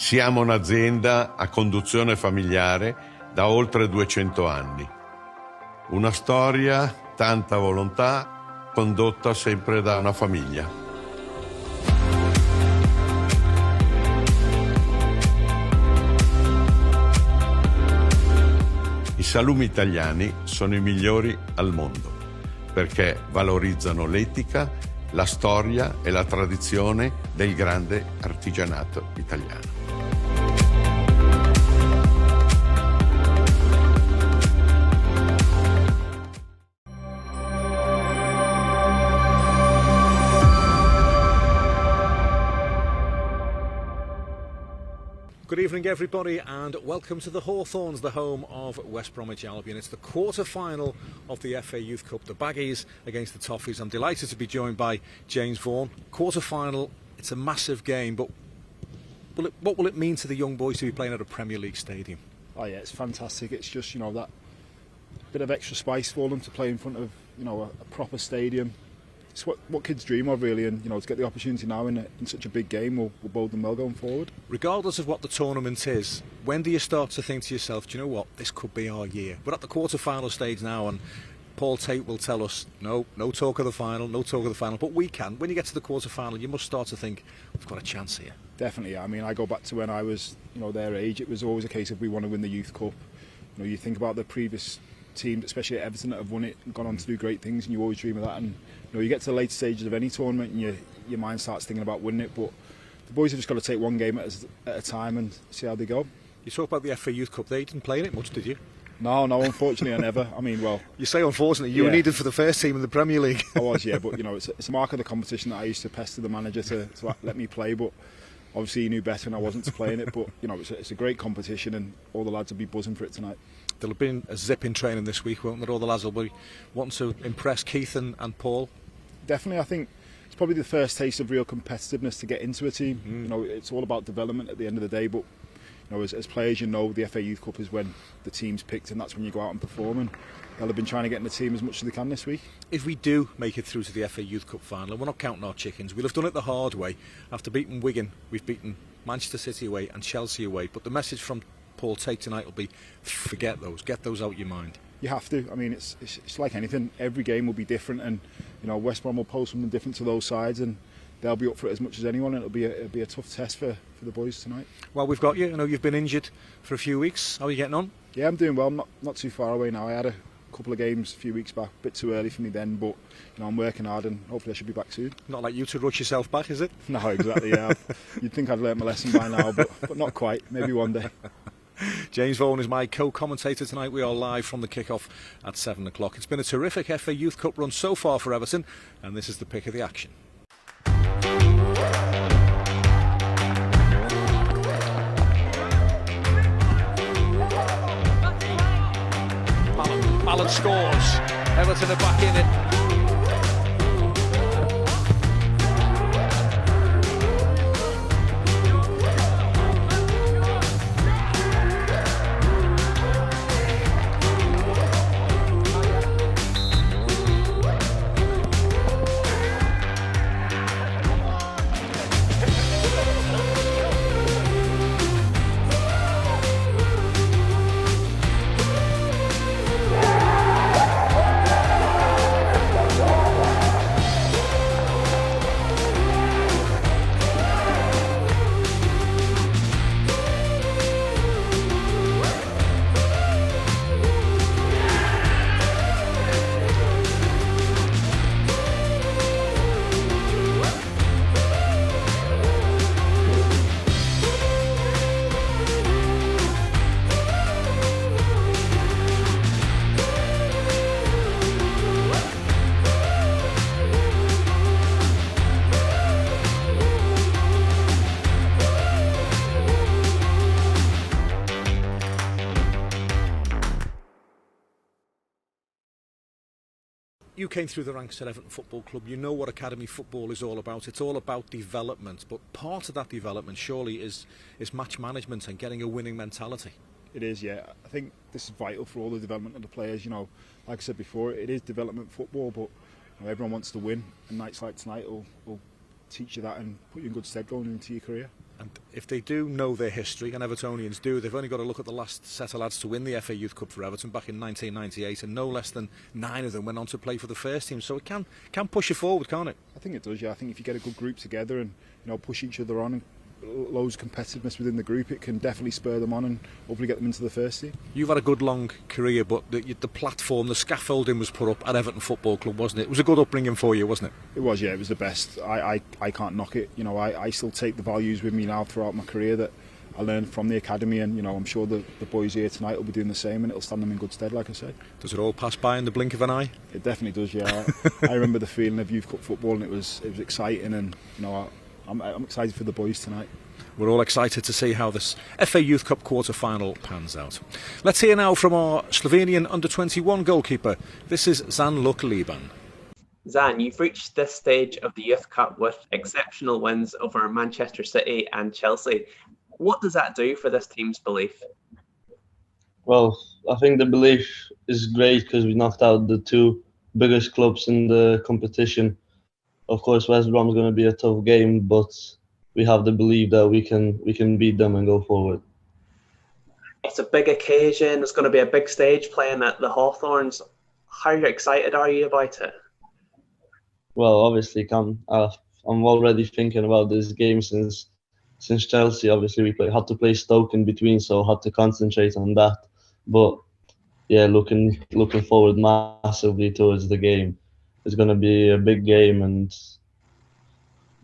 Siamo un'azienda a conduzione familiare da oltre 200 anni. Una storia, tanta volontà, condotta sempre da una famiglia. I salumi italiani sono i migliori al mondo perché valorizzano l'etica, la storia e la tradizione del grande artigianato italiano. Good evening everybody and welcome to the Hawthorns, the home of West Bromwich Albion. It's the quarter-final of the FA Youth Cup, the Baggies against the Toffees. I'm delighted to be joined by James Vaughan. Quarter-final, it's a massive game, but what will it mean to the young boys to be playing at a Premier League stadium? Oh yeah, it's fantastic. It's just, you know, that bit of extra spice for them to play in front of, you know, a proper stadium. It's what kids dream of, really, and you know, to get the opportunity now in such a big game will bode them well going forward. Regardless of what the tournament is, when do you start to think to yourself, do you know what, this could be our year? We're at the quarter-final stage now, and Paul Tate will tell us, no talk of the final, no talk of the final, but we can. When you get to the quarter-final, you must start to think, we've got a chance here. Definitely. I mean, I go back to when I was, you know, their age. It was always a case of we want to win the Youth Cup. You know, you think about the previous teams, especially at Everton, that have won it and gone on to do great things, and you always dream of that. And you know, you get to the late stages of any tournament and your mind starts thinking about winning it, but the boys have just got to take one game at a time and see how they go. You talk about the FA Youth Cup, they didn't play in it much, did you? No, unfortunately I never. I mean, well... You say unfortunately, you were needed for the first team in the Premier League. I was, yeah, but you know, it's a mark of the competition that I used to pester the manager to let me play, but obviously he knew better and I wasn't to play in it, but you know, it's a great competition and all the lads will be buzzing for it tonight. There'll have been a zip in training this week, won't there? All the lads will be wanting to impress Keith and Paul. Definitely, I think it's probably the first taste of real competitiveness to get into a team. You know, it's all about development at the end of the day, but you know, as players, you know, the FA Youth Cup is when the team's picked and that's when you go out and perform, and they'll have been trying to get in the team as much as they can this week. If we do make it through to the FA Youth Cup final, and we're not counting our chickens, we'll have done it the hard way. After beating Wigan, we've beaten Manchester City away and Chelsea away, but the message from Paul Tate tonight will be, forget those, get those out your mind. You have to. I mean, it's like anything. Every game will be different, and you know, West Brom will pose something different to those sides, and they'll be up for it as much as anyone. And it'll be a tough test for the boys tonight. Well, we've got you. I know you've been injured for a few weeks. How are you getting on? Yeah, I'm doing well. I'm not too far away now. I had a couple of games a few weeks back, a bit too early for me then, but you know, I'm working hard and hopefully I should be back soon. Not like you to rush yourself back, is it? No, exactly. Yeah, you'd think I'd learnt my lesson by now, but not quite. Maybe one day. James Vaughan is my co-commentator tonight. We are live from the Kickoff at 7 o'clock. It's been a terrific FA Youth Cup run so far for Everton, and this is the pick of the action. Allen scores. Everton are back in it. You came through the ranks at Everton Football Club. You know what academy football is all about. It's all about development, but part of that development surely is match management and getting a winning mentality. It is, yeah. I think this is vital for all the development of the players. You know, like I said before, it is development football, but you know, everyone wants to win, and nights like tonight will teach you that and put you in good stead going into your career. And if they do know their history, and Evertonians do, they've only got to look at the last set of lads to win the FA Youth Cup for Everton back in 1998, and no less than 9 of them went on to play for the first team. So it can push you forward, can't it? I think it does, yeah. I think if you get a good group together and push each other on, and loads of competitiveness within the group, it can definitely spur them on and hopefully get them into the first team. You've had a good long career, but the platform, the scaffolding was put up at Everton Football Club, wasn't it? It was a good upbringing for you, wasn't it? It was, yeah. It was the best. I can't knock it. I still take the values with me now throughout my career that I learned from the academy, and I'm sure the boys here tonight will be doing the same, and it'll stand them in good stead, like I said. Does it all pass by in the blink of an eye? It definitely does, yeah. I remember the feeling of youth cup football, and it was exciting, and I'm excited for the boys tonight. We're all excited to see how this FA Youth Cup quarter-final pans out. Let's hear now from our Slovenian under-21 goalkeeper. This is Zanluk Liban. Zan, you've reached this stage of the Youth Cup with exceptional wins over Manchester City and Chelsea. What does that do for this team's belief? Well, I think the belief is great because we knocked out the 2 biggest clubs in the competition. Of course, West Brom is going to be a tough game, but we have the belief that we can beat them and go forward. It's a big occasion. It's going to be a big stage playing at the Hawthorns. How excited are you about it? Well, obviously, I'm already thinking about this game since Chelsea. Obviously, we had to play Stoke in between, so had to concentrate on that. But yeah, looking forward massively towards the game. It's going to be a big game, and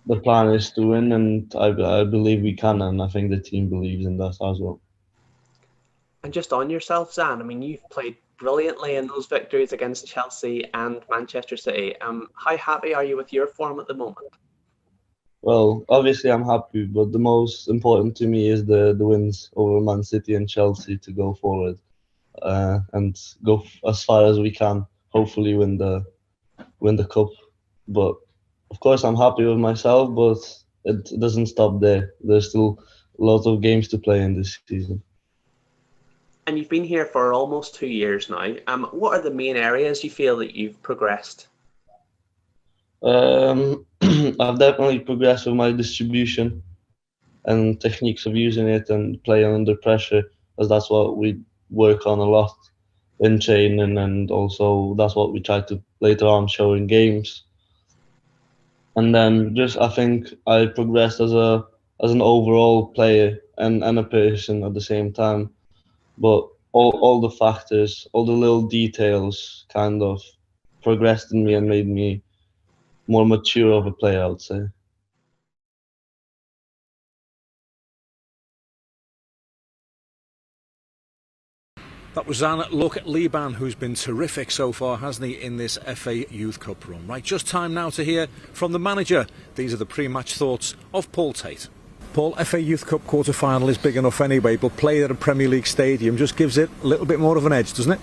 the plan is to win, and I believe we can, and I think the team believes in that as well. And just on yourself, Zan, I mean, you've played brilliantly in those victories against Chelsea and Manchester City. How happy are you with your form at the moment? Well, obviously I'm happy, but the most important to me is the wins over Man City and Chelsea to go forward and go as far as we can. Hopefully win the cup. But of course I'm happy with myself, but it doesn't stop there. There's still a lot of games to play in this season. And you've been here for almost 2 years now. What are the main areas you feel that you've progressed? I've definitely progressed with my distribution and techniques of using it and playing under pressure, as that's what we work on a lot in training, and also that's what we try to later on show in games. And then I think I progressed as an overall player and a person at the same time. But all the factors, all the little details kind of progressed in me and made me more mature of a player, I would say. That was Zanluk Liban, who's been terrific so far, hasn't he, in this FA Youth Cup run. Right, just time now to hear from the manager. These are the pre-match thoughts of Paul Tate. Paul, FA Youth Cup quarter-final is big enough anyway, but playing at a Premier League stadium just gives it a little bit more of an edge, doesn't it?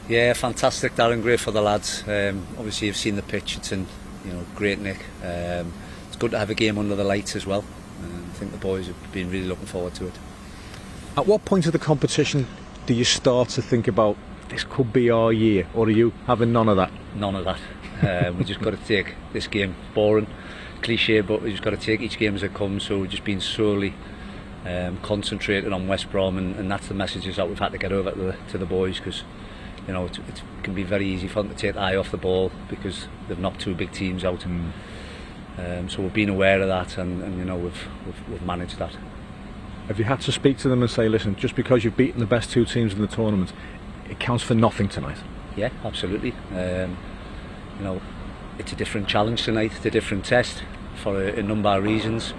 Yeah, fantastic, Darren. Great for the lads. Obviously, you've seen the pitch. It's in great nick. It's good to have a game under the lights as well. I think the boys have been really looking forward to it. At what point of the competition do you start to think about this could be our year, or are you having none of that? None of that. We just got to take this game. Boring, cliche, but we just got to take each game as it comes. So we've just been solely concentrated on West Brom, and that's the messages that we've had to get over to the boys, because it can be very easy for them to take the eye off the ball because they've knocked 2 big teams out. So we've been aware of that, and we've managed that. Have you had to speak to them and say, listen, just because you've beaten the best 2 teams in the tournament, it counts for nothing tonight? Yeah, absolutely. It's a different challenge tonight. It's a different test for a number of reasons,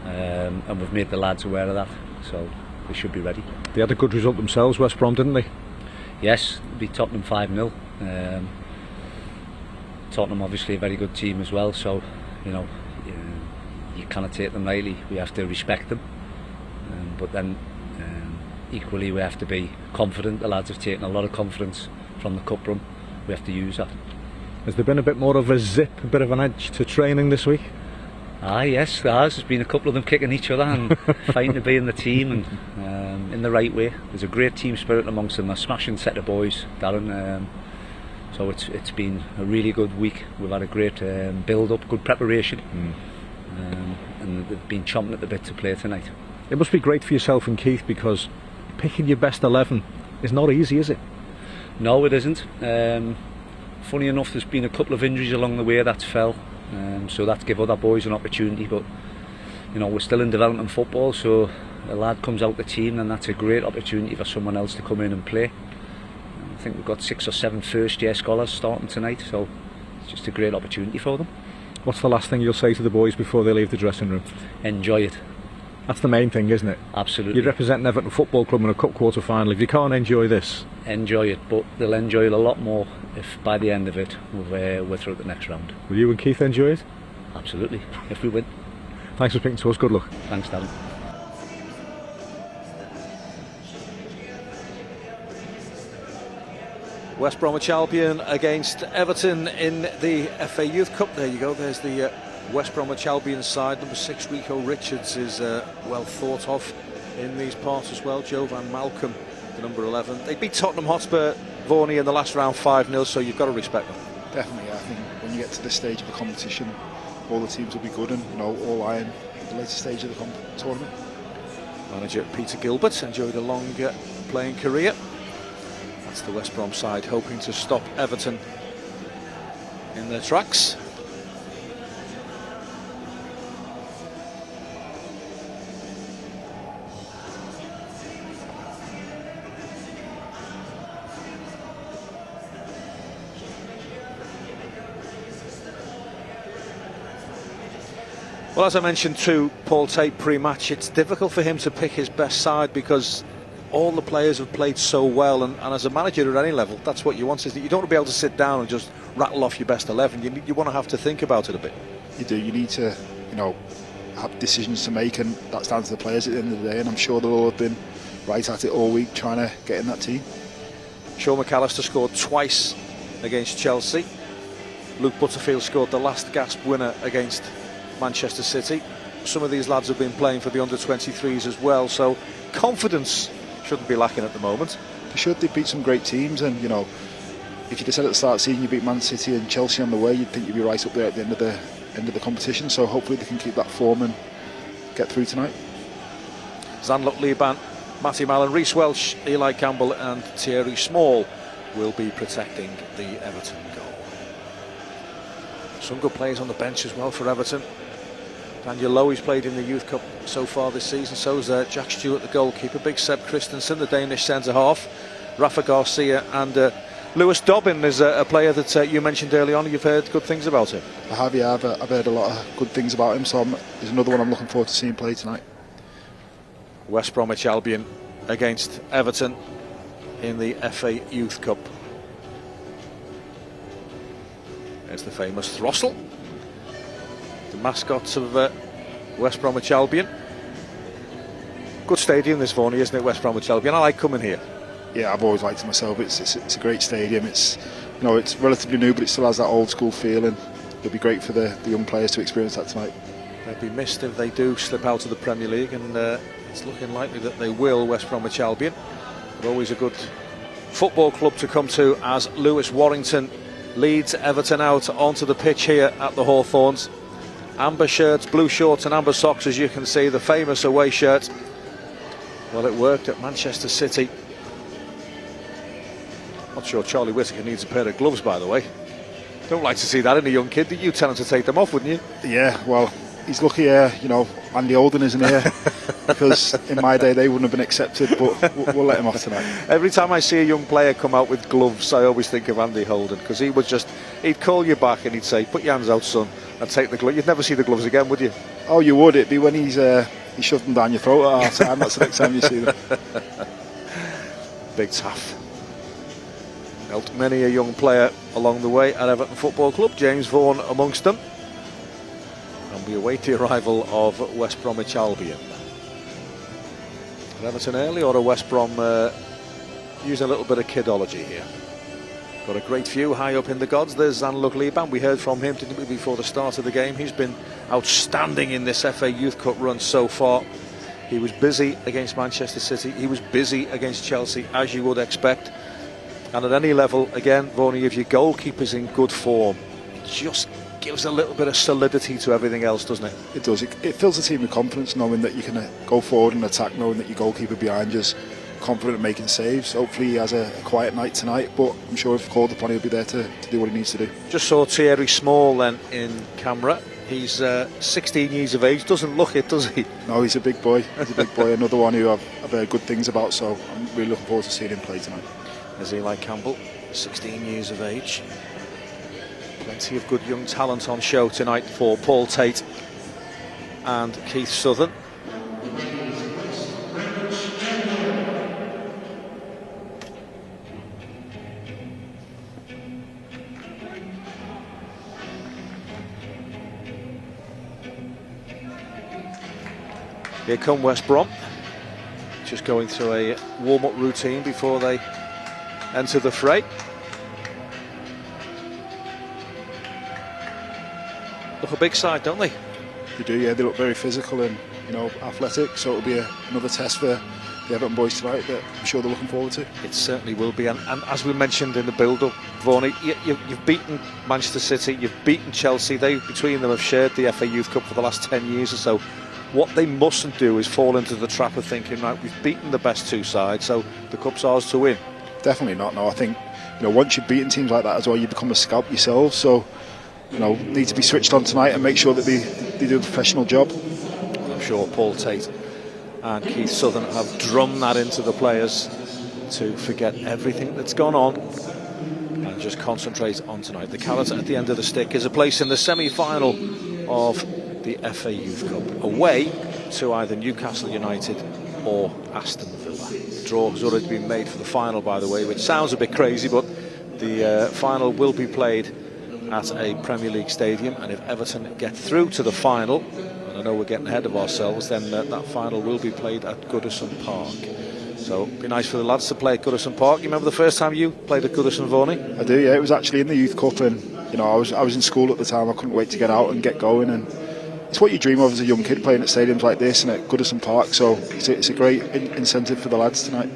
and we've made the lads aware of that, so they should be ready. They had a good result themselves, West Brom, didn't they? Yes, beat Tottenham 5-0. Tottenham obviously a very good team as well, so you cannot take them lightly. We have to respect them, but then equally we have to be confident. The lads have taken a lot of confidence from the cup run. We have to use that. Has there been a bit more of a zip, a bit of an edge to training this week? Yes, there has. There's been a couple of them kicking each other and fighting to be in the team and in the right way. There's a great team spirit amongst them. A smashing set of boys, Darren. So it's been a really good week. We've had a great build-up, good preparation, and they've been chomping at the bit to play tonight. It must be great for yourself and Keith, because picking your best 11 is not easy, is it? No, it isn't. Funny enough, there's been a couple of injuries along the way that's fell, so that's give other boys an opportunity, but you know, we're still in development football, so a lad comes out the team and that's a great opportunity for someone else to come in and play. I think we've got 6 or 7 first year scholars starting tonight, so it's just a great opportunity for them. What's the last thing you'll say to the boys before they leave the dressing room? Enjoy it. That's the main thing, isn't it? Absolutely. You're representing Everton Football Club in a cup quarter final. If you can't enjoy this, enjoy it, but they'll enjoy it a lot more if by the end of it we're through the next round. Will you and Keith enjoy it? Absolutely, if we win. Thanks for speaking to us. Good luck. Thanks, Darren. West Bromwich Albion against Everton in the FA Youth Cup. There you go. There's the West Bromwich Albion side. Number 6, Rico Richards, is well thought of in these parts as well. Joe Van Malcolm, the number 11. They beat Tottenham Hotspur, Vorney, in the last round 5-0, so you've got to respect them. Definitely, I think when you get to this stage of the competition, all the teams will be good, and you know, all iron at the later stage of the tournament. Manager Peter Gilbert enjoyed a long playing career. That's the West Brom side hoping to stop Everton in their tracks. Well, as I mentioned to Paul Tate pre-match, it's difficult for him to pick his best side because all the players have played so well, and as a manager at any level, that's what you want, is that you don't want to be able to sit down and just rattle off your best 11. You want to have to think about it a bit. You do. You need to, you know, have decisions to make, and that's down to the players at the end of the day, and I'm sure they'll all have been right at it all week trying to get in that team. Sean McAllister scored twice against Chelsea. Luke Butterfield scored the last gasp winner against Manchester City. Some of these lads have been playing for the under-23s as well, so confidence shouldn't be lacking at the moment. They should. They beat some great teams, and you know, if you'd have said at the start of the season you beat Man City and Chelsea on the way, you'd think you'd be right up there at the end of the competition. So hopefully they can keep that form and get through tonight. Zanluk Liban, Matty Mallon, Reece Welch, Eli Campbell and Thierry Small will be protecting the Everton goal. Some good players on the bench as well for Everton. Daniel Lowe's played in the Youth Cup so far this season. So's Jack Stewart, the goalkeeper. Big Seb Christensen, the Danish centre-half. Rafa Garcia and Lewis Dobbin is a player that you mentioned early on. You've heard good things about him. I have, yeah. I've heard a lot of good things about him, so there's another one I'm looking forward to seeing play tonight. West Bromwich Albion against Everton in the FA Youth Cup. There's the famous throstle, the mascots of West Bromwich Albion. Good stadium this, Vorney, isn't it, West Bromwich Albion? I like coming here. Yeah, I've always liked it myself. It's a great stadium. It's, you know, it's relatively new, but it still has that old school feel, and it'll be great for the young players to experience that tonight. They'll be missed if they do slip out of the Premier League, and it's looking likely that they will. West Bromwich Albion, but always a good football club to come to, as Lewis Warrington leads Everton out onto the pitch here at the Hawthorns. Amber shirts, blue shorts and amber socks, as you can see, the famous away shirt. Well, it worked at Manchester City. Not sure Charlie Whittaker needs a pair of gloves, by the way. Don't like to see that in a young kid. You tell him to take them off, wouldn't you? Yeah, well, he's lucky you know, Andy Holden isn't here, because in my day they wouldn't have been accepted, but we'll let him off tonight. Every time I see a young player come out with gloves, I always think of Andy Holden, because he'd call you back and he'd say, put your hands out, son, and take the gloves. You'd never see the gloves again, would you? Oh, you would. It'd be when he shoved them down your throat at half time. That's the next time you see them. Big Taff helped many a young player along the way at Everton Football Club, James Vaughan amongst them. And we await the arrival of West Bromwich Albion. Are Everton early, or are West Brom using a little bit of kidology here? Got a great view high up in the gods. There's Zanluk Liban. We heard from him, didn't we, before the start of the game? He's been outstanding in this FA Youth Cup run so far. He was busy against Manchester City. He was busy against Chelsea, as you would expect. And at any level, again, Vorney, if your goalkeeper's in good form, just gives a little bit of solidity to everything else, doesn't it? It does. It fills the team with confidence, knowing that you can go forward and attack, knowing that your goalkeeper behind you is confident in making saves. Hopefully he has a quiet night tonight, but I'm sure if called upon he'll be there to do what he needs to do. Just saw Thierry Small then in camera. He's 16 years of age. Doesn't look it, does he? No, he's a big boy. He's a big boy. Another one who I've heard good things about, so I'm really looking forward to seeing him play tonight. There's Eli Campbell, 16 years of age. Plenty of good young talent on show tonight for Paul Tate and Keith Southern. Here come West Brom, just going through a warm-up routine before they enter the fray. Look a big side, don't they? They do, yeah. They look very physical and athletic, so it'll be another test for the Everton boys tonight that I'm sure they're looking forward to. It certainly will be, and as we mentioned in the build-up, Vaughan, you've beaten Manchester City, you've beaten Chelsea. They, between them, have shared the FA Youth Cup for the last 10 years or so. What they mustn't do is fall into the trap of thinking, right, we've beaten the best two sides, so the cup's ours to win. Definitely not. No, I think once you've beaten teams like that as well, you become a scalp yourself. So need to be switched on tonight and make sure that they do a professional job. I'm sure Paul Tate and Keith Southern have drummed that into the players to forget everything that's gone on and just concentrate on tonight. The carrot at the end of the stick is a place in the semi-final of the FA Youth Cup, away to either Newcastle United or Aston Villa. The draw has already been made for the final, by the way, which sounds a bit crazy, but the final will be played at a Premier League stadium, and if Everton get through to the final, and I know we're getting ahead of ourselves, then that final will be played at Goodison Park. So it'd be nice for the lads to play at Goodison Park. You remember the first time you played at Goodison, Vaughan? I do, yeah. It was actually in the Youth Cup, and I was in school at the time. I couldn't wait to get out and get going, and it's what you dream of as a young kid, playing at stadiums like this and at Goodison Park. So it's a great incentive for the lads tonight.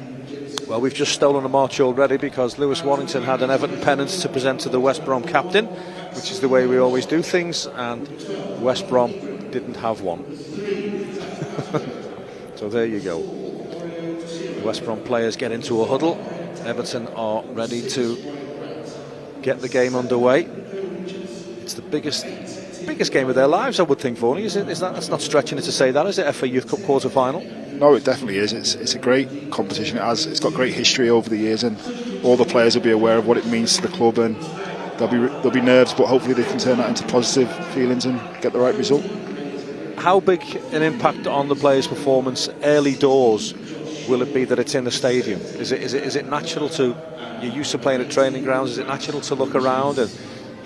Well, we've just stolen a march already because Lewis Warrington had an Everton pennant to present to the West Brom captain, which is the way we always do things, and West Brom didn't have one. So there you go. The West Brom players get into a huddle. Everton are ready to get the game underway. It's the biggest game of their lives, I would think, Vaughan. That's not stretching it to say that, is it? FA Youth Cup quarter final? No, it definitely is. It's a great competition. It's got great history over the years, and all the players will be aware of what it means to the club, and there'll be nerves, but hopefully they can turn that into positive feelings and get the right result. How big an impact on the players' performance early doors will it be that it's in the stadium? Is it natural to, you're used to playing at training grounds, is it natural to look around and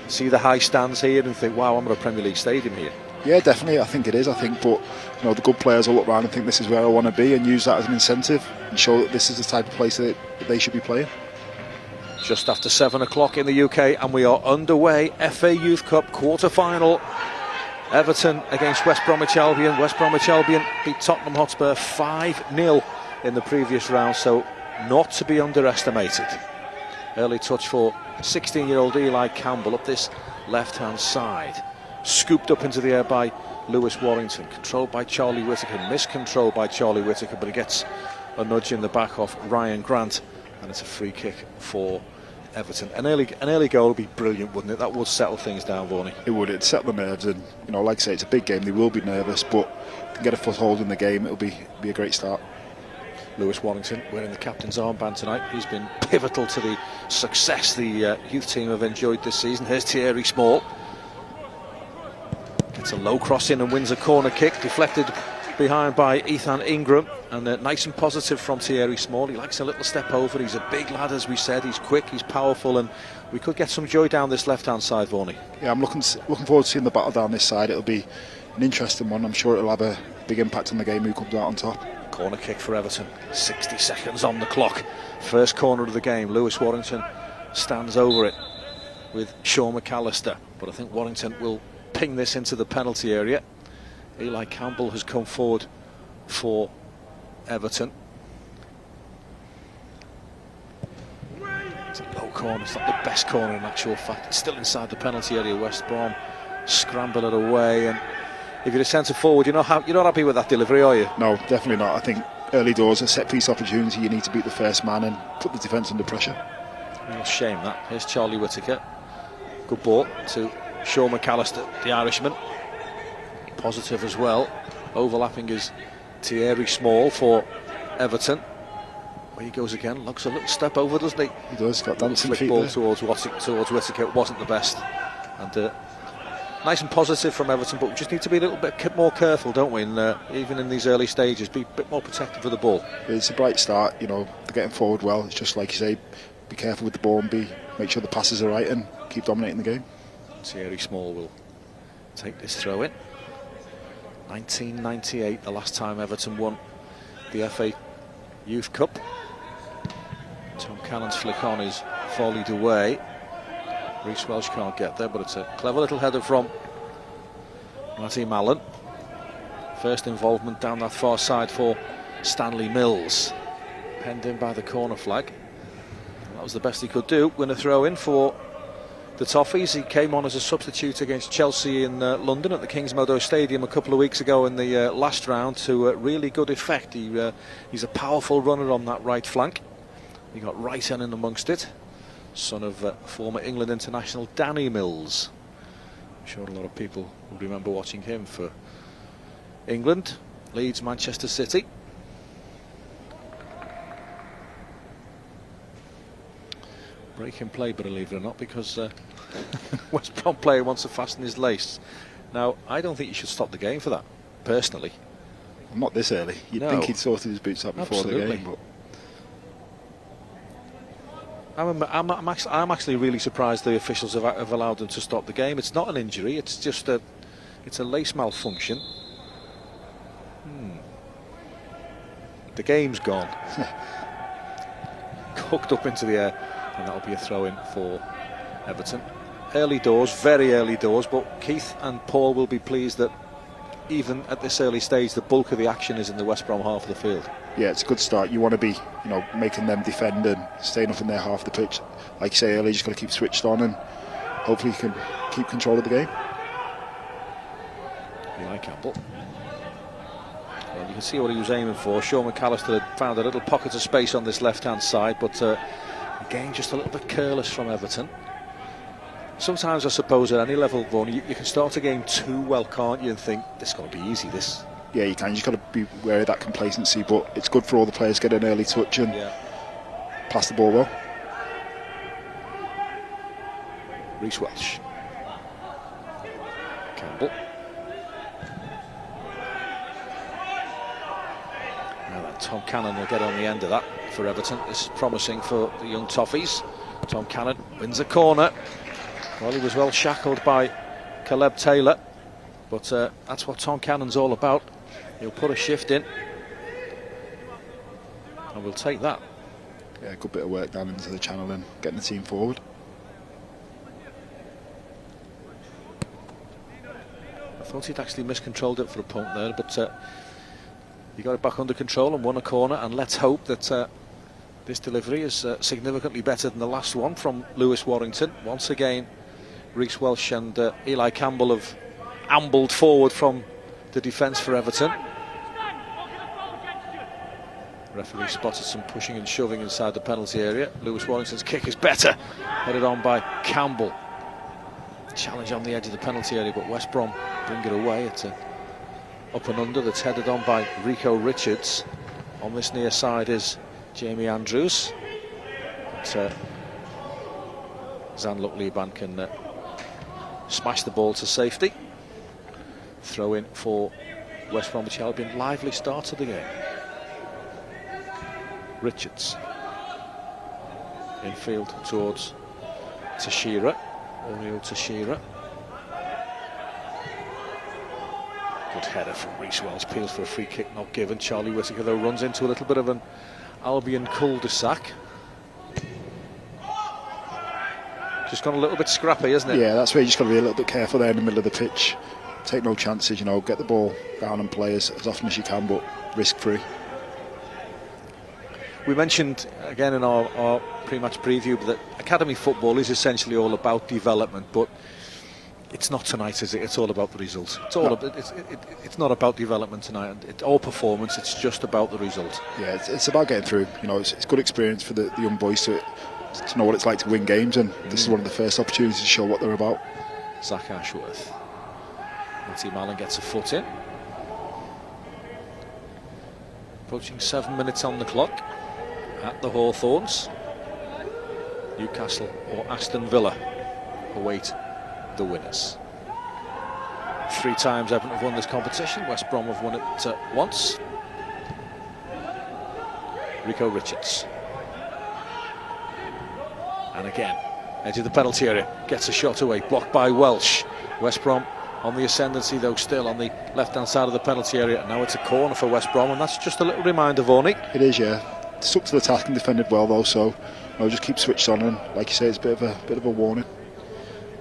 see the high stands here and think, wow, I'm at a Premier League stadium here? Yeah, definitely. I think it is. But the good players will look around and think this is where I want to be, and use that as an incentive and show that this is the type of place that they should be playing. Just after 7 o'clock in the UK, and we are underway. FA Youth Cup quarter final. Everton against West Bromwich Albion. West Bromwich Albion beat Tottenham Hotspur 5-0 in the previous round, so not to be underestimated. Early touch for 16-year-old Eli Campbell up this left-hand side. Scooped up into the air by Lewis Warrington. Controlled by Charlie Whittaker. Miscontrolled by Charlie Whittaker, but he gets a nudge in the back off Ryan Grant, and it's a free kick for Everton. An early goal would be brilliant, wouldn't it? That would settle things down, Vaughan. It would. It'd settle the nerves, and like I say, it's a big game. They will be nervous, but if they can get a foothold in the game, it'll be a great start. Lewis Warrington wearing the captain's armband tonight. He's been pivotal to the success the youth team have enjoyed this season. Here's Thierry Small. Gets a low cross in and wins a corner kick, deflected behind by Ethan Ingram, and nice and positive from Thierry Small. He likes a little step over. He's a big lad, as we said. He's quick, he's powerful, and we could get some joy down this left-hand side, Vaughan. Yeah, I'm looking forward to seeing the battle down this side. It'll be an interesting one. I'm sure it'll have a big impact on the game who comes out on top. Corner kick for Everton. 60 seconds on the clock. First corner of the game. Lewis Warrington stands over it with Sean McAllister, but I think Warrington will ping this into the penalty area. Eli Campbell has come forward for Everton. It's a low corner. It's not the best corner in actual fact. It's still inside the penalty area. West Brom scramble it away. And if you're a centre forward, you're not happy with that delivery, are you? No, definitely not. I think early doors, a set piece opportunity, you need to beat the first man and put the defence under pressure. Real shame that. Here's Charlie Whittaker. Good ball to Sean McAllister, the Irishman. Positive as well. Overlapping is Thierry Small for Everton. Where he goes again, looks a little step over, doesn't he? He does, got dancing flick feet ball there. towards Whittaker wasn't the best. And nice and positive from Everton, but we just need to be a little bit more careful, don't we? And even in these early stages, be a bit more protective of the ball. It's a bright start, you know, they're getting forward well. It's just like you say, be careful with the ball and make sure the passes are right and keep dominating the game. Thierry Small will take this throw in. 1998, the last time Everton won the FA Youth Cup. Tom Cannon's flick on is volleyed away. Reece Welsh can't get there, but it's a clever little header from Matty Mallon. First involvement down that far side for Stanley Mills. Penned in by the corner flag. That was the best he could do. Win a throw in for the Toffees. He came on as a substitute against Chelsea in London at the Kingsmeadow Stadium a couple of weeks ago in the last round to really good effect. He's a powerful runner on that right flank. He got right in amongst it. Son of former England international Danny Mills. I'm sure a lot of people will remember watching him for England, Leeds, Manchester City. Break in play, believe it or not, because West Brom player wants to fasten his lace. Now, I don't think you should stop the game for that, personally. Well, not this early. You'd think he'd sorted his boots out before the game. But I'm actually really surprised the officials have allowed them to stop the game. It's not an injury, it's just it's a lace malfunction. The game's gone. Hooked up into the air. And that'll be a throw-in for Everton. Early doors, very early doors, but Keith and Paul will be pleased that even at this early stage, the bulk of the action is in the West Brom half of the field. Yeah, it's a good start. You want to be, you know, making them defend and staying up in their half of the pitch. Like you say earlier, you just got to keep switched on and hopefully you can keep control of the game. Eli Campbell. Well, you can see what he was aiming for. Sean McAllister had found a little pocket of space on this left-hand side, but again, just a little bit careless from Everton. Sometimes, I suppose, at any level, Vaughan, you can start a game too well, can't you, and think, this is going to be easy, this. Yeah, you can. You just got to be wary of that complacency, but it's good for all the players to get an early touch and pass the ball well. Reece Welsh. Campbell. Now that Tom Cannon will get on the end of that for Everton. This is promising for the young Toffees. Tom Cannon wins a corner. Well, he was well shackled by Caleb Taylor, but that's what Tom Cannon's all about. He'll put a shift in, and we'll take that. Yeah, good bit of work down into the channel and getting the team forward. I thought he'd actually miscontrolled it for a punt there, but he got it back under control and won a corner, and let's hope that this delivery is significantly better than the last one from Lewis Warrington. Once again, Reece Welsh and Eli Campbell have ambled forward from the defence for Everton. Referee spotted some pushing and shoving inside the penalty area. Lewis Warrington's kick is better, headed on by Campbell. Challenge on the edge of the penalty area, but West Brom bring it away. It's up and under that's headed on by Rico Richards. On this near side is Jamie Andrews. But Zanluk Liban can smash the ball to safety. Throw in for West Bromwich Albion. Lively start of the game. Richards. Infield towards Tashira. O'Neill Tashira. Good header from Reece Welsh. Peels for a free kick not given. Charlie Whittaker though runs into a little bit of an Albion cul-de-sac. Just gone a little bit scrappy, isn't it? Yeah, that's where you just got to be a little bit careful there in the middle of the pitch. Take no chances, you know, get the ball down and play as often as you can, but risk-free. We mentioned again in our pre-match preview that academy football is essentially all about development, but It's not tonight, is it? It's all about the result. It's all about, it's not about development tonight or performance. It's just about the result. Yeah, it's about getting through. You know, it's good experience for the young boys to know what it's like to win games, and this is one of the first opportunities to show what they're about. Zach Ashworth. Matty Mallon gets a foot in. Approaching 7 minutes on the clock at the Hawthorns. Newcastle or Aston Villa await the winners. 3 times Everton have won this competition. West Brom have won it once. Rico Richards. And again, edge of the penalty area, gets a shot away, blocked by Welsh. West Brom on the ascendancy though, still on the left-hand side of the penalty area. And now it's a corner for West Brom, and that's just a little reminder, Vorney. It is, yeah. Stuck to the task and defended well though, so you know, just keep switched on, and like you say, it's a bit of a warning.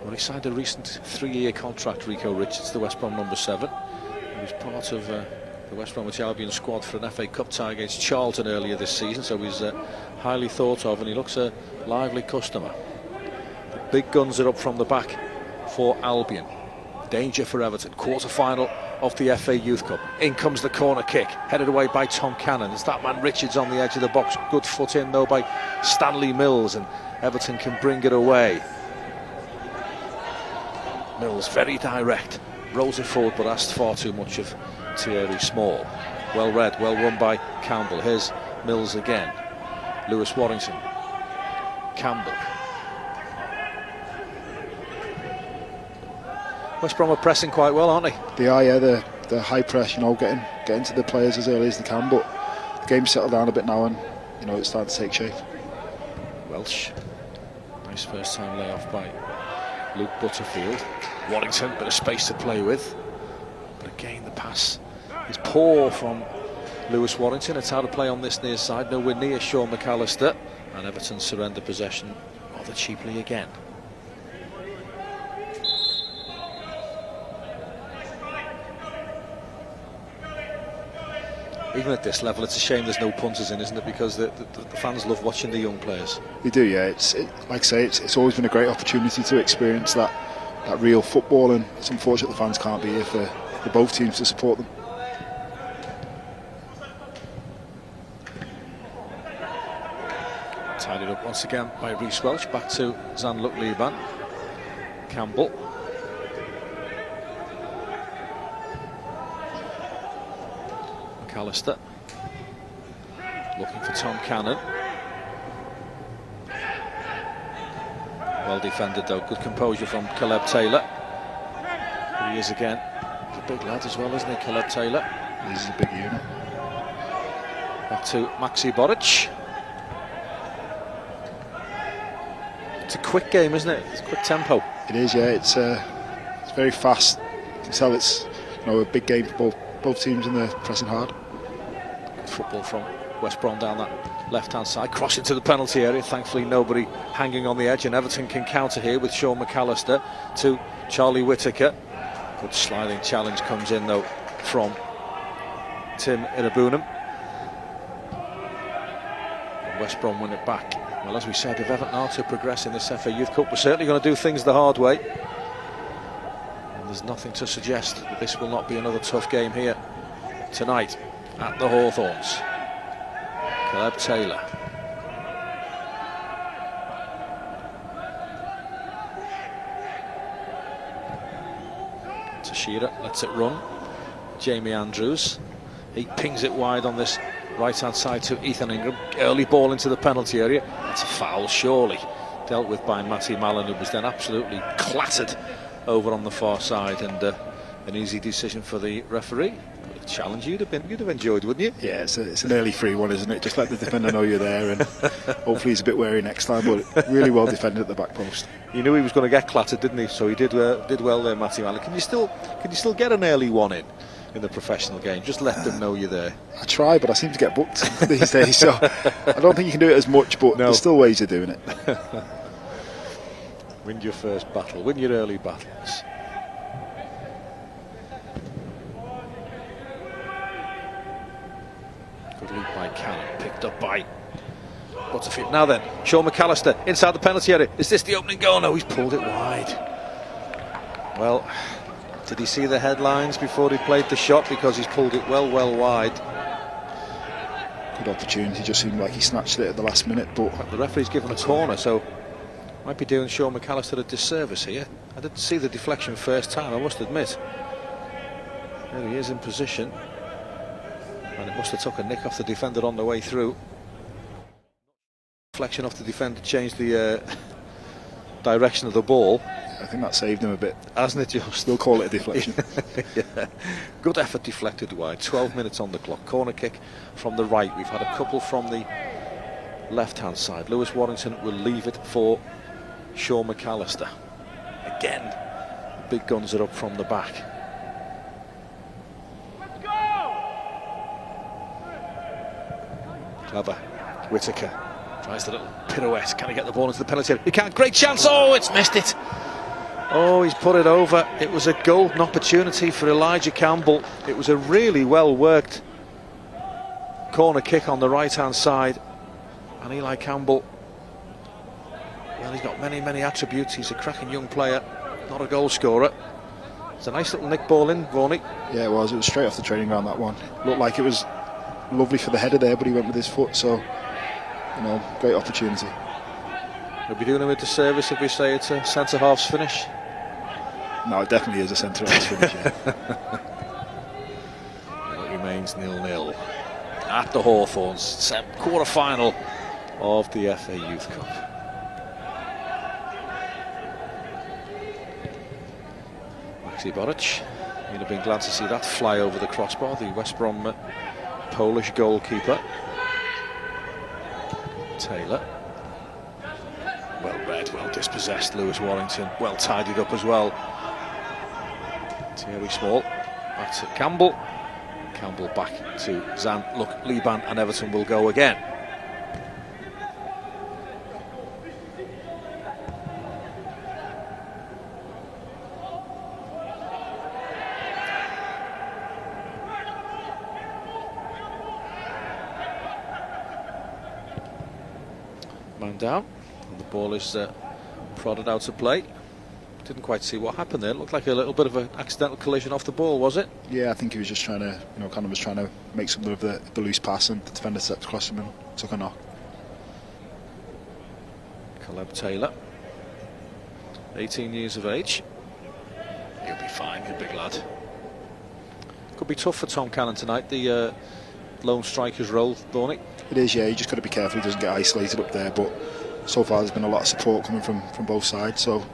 Well, he signed a recent 3-year contract, Rico Richards, the West Brom number 7. He was part of the West Bromwich Albion squad for an FA Cup tie against Charlton earlier this season, so he's highly thought of, and he looks a lively customer. The big guns are up from the back for Albion. Danger for Everton, quarter-final of the FA Youth Cup. In comes the corner kick, headed away by Tom Cannon. It's that man Richards on the edge of the box. Good foot in though by Stanley Mills, and Everton can bring it away. Mills very direct, rolls it forward but asked far too much of Thierry Small. Well read, well run by Campbell. Here's Mills again. Lewis Warrington. Campbell. West Brom are pressing quite well, aren't they? They are, yeah. The high press, you know, getting to the players as early as they can, but the game's settled down a bit now, and you know, it's starting to take shape. Welsh. Nice first time layoff by Luke Butterfield. Warrington, bit of space to play with. But again, the pass is poor from Lewis Warrington. It's out of play on this near side. Nowhere near Sean McAllister. And Everton surrender possession rather cheaply again. Even at this level, it's a shame there's no punters in, isn't it? Because the fans love watching the young players. They do, yeah. Like I say, it's always been a great opportunity to experience that real football, and it's unfortunate the fans can't be here for both teams to support them. Tidied up once again by Reece Welch. Back to Zanluk Liban. Campbell. McAllister looking for Tom Cannon. Well defended though, good composure from Caleb Taylor. Here he is again. He's a big lad as well, isn't he, Caleb Taylor? This is a big unit. Back to Maxi Boric. It's a quick game, isn't it? It's quick tempo. It is, yeah. It's very fast. You can tell it's, you know, a big game for both teams, and they're pressing hard. Good football from West Brom down that left-hand side, cross into the penalty area. Thankfully nobody hanging on the edge, and Everton can counter here with Sean McAllister to Charlie Whittaker. Good sliding challenge comes in though from Tim Irabunam. West Brom win it back. Well, as we said, if Everton are to progress in this FA Youth Cup, we're certainly going to do things the hard way. And there's nothing to suggest that this will not be another tough game here tonight at the Hawthorns. Caleb Taylor. Tashira lets it run. Jamie Andrews. He pings it wide on this right-hand side to Ethan Ingram. Early ball into the penalty area. That's a foul, surely. Dealt with by Matty Mallon, who was then absolutely clattered over on the far side, and an easy decision for the referee. A challenge you'd have enjoyed, wouldn't you? Yeah, it's an early free one, isn't it? Just let the defender know you're there, and hopefully he's a bit wary next time. But really well defended at the back post. He knew he was going to get clattered, didn't he? So he did well there, Matty Mallon. Can you still get an early one in the professional game? Just let them know you're there. I try, but I seem to get booked these days, so I don't think you can do it as much. But there's still ways of doing it. Win your first battle. Win your early battles. Good lead by Cannon, picked up by Butterfield. Now then, Sean McAllister inside the penalty area. Is this the opening goal? No, he's pulled it wide. Well, did he see the headlines before he played the shot? Because he's pulled it well wide. Good opportunity, just seemed like he snatched it at the last minute, but The referee's given a corner, so might be doing Sean McAllister a disservice here. I didn't see the deflection first time, I must admit. There he is in position, and it must have took a nick off the defender on the way through. Deflection off the defender changed the direction of the ball. I think that saved him a bit. Hasn't it just? Still call it a deflection. Yeah. Good effort deflected wide. 12 minutes on the clock. Corner kick from the right. We've had a couple from the left-hand side. Lewis Warrington will leave it for Sean McAllister. Again, the big guns are up from the back. Clever. Whittaker tries the little pirouette. Can he get the ball into the penalty area? He can't. Great chance. Oh, it's missed it. Oh, he's put it over. It was a golden opportunity for Elijah Campbell. It was a really well worked corner kick on the right hand side, and Eli Campbell, well, he's got many attributes. He's a cracking young player, not a goal scorer. It's a nice little nick ball in, Vorney. Yeah, it was straight off the training ground, that one. Looked like it was lovely for the header there, but he went with his foot, so you know, great opportunity. We'll be doing him a disservice if we say it's a centre half's finish. No, it definitely is a centre half's finish. Yeah. It remains 0-0 at the Hawthorns, quarter-final of the FA Youth Cup. Maxi Boric, you'd have been glad to see that fly over the crossbar, the West Brom Polish goalkeeper. Taylor. Well read, well dispossessed, Lewis Warrington, well tidied up as well. Thierry Small, back to Campbell. Campbell back to Zan. Look, Liban and Everton will go again. Man down, and the ball is prodded out to play. Didn't quite see what happened there. It looked like a little bit of an accidental collision off the ball, was it? Yeah, I think he was just trying to, you know, kind of was trying to make something of the loose pass, and the defender stepped across him and took a knock. Caleb Taylor, 18 years of age. He'll be fine, he's a big lad. Could be tough for Tom Cannon tonight, the lone striker's role, Thorny. It is, yeah, you just got to be careful he doesn't get isolated up there, but so far there's been a lot of support coming from both sides, so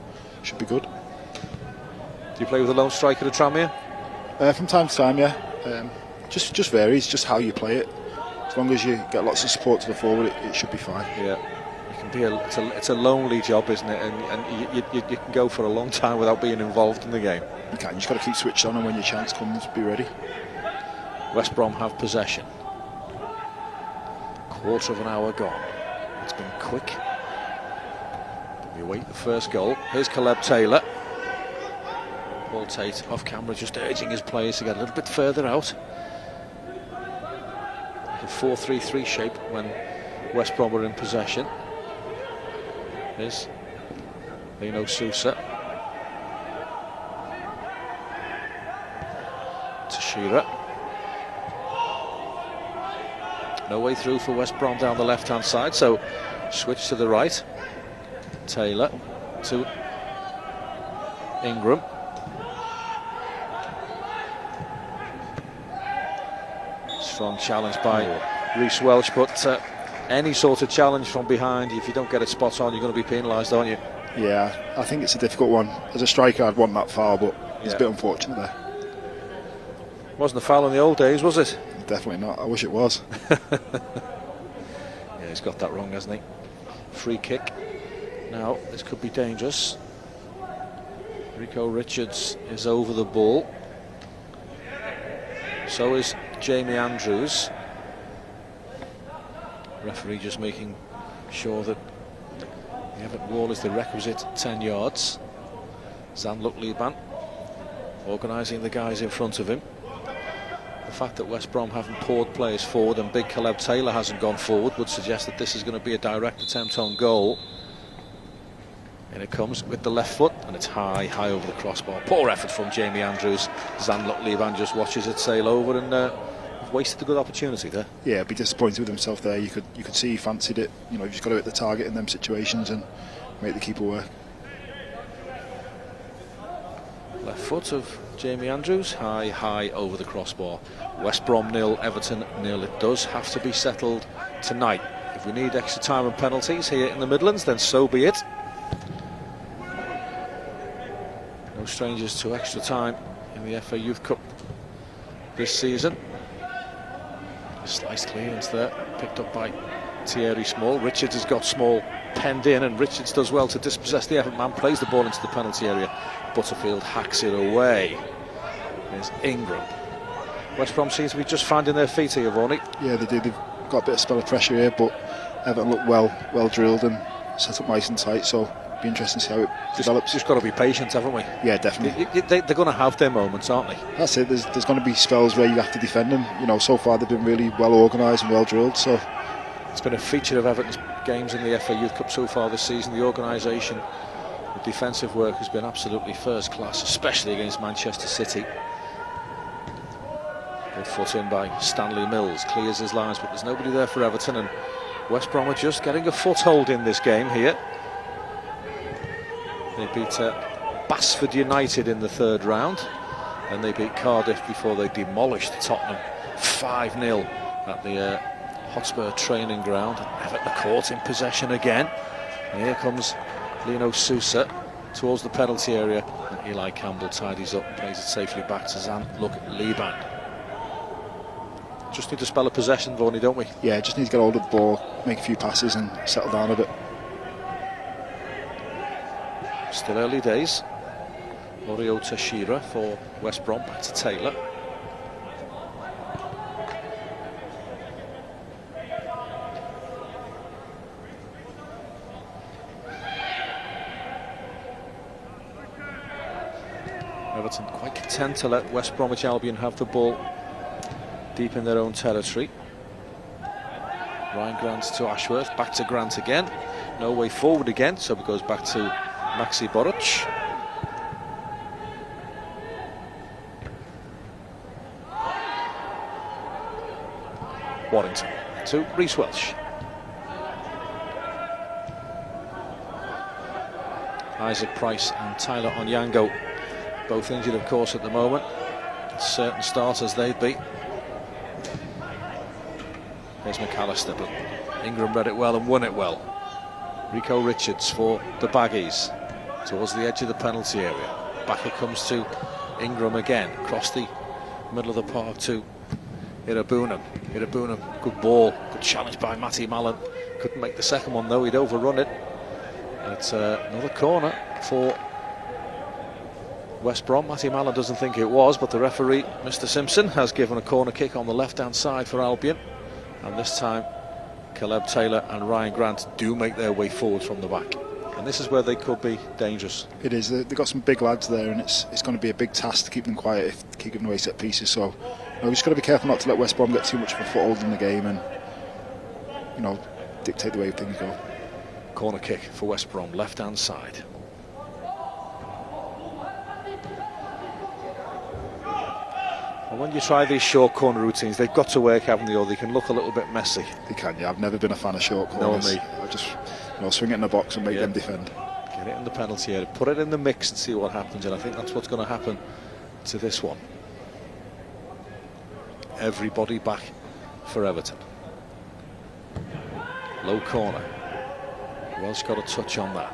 should be good. Do you play with a lone striker at Tranmere? From time to time, yeah. Just varies, just how you play it. As long as you get lots of support to the forward, it should be fine. Yeah, it can be it's a lonely job, isn't it? And you can go for a long time without being involved in the game. You can, you just got to keep switched on, and when your chance comes, be ready. West Brom have possession. Quarter of an hour gone. It's been quick. We await the first goal. Here's Caleb Taylor. Paul Tate off camera, just urging his players to get a little bit further out. The 4-3-3 shape when West Brom were in possession. Here's Lino Sousa. Tashira. No way through for West Brom down the left-hand side, so switch to the right. Taylor to Ingram. Strong challenge by Reece Welch, but any sort of challenge from behind, if you don't get it spot on, you're going to be penalised, aren't you? Yeah, I think it's a difficult one. As a striker, I'd want that foul, but it's a bit unfortunate there. Wasn't a foul in the old days, was it? Definitely not. I wish it was. Yeah, he's got that wrong, hasn't he? Free kick. Now, this could be dangerous. Rico Richards is over the ball. So is Jamie Andrews. Referee just making sure that the Everton wall is the requisite 10 yards. Zanluk Liban organising the guys in front of him. The fact that West Brom haven't poured players forward and big Caleb Taylor hasn't gone forward would suggest that this is going to be a direct attempt on goal. And it comes with the left foot, and it's high over the crossbar. Poor effort from Jamie Andrews. Zan Liban just watches it sail over and wasted a good opportunity there. Yeah, be disappointed with himself there. You could see he fancied it. You know, you've just got to hit the target in them situations and make the keeper work. Left foot of Jamie Andrews, high over the crossbar. West Brom 0, Everton 0. It does have to be settled tonight. If we need extra time and penalties here in the Midlands, then so be it. No strangers to extra time in the FA Youth Cup this season. Sliced clearance there, picked up by Thierry Small. Richards has got Small penned in, and Richards does well to dispossess the Everton man, plays the ball into the penalty area. Butterfield hacks it away. There's Ingram. West Brom seems to be just finding their feet here, Varney. Yeah, they do. They've got a bit of spell of pressure here, but Everton look well drilled and set up nice and tight, so it'll be interesting to see how it develops. Just got to be patient, haven't we? Yeah, definitely. They're going to have their moments, aren't they? That's it. There's going to be spells where you have to defend them. You know, so far they've been really well organised and well drilled. So it's been a feature of Everton's games in the FA Youth Cup so far this season. The organisation, the defensive work has been absolutely first class, especially against Manchester City. Good foot in by Stanley Mills, clears his lines, but there's nobody there for Everton, and West Brom are just getting a foothold in this game here. They beat Basford United in the third round, and they beat Cardiff before they demolished Tottenham 5-0 at the Hotspur training ground. Everton are caught in possession again, and here comes Lino Sousa towards the penalty area, and Eli Campbell tidies up and plays it safely back to Zan Liban. Just need to spell a possession, Varney, don't we? Yeah, just need to get hold of the ball, make a few passes and settle down a bit. Still early days. Morio Teixeira for West Brom, back to Taylor. Everton quite content to let West Bromwich Albion have the ball deep in their own territory. Ryan Grant to Ashworth, back to Grant again. No way forward again, so it goes back to Maxi Boruc. Warrington to Reece Welsh. Isaac Price and Tyler Onyango, both injured of course at the moment. Certain starters they'd be. There's McAllister, but Ingram read it well and won it well. Rico Richards for the Baggies towards the edge of the penalty area. Back it comes to Ingram again, across the middle of the park to Irabunam. Irabunam, good ball, good challenge by Matty Mallon. Couldn't make the second one though, he'd overrun it. And it's another corner for West Brom. Matty Mallon doesn't think it was, but the referee, Mr. Simpson, has given a corner kick on the left-hand side for Albion. And this time, Caleb Taylor and Ryan Grant do make their way forward from the back. And this is where they could be dangerous. It is. They've got some big lads there, and it's going to be a big task to keep them quiet if they keep giving away set pieces. So we've just got to be careful not to let West Brom get too much of a foothold in the game and, you know, dictate the way things go. Corner kick for West Brom, left-hand side. And when you try these short corner routines, they've got to work, haven't they, or they can look a little bit messy. They can, yeah. I've never been a fan of short corners. No, me. I just, swing it in the box and make them defend. Get it in the penalty area, put it in the mix and see what happens, and I think that's what's going to happen to this one. Everybody back for Everton. Low corner. Welsh got a touch on that.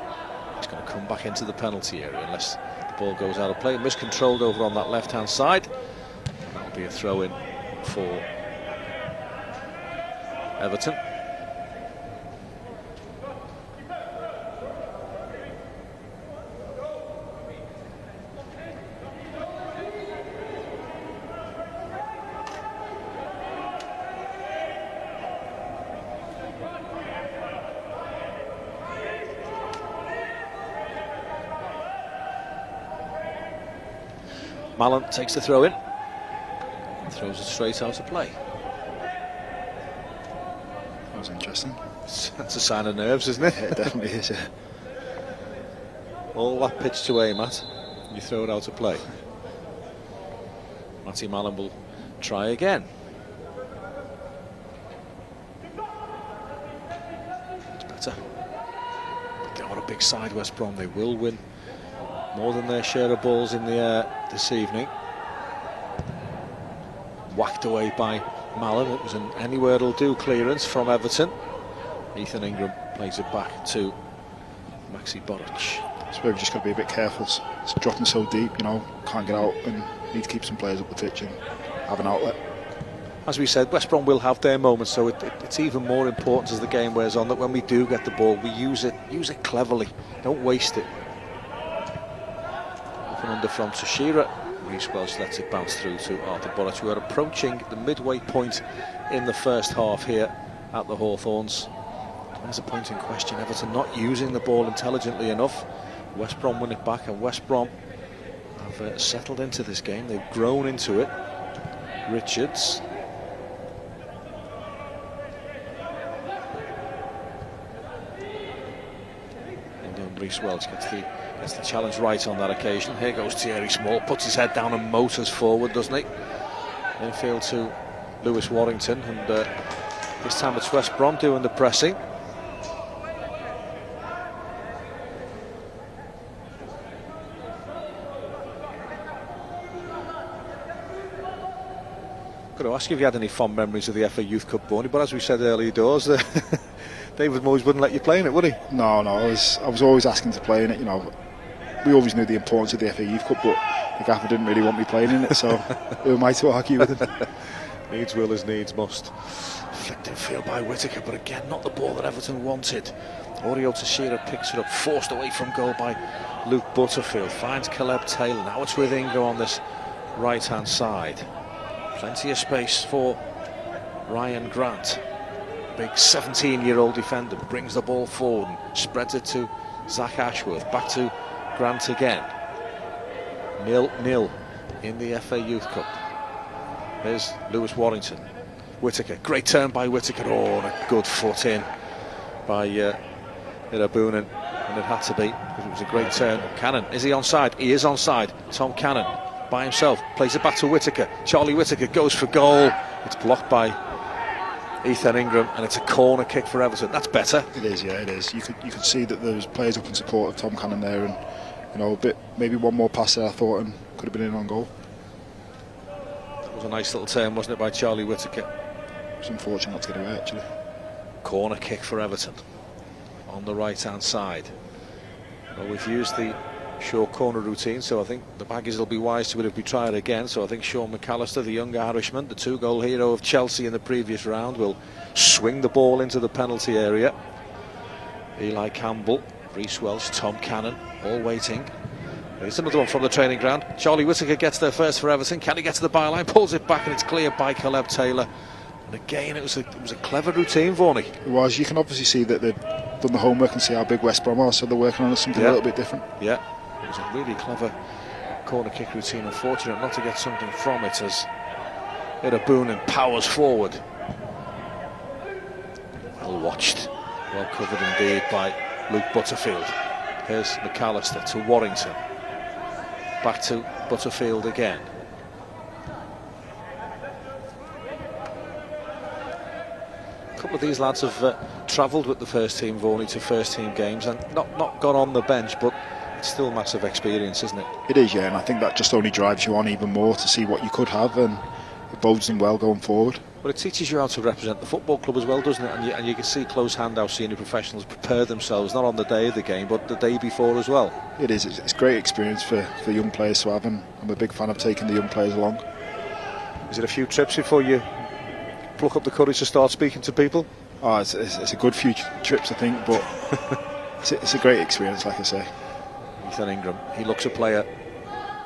It's going to come back into the penalty area unless the ball goes out of play. Miscontrolled over on that left-hand side. That'll be a throw-in for Everton. Mallon takes the throw in and throws it straight out of play. That was interesting. That's a sign of nerves, isn't it? Yeah, it definitely is, yeah. All that pitch to aim at, you throw it out of play. Matty Mallon will try again. It's better. But what a big side West Brom. They will win more than their share of balls in the air this evening. Whacked away by Mallon. It was an anywhere-will do clearance from Everton. Ethan Ingram plays it back to Maxi Boric. So we've just got to be a bit careful. It's dropping so deep, you know, can't get out, and need to keep some players up the pitch and have an outlet. As we said, West Brom will have their moments, so it's even more important as the game wears on that when we do get the ball, we use it cleverly. Don't waste it. Up and under from Tashira. Reece Welsh lets it bounce through to Arthur Boric. We are approaching the midway point in the first half here at the Hawthorns. There's a point in question. Everton not using the ball intelligently enough. West Brom win it back, and West Brom have settled into this game. They've grown into it. Richards. And then Reece Welch gets the challenge right on that occasion. Here goes Thierry Small, puts his head down and motors forward, doesn't he? Infield to Lewis Warrington, and this time it's West Brom doing the pressing. Got to ask you if you had any fond memories of the FA Youth Cup, Boney, but as we said earlier doors, David Moyes wouldn't let you play in it, would he? No, I was always asking to play in it. You know, we always knew the importance of the FA Youth Cup, but the gaffer didn't really want me playing in it, so who am I to argue with him? Needs will as needs must. Flicked in field by Whittaker, but again, not the ball that Everton wanted. Oriol Teixeira picks it up, forced away from goal by Luke Butterfield. Finds Caleb Taylor. Now it's with Ingram on this right-hand side. Plenty of space for Ryan Grant. Big 17-year-old defender brings the ball forward and spreads it to Zach Ashworth. Back to Grant again. 0-0 in the FA Youth Cup. There's Lewis Warrington. Whittaker, great turn by Whittaker. Oh, and a good foot in by Irabunan, and it had to be because it was a great turn. Cannon, is he onside? He is onside. Tom Cannon by himself plays it back to Whittaker. Charlie Whittaker goes for goal. It's blocked by Ethan Ingram, and it's a corner kick for Everton. That's better. It is, yeah, it is. You could see that there was players up in support of Tom Cannon there, and you know, maybe one more pass there, I thought, and could have been in on goal. That was a nice little turn, wasn't it, by Charlie Whittaker? It was unfortunate not to get away, actually. Corner kick for Everton on the right-hand side. Well, we've used the short corner routine, so I think the Baggies will be wise to it if we try it again. So I think Sean McAllister, the young Irishman, the 2-goal hero of Chelsea in the previous round, will swing the ball into the penalty area. Eli Campbell, Reece Welsh, Tom Cannon, all waiting. There's another one from the training ground. Charlie Whittaker gets there first for Everton. Can he get to the byline? Pulls it back, and it's cleared by Caleb Taylor. And again, it was a clever routine, Varney. It was. You can obviously see that they've done the homework and see how big West Brom are, so they're working on something a little bit different. Yeah, it was a really clever corner kick routine. Unfortunate not to get something from it as Irabunan powers forward. Well watched, well covered indeed by Luke Butterfield. Here's McAllister to Warrington. Back to Butterfield again. A couple of these lads have travelled with the first team, Varney, to first team games and not gone on the bench, but it's still massive experience, isn't it? It is, yeah, and I think that just only drives you on even more to see what you could have, and it bodes them well going forward. But it teaches you how to represent the football club as well, doesn't it? And you can see close hand how senior professionals prepare themselves, not on the day of the game, but the day before as well. It is. It's a great experience for young players to have, and I'm a big fan of taking the young players along. Is it a few trips before you pluck up the courage to start speaking to people? Oh, it's a good few trips, I think, but it's a great experience, like I say. Ethan Ingram, he looks a player.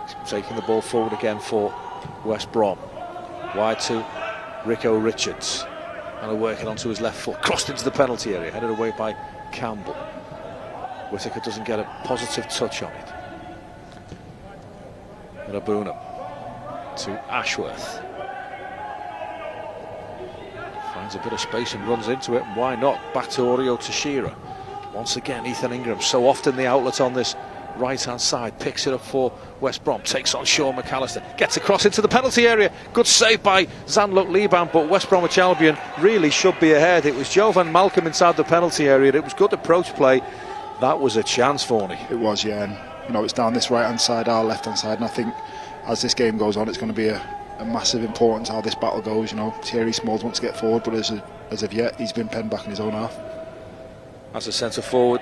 He's taking the ball forward again for West Brom. Wide to Rico Richards, and working onto his left foot, crossed into the penalty area, headed away by Campbell. Whittaker doesn't get a positive touch on it. Irabunan to Ashworth. Finds a bit of space and runs into it, and why not? Back to Oriol Teixeira. Once again, Ethan Ingram, so often the outlet on this right hand side, picks it up for West Brom, takes on Sean McAllister, gets across into the penalty area. Good save by Zanluk Liban, but West Bromwich Albion really should be ahead. It was Jovan Malcolm inside the penalty area. It was good approach play. That was a chance, Forney. It was, yeah. And you know, it's down this right hand side, our left hand side, and I think as this game goes on, it's going to be a massive importance how this battle goes. You know, Thierry Smalls wants to get forward, but as of yet, he's been penned back in his own half. As a centre forward,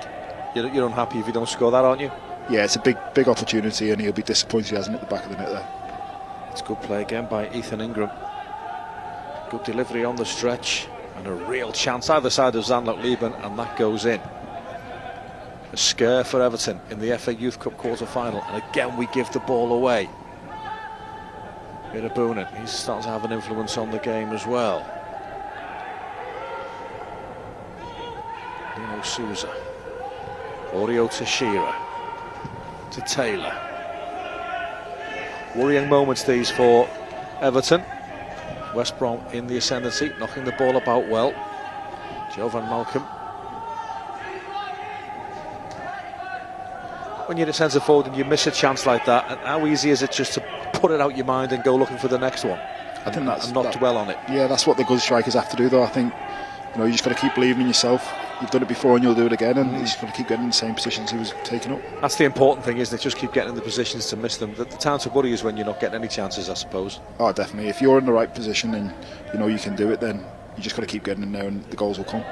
you're unhappy if you don't score that, aren't you? Yeah, it's a big opportunity, and he'll be disappointed he hasn't hit the back of the net there. It's good play again by Ethan Ingram. Good delivery on the stretch, and a real chance either side of Zanluk Liban, and that goes in. A scare for Everton in the FA Youth Cup quarter-final, and again we give the ball away. Irabuna, he's starting to have an influence on the game as well. Lino Souza, Oreo Teixeira to Taylor. Worrying moments these for Everton. West Brom in the ascendancy, knocking the ball about well. Jovan Malcolm. When you're a centre forward and you miss a chance like that, and how easy is it just to put it out your mind and go looking for the next one? I think that's and not dwell on it. Yeah, that's what the good strikers have to do, though. I think you just got to keep believing in yourself. You've done it before and you'll do it again, and you just got to keep getting in the same positions he was taking up. That's the important thing, isn't it? Just keep getting in the positions to miss them. The time to worry is when you're not getting any chances, I suppose. Oh, definitely. If you're in the right position and you know you can do it, then you just got to keep getting in there and the goals will come.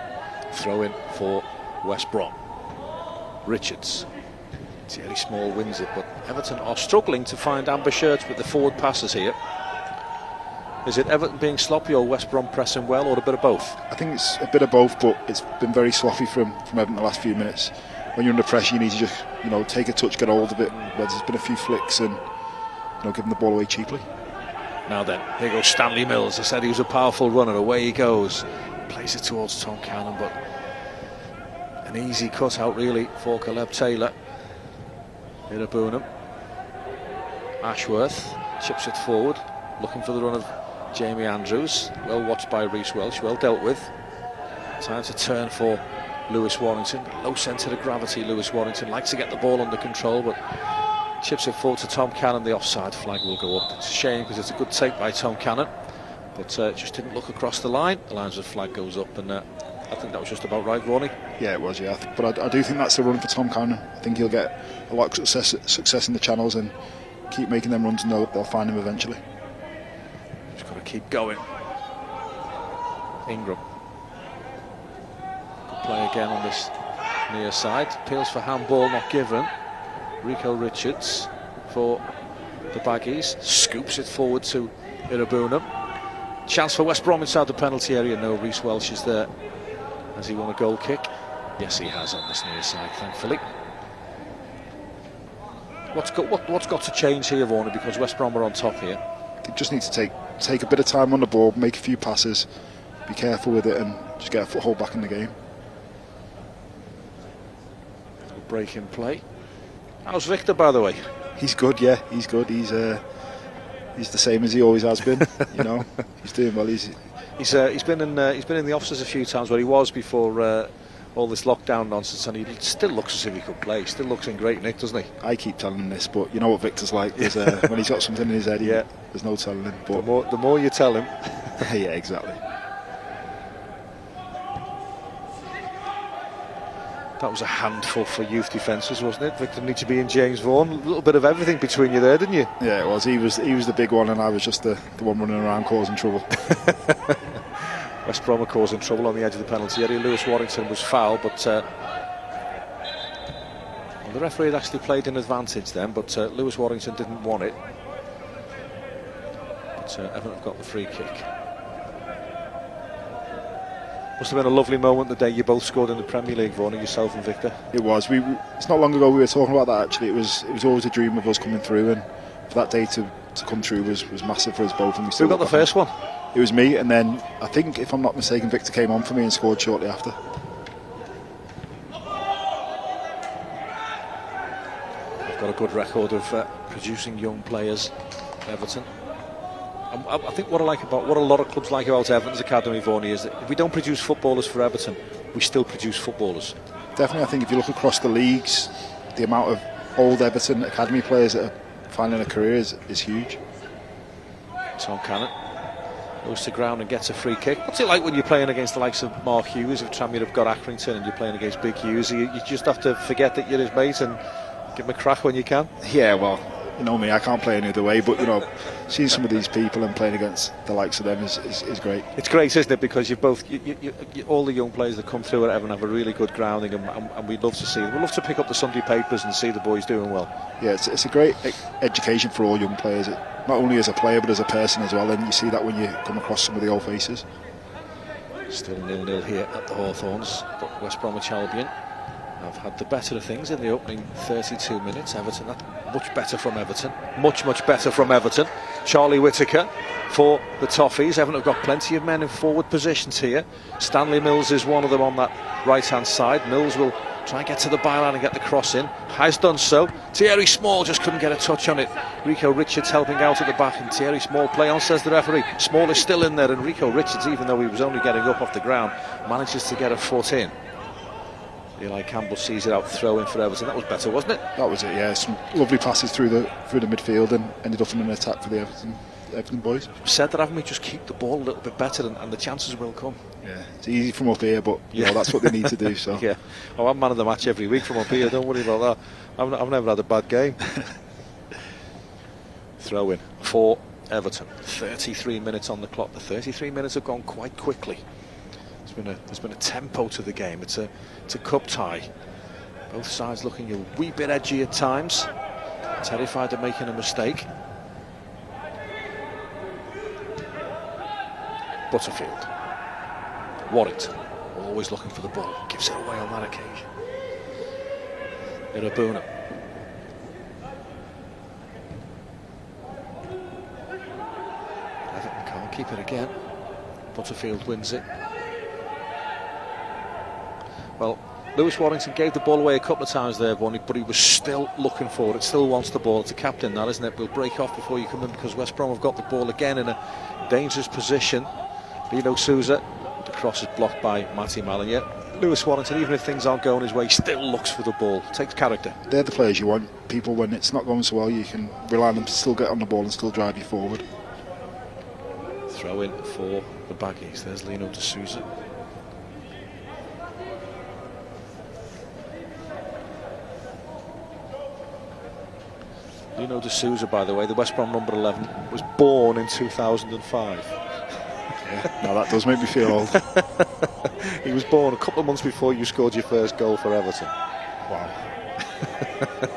Throw in for West Brom. Richards. Thierry Small wins it, but Everton are struggling to find amber shirts with the forward passes here. Is it Everton being sloppy or West Brom pressing well, or a bit of both? I think it's a bit of both, but it's been very sloppy from Everton the last few minutes. When you're under pressure, you need to just take a touch, get hold of it. But there's been a few flicks and giving the ball away cheaply. Now then, here goes Stanley Mills. I said he was a powerful runner. Away he goes. Plays it towards Tom Cannon, but an easy cut out really for Caleb Taylor. Irabuna. Ashworth chips it forward, looking for the run of Jamie Andrews. Well watched by Reece Welsh, well dealt with. Time to turn for Lewis Warrington. Low centre of gravity, Lewis Warrington likes to get the ball under control, but chips it forward to Tom Cannon. The offside flag will go up. It's a shame because it's a good take by Tom Cannon, but just didn't look across the line. The linesman's flag goes up, and I think that was just about right, Ronnie. Yeah, it was, yeah. But I do think that's the run for Tom Cannon. I think he'll get a lot of success in the channels and keep making them runs, and they'll find him eventually. Just got to keep going. Ingram. Good play again on this near side. Appeals for handball, not given. Rico Richards for the Baggies. Scoops it forward to Irabuna. Chance for West Brom inside the penalty area. No, Reece Welsh is there. Has he won a goal kick? Yes, he has on this near side, thankfully. What's got to change here, Warner, because West Brom are on top here? They just need to take a bit of time on the ball, make a few passes, be careful with it, and just get a foothold back in the game. Break in play. How's Victor, by the way? He's good, yeah. He's good. He's the same as he always has been. He's doing well. He's been in the offices a few times where he was before all this lockdown nonsense, and he still looks as if he could play. He still looks in great nick, doesn't he? I keep telling him this, but you know what Victor's like. When he's got something in his head, there's no telling him. But the more you tell him. Yeah, exactly. That was a handful for youth defences, wasn't it? Victor needs to be in James Vaughan. A little bit of everything between you there, didn't you? Yeah, it was. He was the big one, and I was just the one running around causing trouble. West Brom are causing trouble on the edge of the penalty area. Lewis Warrington was fouled, but the referee had actually played in advantage then, but Lewis Warrington didn't want it. But Everton have got the free kick. Must have been a lovely moment the day you both scored in the Premier League, Vaughan, yourself and Victor. It was. It's not long ago we were talking about that, actually. It was always a dream of us coming through, and for that day to come through was massive for us both. And Who got the first one? It was me, and then I think, if I'm not mistaken, Victor came on for me and scored shortly after. They've got a good record of producing young players, Everton. I think what a lot of clubs like about Everton's academy, Vaughan, is that if we don't produce footballers for Everton, we still produce footballers. Definitely, I think if you look across the leagues, the amount of old Everton academy players that are finding a career is huge. Tom Cannon goes to ground and gets a free kick. What's it like when you're playing against the likes of Mark Hughes, of Tranmere have got Accrington, and you're playing against Big Hughes? You just have to forget that you're his mate and give him a crack when you can? Yeah, well, you know me, I can't play any other way, but you know, seeing some of these people and playing against the likes of them is great. It's great, isn't it? Because you both, all the young players that come through at Everton have a really good grounding, and we'd love to see them. We'd love to pick up the Sunday papers and see the boys doing well. Yeah, it's a great education for all young players, not only as a player but as a person as well, and you see that when you come across some of the old faces. Still 0-0 here at the Hawthorns, but West Bromwich Albion have had the better of things in the opening 32 minutes. Everton, much better from Everton. Much better from Everton. Charlie Whittaker for the Toffees. Everton have got plenty of men in forward positions here. Stanley Mills is one of them on that right-hand side. Mills will try and get to the byline and get the cross in. Has done so. Thierry Small just couldn't get a touch on it. Rico Richards helping out at the back, and Thierry Small play on, says the referee. Small is still in there, and Rico Richards, even though he was only getting up off the ground, manages to get a foot in. Eli Campbell sees it out, throw in for Everton. That was better, wasn't it? That was it, yeah. Some lovely passes through the midfield and ended up in an attack for the Everton boys. We've said that, haven't we? Just keep the ball a little bit better and the chances will come. Yeah, it's easy from up here, but you know, that's what they need to do. So yeah, oh, I'm man of the match every week from up here, don't worry about that. I've never had a bad game. Throw in for Everton. 33 minutes on the clock. The 33 minutes have gone quite quickly. There's been a tempo to the game. It's a cup tie. Both sides looking a wee bit edgy at times, terrified of making a mistake. Butterfield, Warrington, always looking for the ball, gives it away on that occasion. Irabuna. Everton can't keep it again. Butterfield wins it. Well, Lewis Warrington gave the ball away a couple of times there, but he was still looking for it, still wants the ball. It's a captain, that, isn't it? We'll break off before you come in because West Brom have got the ball again in a dangerous position. Lino Souza, the cross is blocked by Matty Mallon. Yet Lewis Warrington, even if things aren't going his way, still looks for the ball, takes character. They're the players you want. People, when it's not going so well, you can rely on them to still get on the ball and still drive you forward. Throw in for the Baggies. There's Lino Souza. Lino Souza, by the way, the West Brom number 11, was born in 2005. Yeah, now that does make me feel old. He was born a couple of months before you scored your first goal for Everton. Wow.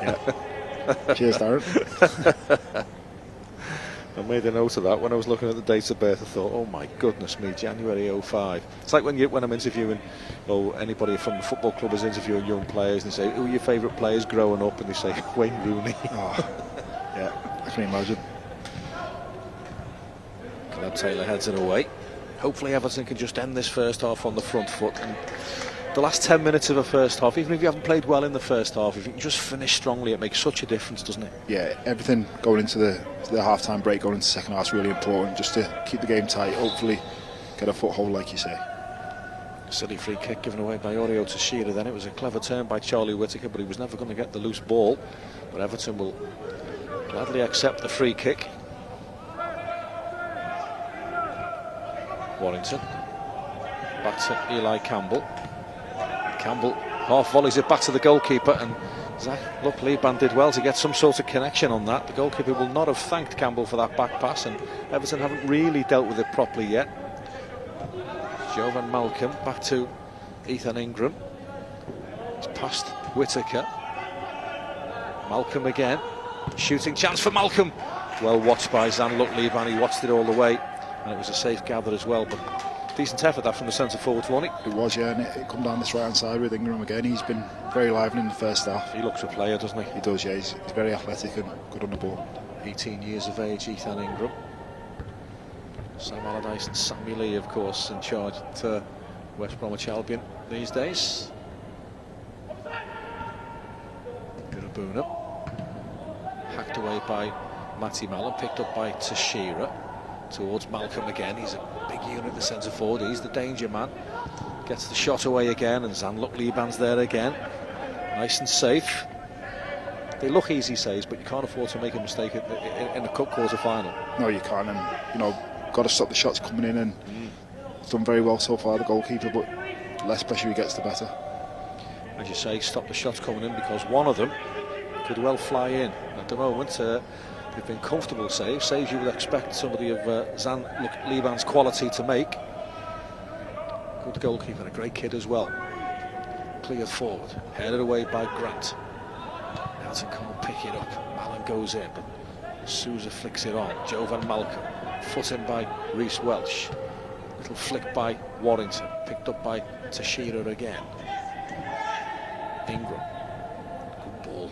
Yeah. Cheers, Darren. I made a note of that when I was looking at the dates of birth. I thought, oh my goodness me, January 05. It's like when I'm interviewing, or anybody from the football club is interviewing young players, and they say, who are your favourite players growing up? And they say, Wayne Rooney. Oh, yeah, I can imagine. Caleb Taylor heads it away. Hopefully Everton can just end this first half on the front foot. And the last 10 minutes of a first half, even if you haven't played well in the first half, if you can just finish strongly, it makes such a difference, doesn't it? Yeah, everything going into the half-time break, going into the second half is really important, just to keep the game tight, hopefully get a foothold, like you say. Silly free kick given away by Oreo Teixeira. Then it was a clever turn by Charlie Whittaker, but he was never going to get the loose ball. But Everton will gladly accept the free kick. Warrington back to Eli Campbell. Campbell half volleys it back to the goalkeeper, and look, Liban did well to get some sort of connection on that. The goalkeeper will not have thanked Campbell for that back pass, and Everton haven't really dealt with it properly yet. Jovan Malcolm back to Ethan Ingram. It's past Whittaker. Malcolm again. Shooting chance for Malcolm. Well watched by Zanluk Liban. He watched it all the way, and it was a safe gather as well. But decent effort that from the centre forwards, wasn't it? It was, yeah, and it come down this right hand side with Ingram again. He's been very lively in the first half. He looks a player, doesn't he? He does, yeah. He's very athletic and good on the ball. 18 years of age, Ethan Ingram. Sam Allardyce and Sammy Lee, of course, in charge at West Bromwich Albion these days. Irabuna hacked away by Matty Mallon, picked up by Teixeira towards Malcolm again. He's a big unit, the centre forward. He's the danger man. Gets the shot away again, and Zanluk Liban's there again. Nice and safe. they look easy saves, but you can't afford to make a mistake in the cup quarter final. No, you can't, and you know, got to stop the shots coming in, and it's done very well so far, the goalkeeper, but less pressure he gets, the better. As you say, stop the shots coming in, because one of them could well fly in. At the moment, they've been comfortable saves you would expect somebody of Zan Liban's quality to make. Good goalkeeper, a great kid as well. Cleared forward, headed away by Grant. Elton can't pick it up. Mallon goes in, but Sousa flicks it on. Jovan Malcolm, foot in by Reece Welsh. Little flick by Warrington, picked up by Tashira again. Ingram, good ball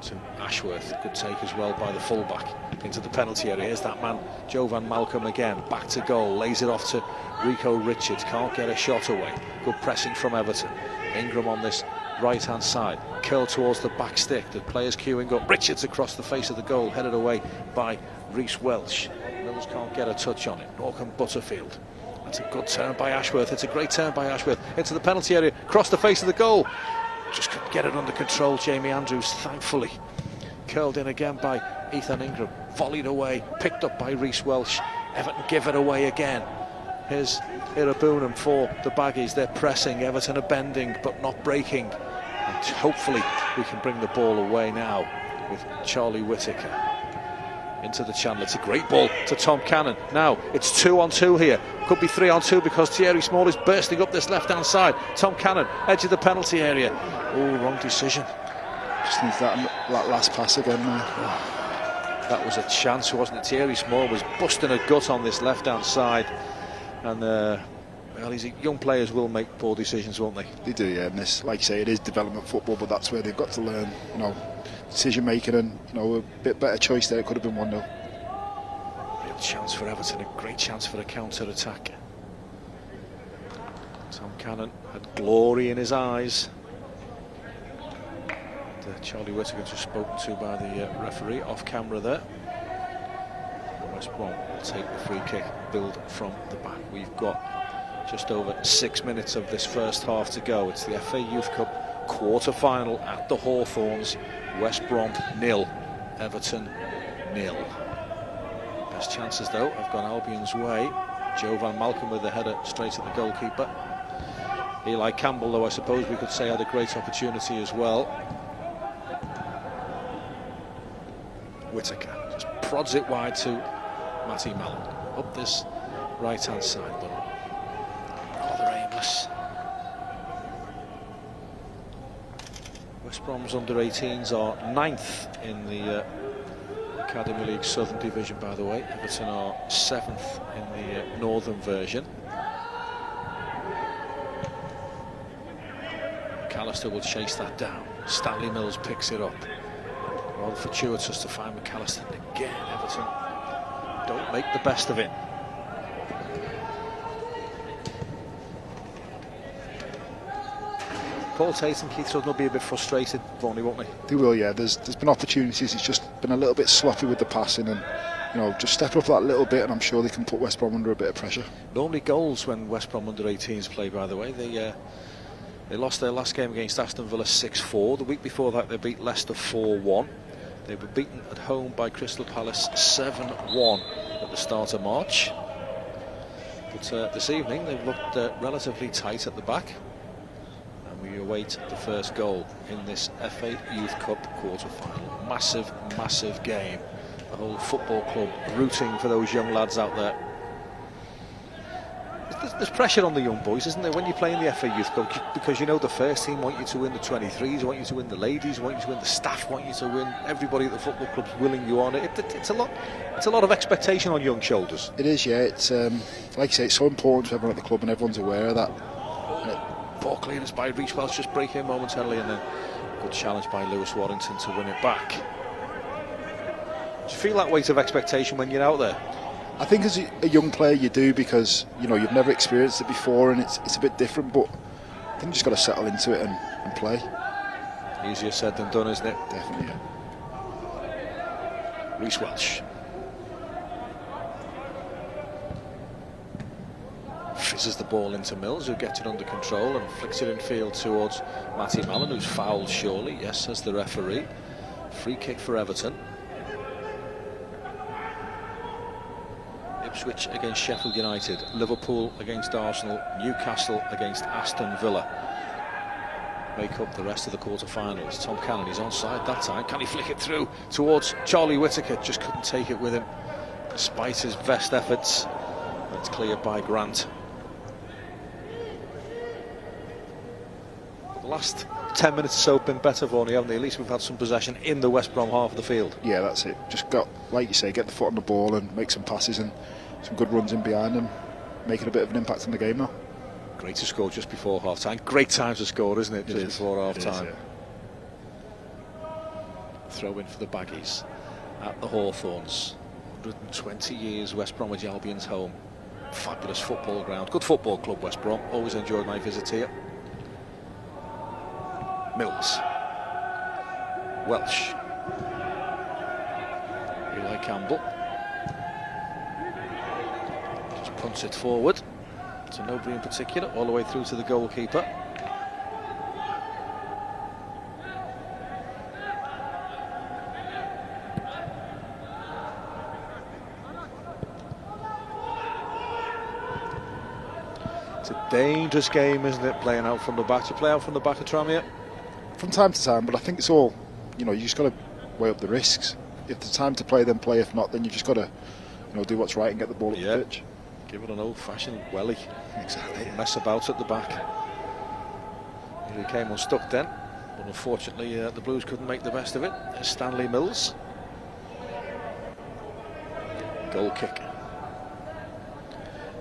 to Ashworth, good take as well by the fullback into the penalty area. Here's that man Jovan Malcolm again, back to goal, lays it off to Rico Richards, can't get a shot away. Good pressing from Everton. Ingram on this right hand side, curl towards the back stick, the players queuing up. Richards across the face of the goal, headed away by Reece Welsh. Mills can't get a touch on it. Norcombe Butterfield, that's a good turn by Ashworth. It's a great turn by Ashworth into the penalty area, across the face of the goal. Just couldn't get it under control, Jamie Andrews, thankfully. Curled in again by Ethan Ingram, volleyed away, picked up by Reece Welsh. Everton give it away again. Here's Irabunum for the Baggies. They're pressing, Everton are bending but not breaking. And hopefully we can bring the ball away now with Charlie Whittaker. Into the channel, it's a great ball to Tom Cannon. Now it's 2-on-2 here, could be 3-on-2 because Thierry Small is bursting up this left hand side. Tom Cannon, edge of the penalty area. Oh, wrong decision. Just needs that last pass again now. That was a chance, wasn't it? Thierry Small was busting a gut on this left hand side, and well, these young players will make poor decisions, won't they? They do, yeah. And this, like you say, it is development football, but that's where they've got to learn, you know, decision making, and you know, a bit better choice there. It could have been 1-0. Real chance for Everton, a great chance for a counter attack. Tom Cannon had glory in his eyes. Charlie Whittaker just spoken to by the referee off camera there. West Brom will take the free kick, build from the back. We've got just over 6 minutes of this first half to go. It's the FA Youth Cup quarter-final at the Hawthorns. West Brom 0, Everton 0. Best chances though have gone Albion's way. Jovan Malcolm with the header straight at the goalkeeper. Eli Campbell, though, I suppose we could say had a great opportunity as well. Whittaker just prods it wide to Matty Mallon up this right hand side, but rather aimless. West Brom's under-18s are 9th in the Academy League Southern Division, by the way. Everton are 7th in the Northern version. McAllister will chase that down. Stanley Mills picks it up. Rather fortuitous to find McAllister again. Everton don't make the best of it. Paul Tate and Keith Sutton will be a bit frustrated, won't they? They will, yeah. There's been opportunities. It's just been a little bit sloppy with the passing, and you know, just step up that little bit, and I'm sure they can put West Brom under a bit of pressure. Normally goals when West Brom under-18s play, by the way. They lost their last game against Aston Villa 6-4. The week before that they beat Leicester 4-1. They were beaten at home by Crystal Palace 7-1 at the start of March. But this evening they've looked relatively tight at the back. And we await the first goal in this FA Youth Cup quarter-final. Massive, massive game. The whole football club rooting for those young lads out there. There's pressure on the young boys, isn't there, when you play in the FA Youth Cup, because you know the first team want you to win the 23s, want you to win the ladies, want you to win the staff, want you to win. Everybody at the football club's willing you on. It's a lot of expectation on young shoulders. It is, yeah. It's like you say, it's so important to everyone at the club, and everyone's aware of that. Poor clearance by Reece Welsh, just break in momentarily, and then good challenge by Lewis Warrington to win it back. Do you feel that weight of expectation when you're out there? I think as a young player you do, because you know you've never experienced it before, and it's a bit different, but I think you just got to settle into it and play. Easier said than done, isn't it? Definitely, yeah. Reece Welsh fizzes the ball into Mills, who gets it under control and flicks it in field towards Matty Mallon, who's fouled surely, yes, says the referee. Free kick for Everton. Ipswich against Sheffield United, Liverpool against Arsenal, Newcastle against Aston Villa make up the rest of the quarter-finals. Tom Cannon, he's onside that time. Can he flick it through towards Charlie Whittaker? Just couldn't take it with him despite his best efforts. That's cleared by Grant. The last 10 minutes or so have been better, Vaughan, haven't they? At least we've had some possession in the West Brom half of the field. Yeah, that's it. Just got, like you say, get the foot on the ball and make some passes and some good runs in behind and making a bit of an impact on the game now. Great to score just before half time. Great time to score, isn't it? Just before half time. Throw in for the Baggies at the Hawthorns. 120 years West Bromwich Albion's home. Fabulous football ground. Good football club, West Brom. Always enjoyed my visit here. Mills. Welsh. Eli Campbell. Just punts it forward to nobody in particular, all the way through to the goalkeeper. It's a dangerous game, isn't it, playing out from the back? Do you play out from the back of Tranmere? From time to time, but I think it's all, you know, you just got to weigh up the risks. If there's time to play, then play. If not, then you just got to, you know, do what's right and get the ball up the pitch. Give it an old-fashioned welly. Exactly. Mess about at the back. He came unstuck then, but unfortunately the Blues couldn't make the best of it. There's Stanley Mills. Goal kick.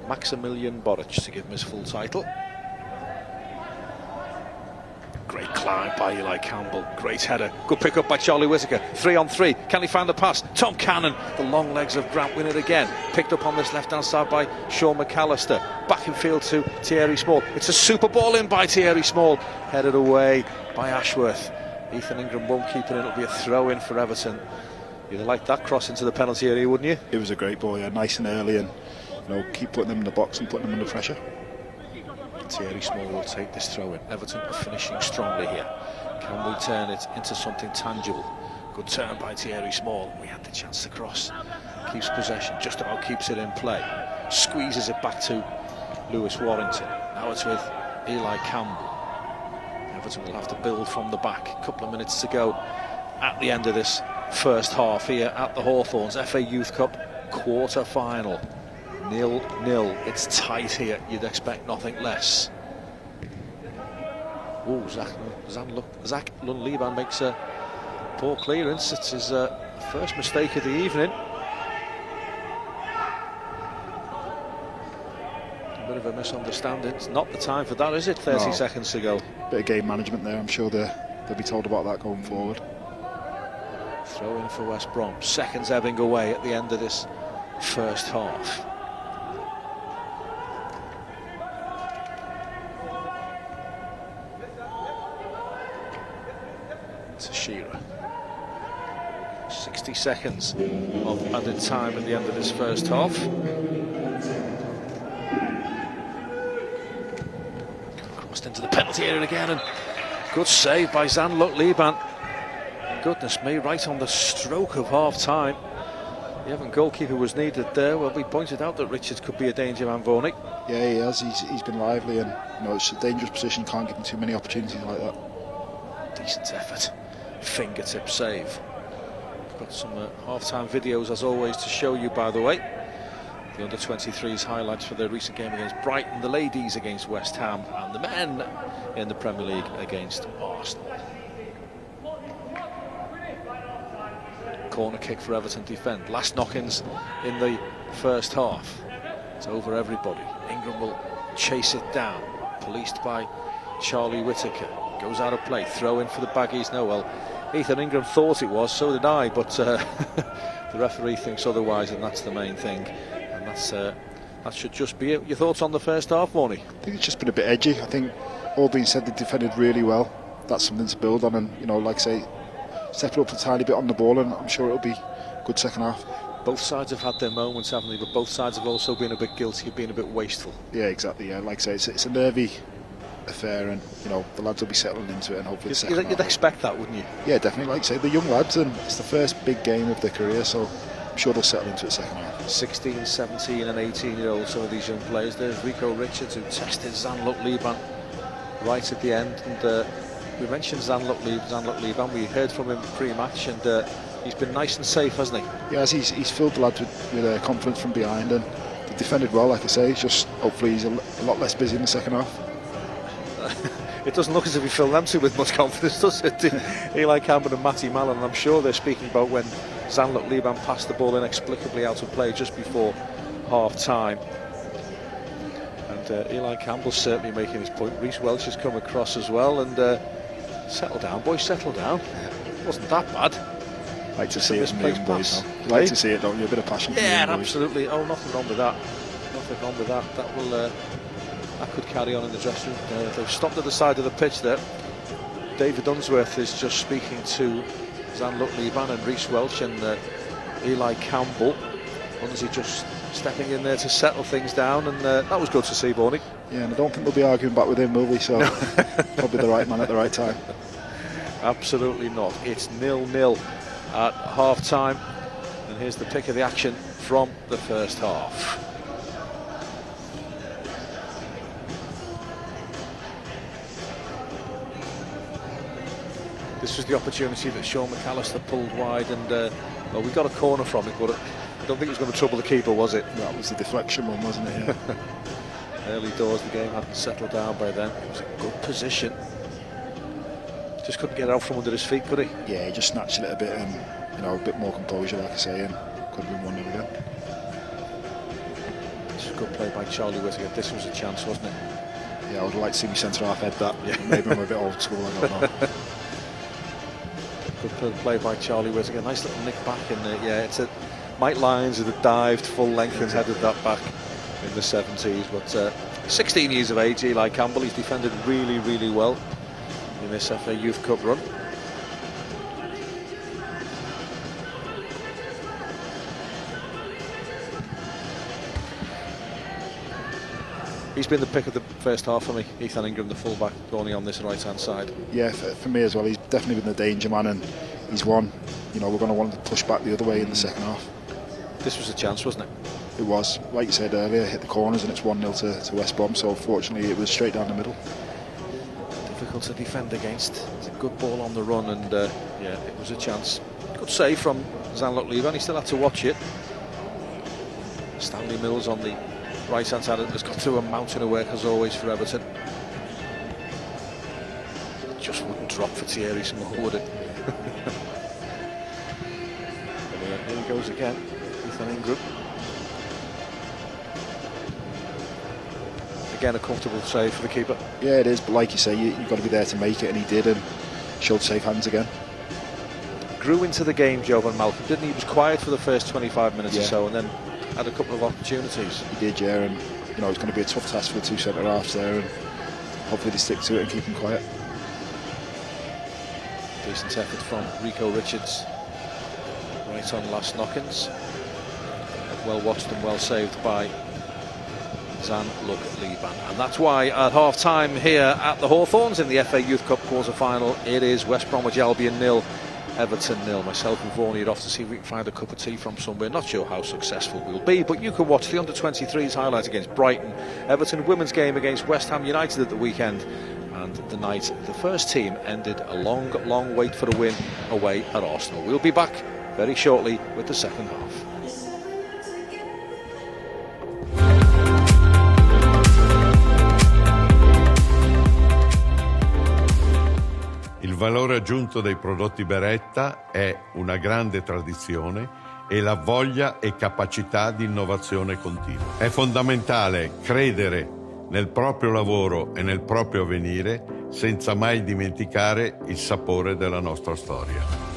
Maximilian Boric, to give him his full title. Great climb by Eli Campbell. Great header. Good pick up by Charlie Whittaker. 3 on 3. Can he find the pass? Tom Cannon. The long legs of Grant win it again. Picked up on this left-hand side by Sean McAllister. Back in field to Thierry Small. It's a super ball in by Thierry Small. Headed away by Ashworth. Ethan Ingram won't keep it in. It'll be a throw-in for Everton. You'd like that cross into the penalty area, wouldn't you? It was a great ball, yeah. Nice and early, and you know, keep putting them in the box and putting them under pressure. Thierry Small will take this throw in. Everton are finishing strongly here. Can we turn it into something tangible? Good turn by Thierry Small. We had the chance to cross. Keeps possession, just about keeps it in play. Squeezes it back to Lewis Warrington. Now it's with Eli Campbell. Everton will have to build from the back. A couple of minutes to go at the end of this first half here at the Hawthorns FA Youth Cup quarter-final. 0-0. It's tight here. You'd expect nothing less. Oh, Zach Lund-Liban makes a poor clearance. It's his first mistake of the evening. A bit of a misunderstanding. It's not the time for that, is it? 30 seconds to go. Bit of game management there. I'm sure they'll be told about that going forward. Throw in for West Brom. Seconds ebbing away at the end of this first half. Shearer. 60 seconds of added time at the end of this first half. Crossed into the penalty area again, and good save by Zan Lund-Liban. Goodness me, right on the stroke of half time. The Everton goalkeeper was needed there. Well, we pointed out that Richards could be a danger man, Vaughan. Yeah, he has. He's been lively, and you know, it's a dangerous position. Can't give him too many opportunities like that. Decent effort. Fingertip save. Got some half-time videos as always to show you, by the way. The under-23s highlights for their recent game against Brighton, the ladies against West Ham, and the men in the Premier League against Arsenal. Corner kick for Everton defend. Last knock-ins in the first half. It's over everybody. Ingram will chase it down. Policed by Charlie Whittaker. Goes out of play. Throw in for the Baggies. No, well, Ethan Ingram thought it was, so did I, but the referee thinks otherwise, and that's the main thing. And that should just be it. Your thoughts on the first half, Morney? I think it's just been a bit edgy. I think, all being said, they defended really well. That's something to build on, and you know, like I say, step it up a tiny bit on the ball, and I'm sure it'll be a good second half. Both sides have had their moments, haven't they? But both sides have also been a bit guilty of being a bit wasteful. Yeah, exactly. Yeah, like I say, it's a nervy affair, and the lads will be settling into it, and hopefully the second half. You'd expect that, wouldn't you? Yeah, definitely. Like you say, the young lads, and it's the first big game of their career, so I'm sure they'll settle into it second half. 16, 17 and 18-year-olds, some of these young players. There's Rico Richards, who tested Zanluk Liban right at the end, and we mentioned Zanluk Liban. We heard from him pre-match, and he's been nice and safe, hasn't he? Yeah, he's filled the lads with confidence from behind, and they've defended well, like I say. It's just hopefully he's a lot less busy in the second half. It doesn't look as if he filled them two with much confidence, does it? Eli Campbell and Matty Mallon, and I'm sure they're speaking about when Zanluk Liban passed the ball inexplicably out of play just before half-time. And Eli Campbell's certainly making his point. Reece Welch has come across as well, and settle down, boys, settle down. It wasn't that bad. Like to see it from the young boys now. You like to see it, don't you? A bit of passion from the young boys. Absolutely. Oh, nothing wrong with that. Nothing wrong with that. That will... that could carry on in the dressing room. They've stopped at the side of the pitch there. David Unsworth is just speaking to Zanluk Liban and Reece Welch and Eli Campbell. Unsy just stepping in there to settle things down, and that was good to see, Bonnie. Yeah, and I don't think they'll be arguing back with him, will they? So probably the right man at the right time. Absolutely not. It's 0-0 at half-time, and here's the pick of the action from the first half. This was the opportunity that Sean McAllister pulled wide, and well, we got a corner from it, but I don't think it was going to trouble the keeper, was it? That was the deflection one, wasn't it? Yeah. Early doors, the game hadn't settled down by then. It was a good position. Just couldn't get out from under his feet, could he? Yeah, he just snatched it a bit, and a bit more composure, like I say, and could have been 1-0 again. This was a good play by Charlie Whittaker. This was a chance, wasn't it? Yeah, I would like to see me centre half head that. Yeah. Maybe I'm a bit old school, I don't know. Good play by Charlie Whittaker. Nice little nick back in there. Yeah, it's Mike Lyons had dived full length and headed that back in the 70s. But 16 years of age, Eli Campbell, he's defended really, really well in this FA Youth Cup run. He's been the pick of the first half for me, Ethan Ingram, the fullback, only on this right-hand side. Yeah, for me as well. He's definitely been the danger man, and he's won. We're going to want to push back the other way in the second half. This was a chance, wasn't it? It was. Like you said earlier, hit the corners, and it's 1-0 to West Brom, so fortunately it was straight down the middle. Difficult to defend against. It's a good ball on the run, and yeah, it was a chance. Good save from Zanluk Liban. He still had to watch it. Stanley Mills on the right-hand side has got through a mountain of work, as always, for Everton. Just wouldn't drop for Thierry Small, would it? Here he goes again, Ethan Ingram. Again, a comfortable save for the keeper. Yeah, it is, but like you say, you've got to be there to make it, and he did, and showed safe hands again. Grew into the game, Jovan Malcolm, didn't he? He was quiet for the first 25 minutes or so, and then had a couple of opportunities. He did, yeah, and it's going to be a tough task for the two centre halves there, and hopefully they stick to it and keep him quiet. Decent effort from Rico Richards, right on last knockings. Well watched and well saved by Zanluk Liban, and that's why at half-time here at the Hawthorns in the FA Youth Cup quarter-final, it is West Bromwich Albion 0, Everton 0. Myself and Vaughan are off to see if we can find a cup of tea from somewhere. Not sure how successful we'll be, but you can watch the under-23s highlights against Brighton, Everton women's game against West Ham United at the weekend, and the night the first team ended a long wait for a win away at Arsenal. We'll be back very shortly with the second half. Il valore aggiunto dei prodotti Beretta è una grande tradizione e la voglia e capacità di innovazione continua. È fondamentale credere nel proprio lavoro e nel proprio avvenire senza mai dimenticare il sapore della nostra storia.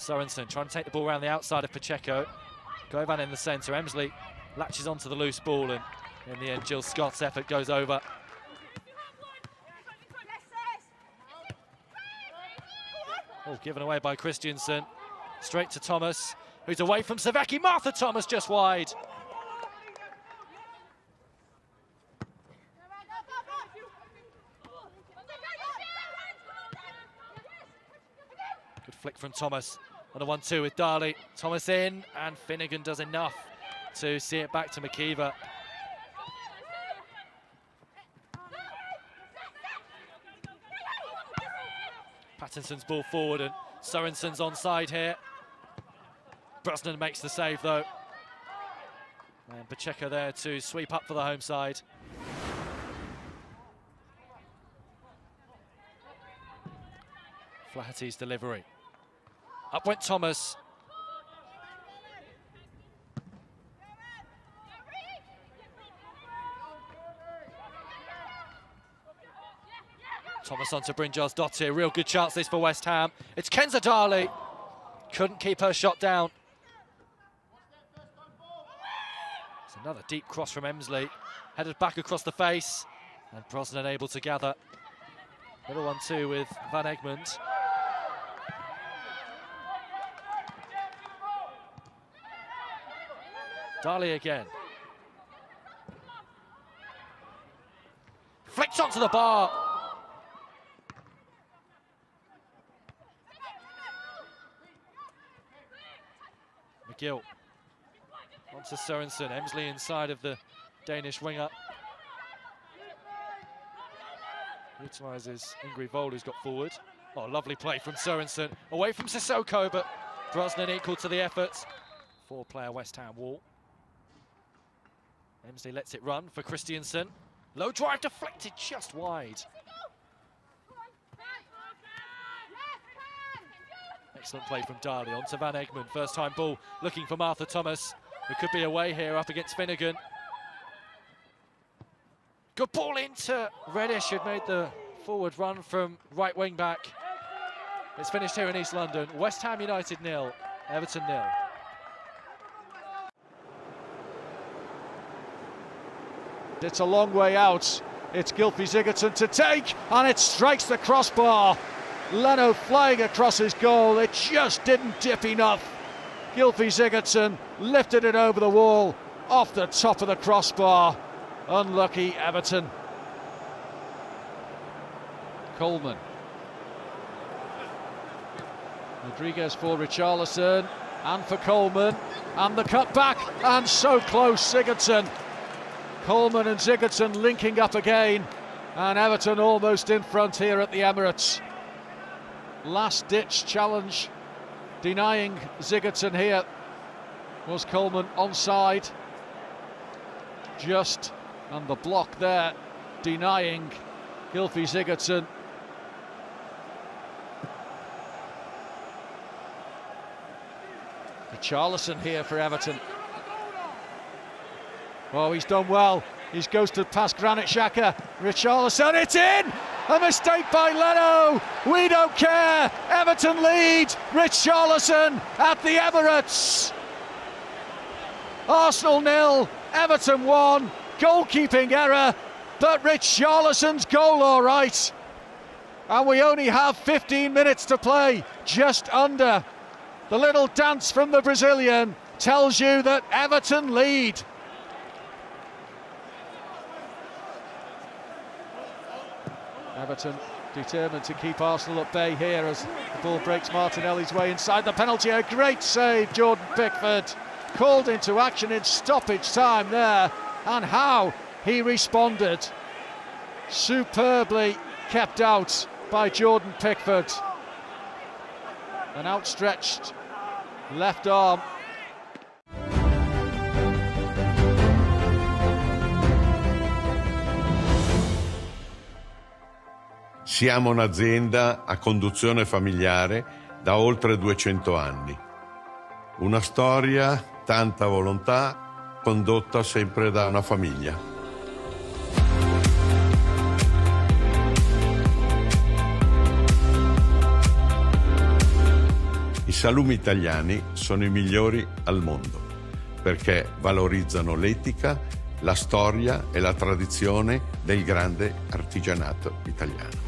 Sorensen trying to take the ball around the outside of Pacheco. Govan in the centre. Emsley latches onto the loose ball, and in the end, Jill Scott's effort goes over. Oh, given away by Christiansen. Straight to Thomas, who's away from Savecki. Martha Thomas just wide. Good flick from Thomas on a 1-2 with Darley. Thomas in, and Finnegan does enough to see it back to McKeever. Pattinson's ball forward, and Sorensen's onside here. Brosnan makes the save though. And Pacheco there to sweep up for the home side. Flaherty's delivery. Up went Thomas. Thomas onto Brynjar's Dottir. Real good chance this for West Ham. It's Kenza Darley. Couldn't keep her shot down. It's another deep cross from Emsley. Headed back across the face. And Brosnan able to gather. Little 1-2 with Van Egmond. Darley again. Flicked onto the bar. McGill onto Sorensen. Emsley inside of the Danish winger. Utilises Ingrid Vold, who's got forward. Oh, lovely play from Sorensen. Away from Sissoko, but Brosnan equal to the effort. 4-player West Ham wall. Emsley lets it run for Christiansen. Low drive deflected just wide. Excellent play from Darley onto Van Egmond. First time ball looking for Martha Thomas, who could be away here up against Finnegan. Good ball into Reddish, who'd made the forward run from right wing back. It's finished here in East London. West Ham United 0, Everton 0. It's a long way out. It's Gylfi Sigurdsson to take, and it strikes the crossbar. Leno flying across his goal. It just didn't dip enough. Gylfi Sigurdsson lifted it over the wall, off the top of the crossbar. Unlucky Everton. Coleman. Rodriguez for Richarlison, and for Coleman, and the cut back, and so close Sigurdsson. Coleman and Sigurdsson linking up again, and Everton almost in front here at the Emirates. Last-ditch challenge, denying Sigurdsson here. Was Coleman onside? Just, and the block there, denying Gylfi Sigurdsson. Richarlison here for Everton. Oh, he's done well. He's ghosted past Granit Xhaka. Richarlison, it's in! A mistake by Leno. We don't care. Everton lead. Richarlison at the Emirates. Arsenal 0, Everton 1. Goalkeeping error, but Richarlison's goal all right. And we only have 15 minutes to play, just under. The little dance from the Brazilian tells you that Everton lead. Everton determined to keep Arsenal at bay here as the ball breaks Martinelli's way inside the penalty. A great save, Jordan Pickford. Called into action in stoppage time there, and how he responded. Superbly kept out by Jordan Pickford. An outstretched left arm. Siamo un'azienda a conduzione familiare da oltre 200 anni. Una storia, tanta volontà, condotta sempre da una famiglia. I salumi italiani sono i migliori al mondo perché valorizzano l'etica, la storia e la tradizione del grande artigianato italiano.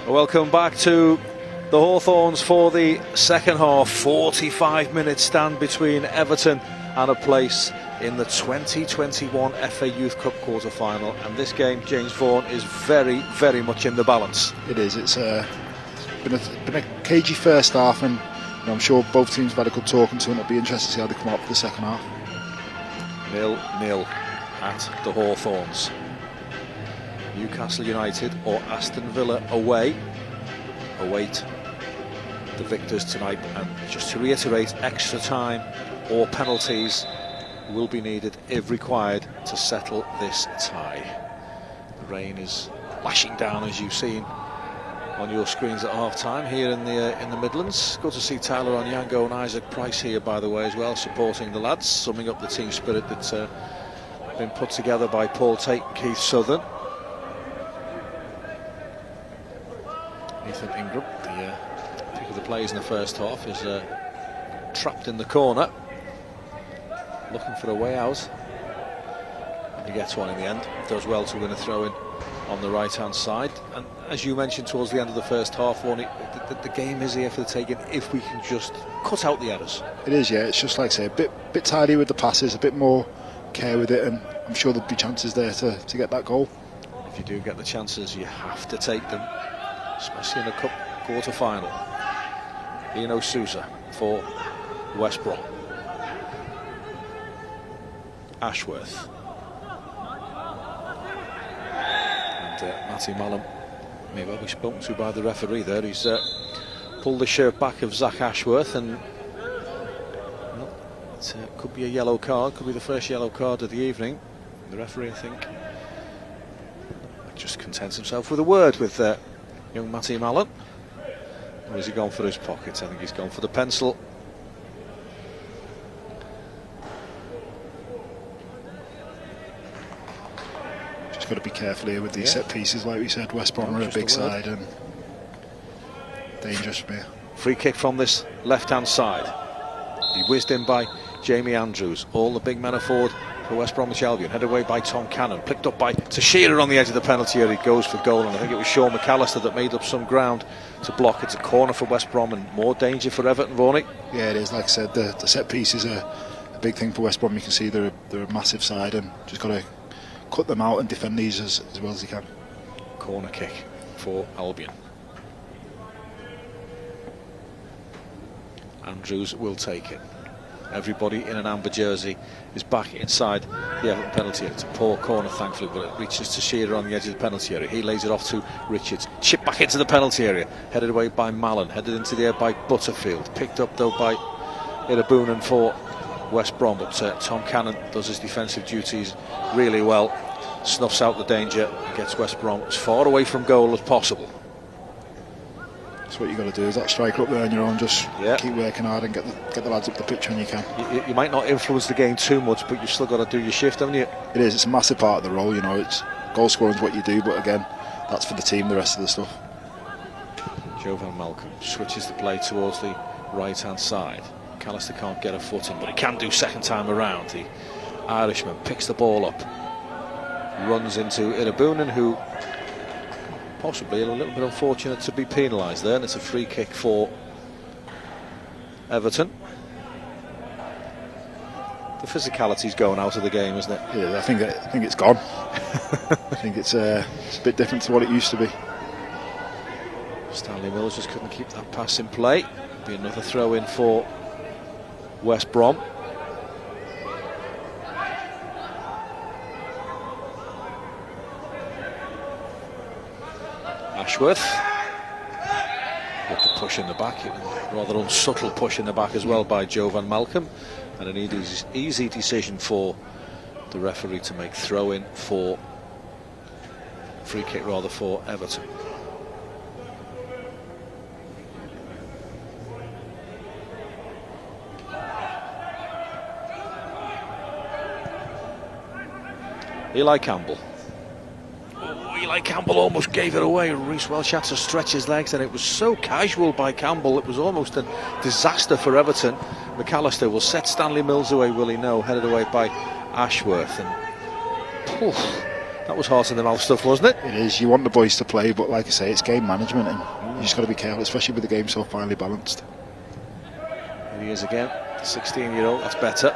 Welcome back to the Hawthorns for the second half. 45-minute stand between Everton and a place in the 2021 FA Youth Cup quarter-final, and this game, James Vaughan, is very, very much in the balance. It is. It's been a cagey first half, and I'm sure both teams have had a good talking to, and it'll be interesting to see how they come out for the second half. 0-0 at the Hawthorns. Newcastle United or Aston Villa away await the victors tonight. And just to reiterate, extra time or penalties will be needed if required to settle this tie. The rain is lashing down, as you've seen on your screens at half-time here in the Midlands. Good to see Tyler Onyango and Isaac Price here, by the way, as well, supporting the lads, summing up the team spirit that's been put together by Paul Tate and Keith Southern. Ethan Ingram, the pick of the plays in the first half, is trapped in the corner, looking for a way out. And he gets one in the end. Does well to win a throw-in on the right-hand side. And as you mentioned towards the end of the first half, the game is here for the taking if we can just cut out the errors. It is, yeah. It's just like I say, a bit tidy with the passes, a bit more care with it, and I'm sure there'll be chances there to get that goal. If you do get the chances, you have to take them, especially in a cup quarter-final. Eno Sousa for West Brom. Ashworth. Matty Mallum may well be spoken to by the referee there. He's pulled the shirt back of Zach Ashworth, and it could be a yellow card, could be the first yellow card of the evening. The referee, I think, just contents himself with a word with young Matty Mallum. Or has he gone for his pockets? I think he's gone for the pencil. Got to be careful here with these set pieces, like we said. West Brom are a big side and dangerous from here. Free kick from this left-hand side. He whizzed in by Jamie Andrews. All the big men are forward for West Bromwich Albion. Headed away by Tom Cannon. Picked up by Tashira on the edge of the penalty area. He goes for goal, and I think it was Sean McAllister that made up some ground to block. It's a corner for West Brom and more danger for Everton, Vorney. Yeah, it is. Like I said, the set pieces are a big thing for West Brom. You can see they're a massive side, and just got to cut them out and defend these as well as you can. Corner kick for Albion. Andrews will take it. Everybody in an amber jersey is back inside the Everton penalty area. It's a poor corner, thankfully, but it reaches to Shearer on the edge of the penalty area. He lays it off to Richards. Chip back into the penalty area. Headed away by Mallon. Headed into the air by Butterfield. Picked up, though, by Irabunan for West Brom, but Tom Cannon does his defensive duties really well, snuffs out the danger and gets West Brom as far away from goal as possible. That's what you've got to do, is that striker up there on your own, just keep working hard and get the lads up the pitch when you can. You might not influence the game too much, but you've still got to do your shift, haven't you? It is, it's a massive part of the role, you know. It's goal scoring is what you do, but again, that's for the team, the rest of the stuff. Jovan Malcolm switches the play towards the right-hand side. McAllister can't get a foot in, but he can do second time around. The Irishman picks the ball up, runs into Irabunan, who possibly a little bit unfortunate to be penalised there, and it's a free kick for Everton. The physicality's going out of the game, isn't it? Yeah, I think it's gone. I think it's a bit different to what it used to be. Stanley Mills just couldn't keep that pass in play. Be another throw in for West Brom. Ashworth with the push in the back, rather unsubtle push in the back as well by Jovan Malcolm, and an easy decision for the referee to make throw in for free kick rather for Everton. Eli Campbell. Oh, Eli Campbell almost gave it away. Reece Welch had to stretch his legs, and it was so casual by Campbell. It was almost a disaster for Everton. McAllister will set Stanley Mills away, will he? No, headed away by Ashworth. And that was heart in the mouth stuff, wasn't it? It is. You want the boys to play, but like I say, it's game management, and you just got to be careful, especially with the game so finely balanced. Here he is again, the 16-year-old. That's better.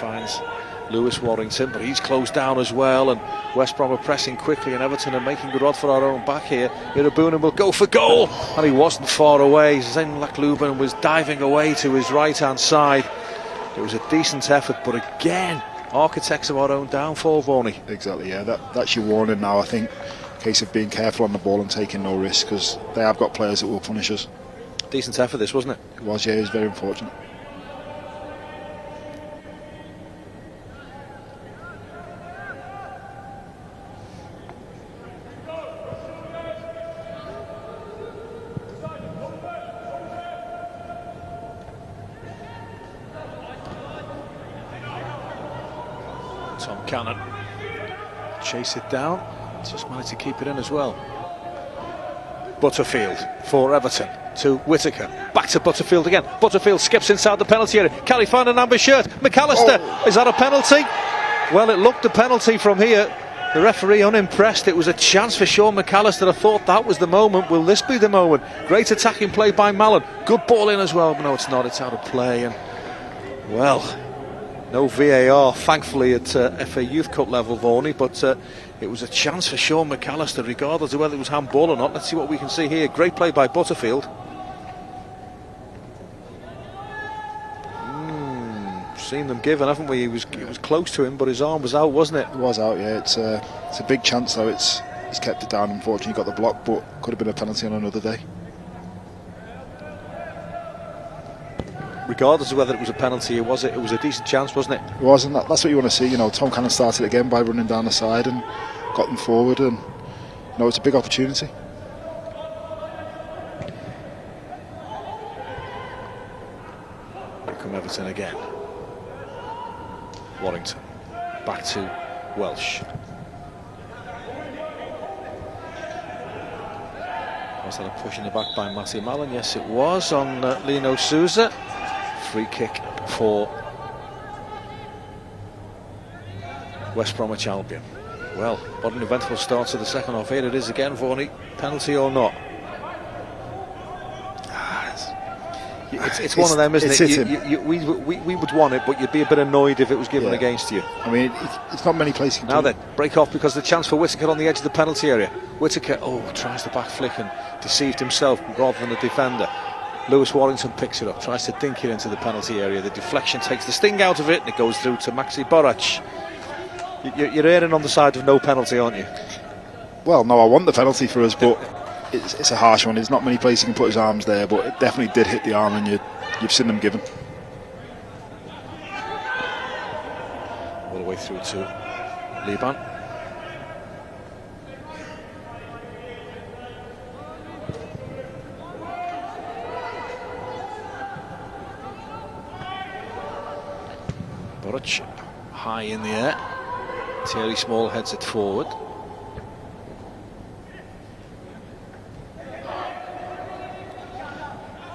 Finds Lewis Warrington, but he's closed down as well, and West Brom are pressing quickly, and Everton are making good rod for our own back here. Irabunan will go for goal, and he wasn't far away. Zen Lakluban was diving away to his right-hand side. It was a decent effort, but again, architects of our own downfall, Vorney. Exactly, yeah, that's your warning now. I think case of being careful on the ball and taking no risk, because they have got players that will punish us. Decent effort this, wasn't it? It was, yeah, it was very unfortunate. Tom Cannon, chase it down, just managed to keep it in as well. Butterfield for Everton to Whittaker, back to Butterfield again. Butterfield skips inside the penalty area. Can he find an amber shirt? McAllister, is that a penalty? Well, it looked a penalty from here. The referee unimpressed. It was a chance for Sean McAllister. I thought that was the moment. Will this be the moment? Great attacking play by Mallon. Good ball in as well, but no, it's not. It's out of play. And well, no VAR, thankfully, at FA Youth Cup level, Vaughan, but it was a chance for Sean McAllister, regardless of whether it was handball or not. Let's see what we can see here. Great play by Butterfield. Seen them given, haven't we? It was close to him, but his arm was out, wasn't it? It was out, yeah. It's a big chance, though. He's kept it down. Unfortunately, got the block, but could have been a penalty on another day. Regardless of whether it was a penalty, it was a decent chance, wasn't it? It was, and that's what you want to see. You know, Tom Cannon started again by running down the side and got them forward, and you know, it's a big opportunity. Here come Everton again. Warrington back to Welsh. Was that a push in the back by Matty Mallon? Yes, it was on Lino Souza. Free kick for West Bromwich Albion. Well, what an eventful start to the second half. Here it is again, Vaughan. Penalty or not? It's one of them, isn't it? We would want it, but you'd be a bit annoyed if it was given against you. I mean, it's not many places. Now then, break off because the chance for Whittaker on the edge of the penalty area. Whittaker, tries the back flick and deceived himself rather than the defender. Lewis Warrington picks it up, tries to dink it into the penalty area. The deflection takes the sting out of it, and it goes through to Maxi Borac. You're erring on the side of no penalty, aren't you? Well, no, I want the penalty for us, but it's a harsh one. There's not many places he can put his arms there, but it definitely did hit the arm, and you've seen them given. All the way through to Liban. Borac high in the air. Thierry Small heads it forward.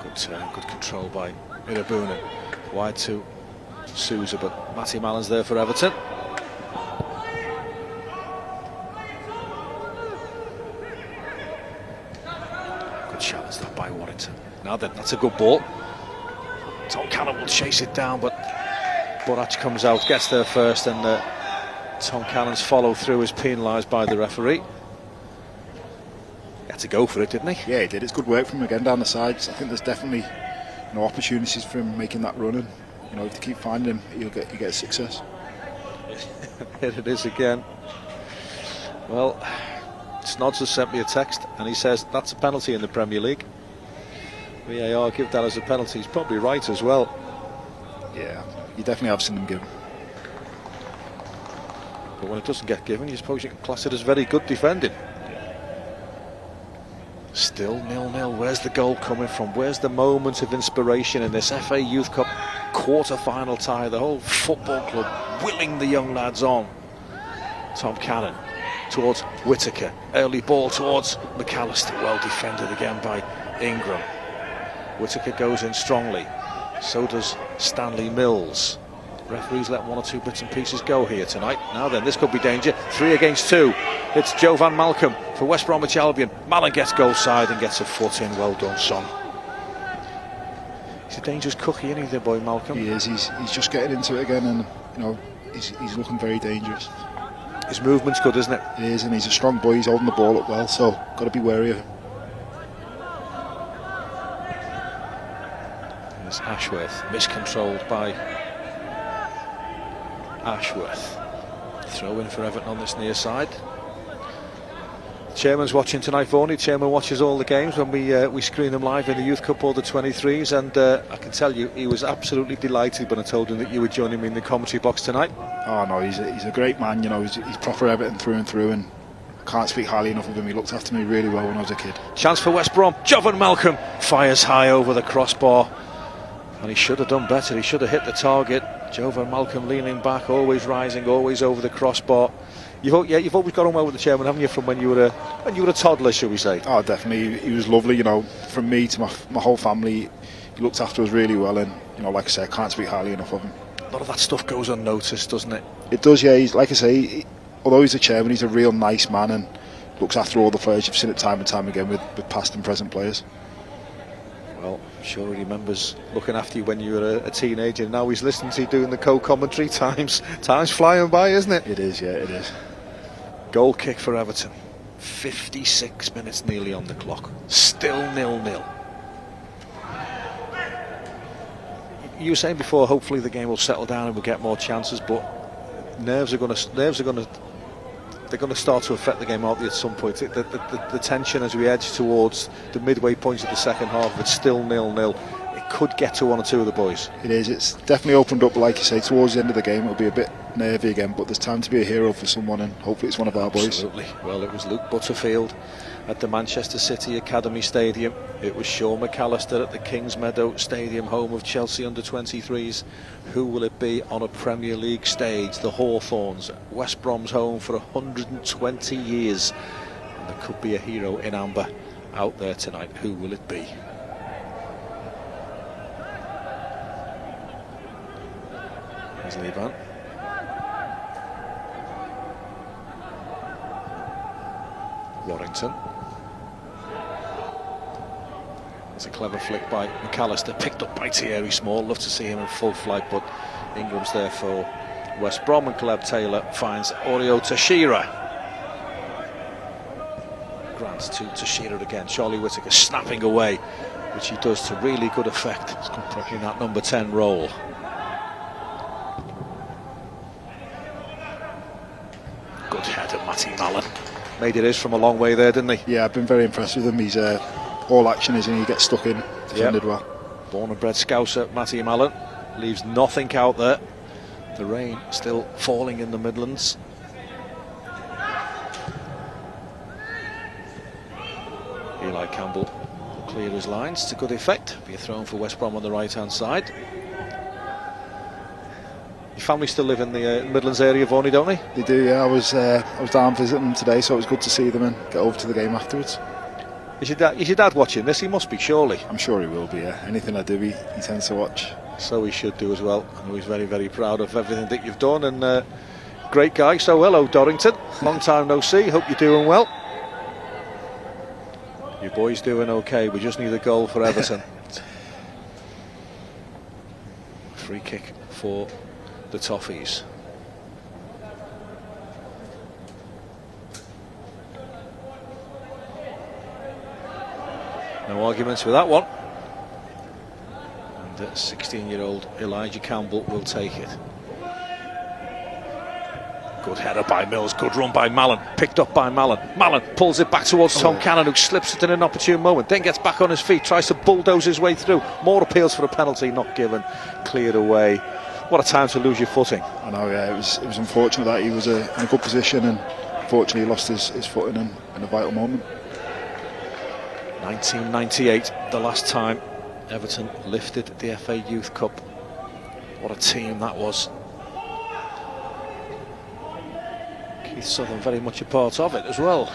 Good turn, good control by Irabuna. Wide to Souza, but Matty Mallon's there for Everton. Good challenge that by Warrington. Now then, that's a good ball. Tom Cannon will chase it down, but Borac comes out, gets there first, and Tom Cannon's follow through is penalised by the referee. He had to go for it, didn't he? Yeah, he did. It's good work from him again down the sides. I think there's definitely opportunities for him making that run, and if you keep finding him, you get a success. Here it is again. Well, Snods has sent me a text, and he says that's a penalty in the Premier League. VAR give that as a penalty. He's probably right as well. Yeah, you definitely have seen them given. But when it doesn't get given, you suppose you can class it as very good defending. Still 0-0. Where's the goal coming from? Where's the moment of inspiration in this FA Youth Cup quarter-final tie? The whole football club willing the young lads on. Tom Cannon towards Whittaker. Early ball towards McAllister. Well defended again by Ingram. Whittaker goes in strongly. So does Stanley Mills. Referees let one or two bits and pieces go here tonight. Now then, this could be danger. 3 against 2. It's Joe Van Malcolm for West Bromwich Albion. Mallon gets goal side and gets a foot in. Well done, son. He's a dangerous cookie, isn't he, the boy Malcolm? He is. He's just getting into it again, and he's looking very dangerous. His movement's good, isn't it? It is, and he's a strong boy. He's holding the ball up well, so got to be wary of him. There's Ashworth, miscontrolled by Ashworth. Throw in for Everton on this near side. Chairman's watching tonight, Vaughan. Chairman watches all the games when we screen them live in the Youth Cup or the 23s, and I can tell you he was absolutely delighted when I told him that you would join him in the commentary box tonight. Oh no, he's a great man, you know, he's proper Everton through and through, and I can't speak highly enough of him. He looked after me really well when I was a kid. Chance for West Brom. Jovan Malcolm fires high over the crossbar, and he should have done better. He should have hit the target. Jovan Malcolm leaning back, always rising, always over the crossbar. You've always got on well with the chairman, haven't you, from when you were a toddler, shall we say? Oh, definitely. He was lovely, you know, from me to my whole family. He looked after us really well, and, you know, like I said, I can't speak highly enough of him. A lot of that stuff goes unnoticed, doesn't it? It does, yeah. He's, like I say, although he's a chairman, he's a real nice man and looks after all the players. You've seen it time and time again with past and present players. Well, I'm sure he remembers looking after you when you were a teenager, and now he's listening to you doing the co-commentary. Time's flying by, isn't it? It is, yeah, it is. Goal kick for Everton. 56 minutes nearly on the clock. Still 0-0. You were saying before, hopefully the game will settle down and we'll get more chances, but nerves are going to start to affect the game, aren't they, at some point? The tension as we edge towards the midway point of the second half, it's still 0-0. It could get to one or two of the boys. It is. It's definitely opened up, like you say, towards the end of the game. It'll be a bit nervy again, but there's time to be a hero for someone, and hopefully it's one of our boys. Absolutely. Well, it was Luke Butterfield at the Manchester City Academy Stadium. It was Sean McAllister at the Kingsmeadow Stadium, home of Chelsea Under-23s. Who will it be on a Premier League stage? The Hawthorns, West Brom's home for 120 years. And there could be a hero in amber out there tonight. Who will it be? Here's Levan. Warrington. It's a clever flick by McAllister, picked up by Thierry Small. Love to see him in full flight, but Ingram's there for West Brom, and Caleb Taylor finds Oreo Tashira. Grants to Tashira again. Charlie Whittaker snapping away, which he does to really good effect in that number 10 role. Good header, Matty Mallon. Made it is from a long way there, didn't he? Yeah, I've been very impressed with him. He's all action, isn't he? He gets stuck in, defended well. Born and bred Scouser, Matty Mallon, leaves nothing out there. The rain still falling in the Midlands. Eli Campbell will clear his lines to good effect. Be a throw for West Brom on the right hand side. Your family still live in the Midlands area, Vaughan, don't they? They do, yeah. I was down visiting them today, so it was good to see them and get over to the game afterwards. Is your dad watching this? He must be, surely. I'm sure he will be, yeah. Anything I do, he tends to watch. So he should do as well. I know he's very, very proud of everything that you've done, and great guy. So hello, Dorrington. Long time no see. Hope you're doing well. Your boy's doing okay. We just need a goal for Everton. Free kick for the Toffees. No arguments with that one. And 16-year-old Elijah Campbell will take it. Good header by Mills, good run by Mallon, picked up by Mallon. Mallon pulls it back towards Tom Cannon, who slips it in an opportune moment, then gets back on his feet, tries to bulldoze his way through. More appeals for a penalty, not given, cleared away. What a time to lose your footing. I know, yeah, it was unfortunate that he was in a good position, and unfortunately he lost his footing in a vital moment. 1998, the last time Everton lifted the FA Youth Cup. What a team that was. Keith Southern very much a part of it as well.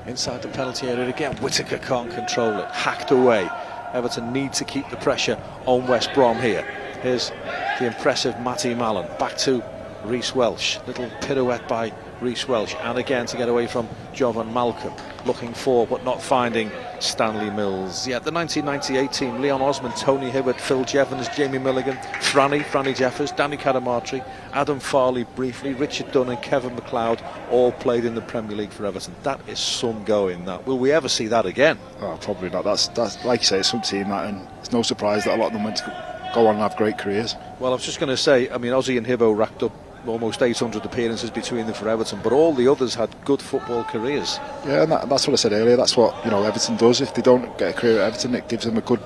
Inside the penalty area again, Whittaker can't control it, hacked away. Everton need to keep the pressure on West Brom here. Here's the impressive Matty Mallon, back to Reece Welsh, little pirouette by Reece Welsh, and again to get away from Jovan Malcolm, looking for but not finding Stanley Mills. Yeah, the 1998 team, Leon Osmond, Tony Hibbert, Phil Jevons, Jamie Milligan, Franny Jeffers, Danny Cadamartri, Adam Farley briefly, Richard Dunn and Kevin McLeod all played in the Premier League for Everton. That is some going. That will we ever see that again? Oh, probably not. That's like you say, it's some team that, and it's no surprise that a lot of them went to go on and have great careers. Well, I was just going to say, I mean, Ozzy and Hibbo racked up almost 800 appearances between them for Everton, but all the others had good football careers. Yeah, and that's what I said earlier. That's what Everton does. If they don't get a career at Everton, it gives them a good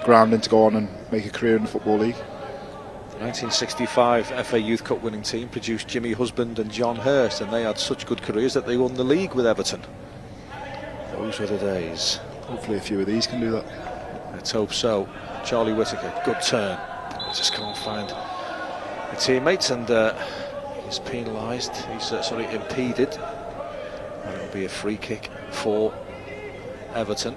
grounding to go on and make a career in the Football League. The 1965 FA Youth Cup winning team produced Jimmy Husband and John Hurst, and they had such good careers that they won the league with Everton. Those were the days. Hopefully a few of these can do that. Let's hope so. Charlie Whittaker, good turn. Just can't find a teammate, and he's penalised. He's impeded. And it'll be a free kick for Everton.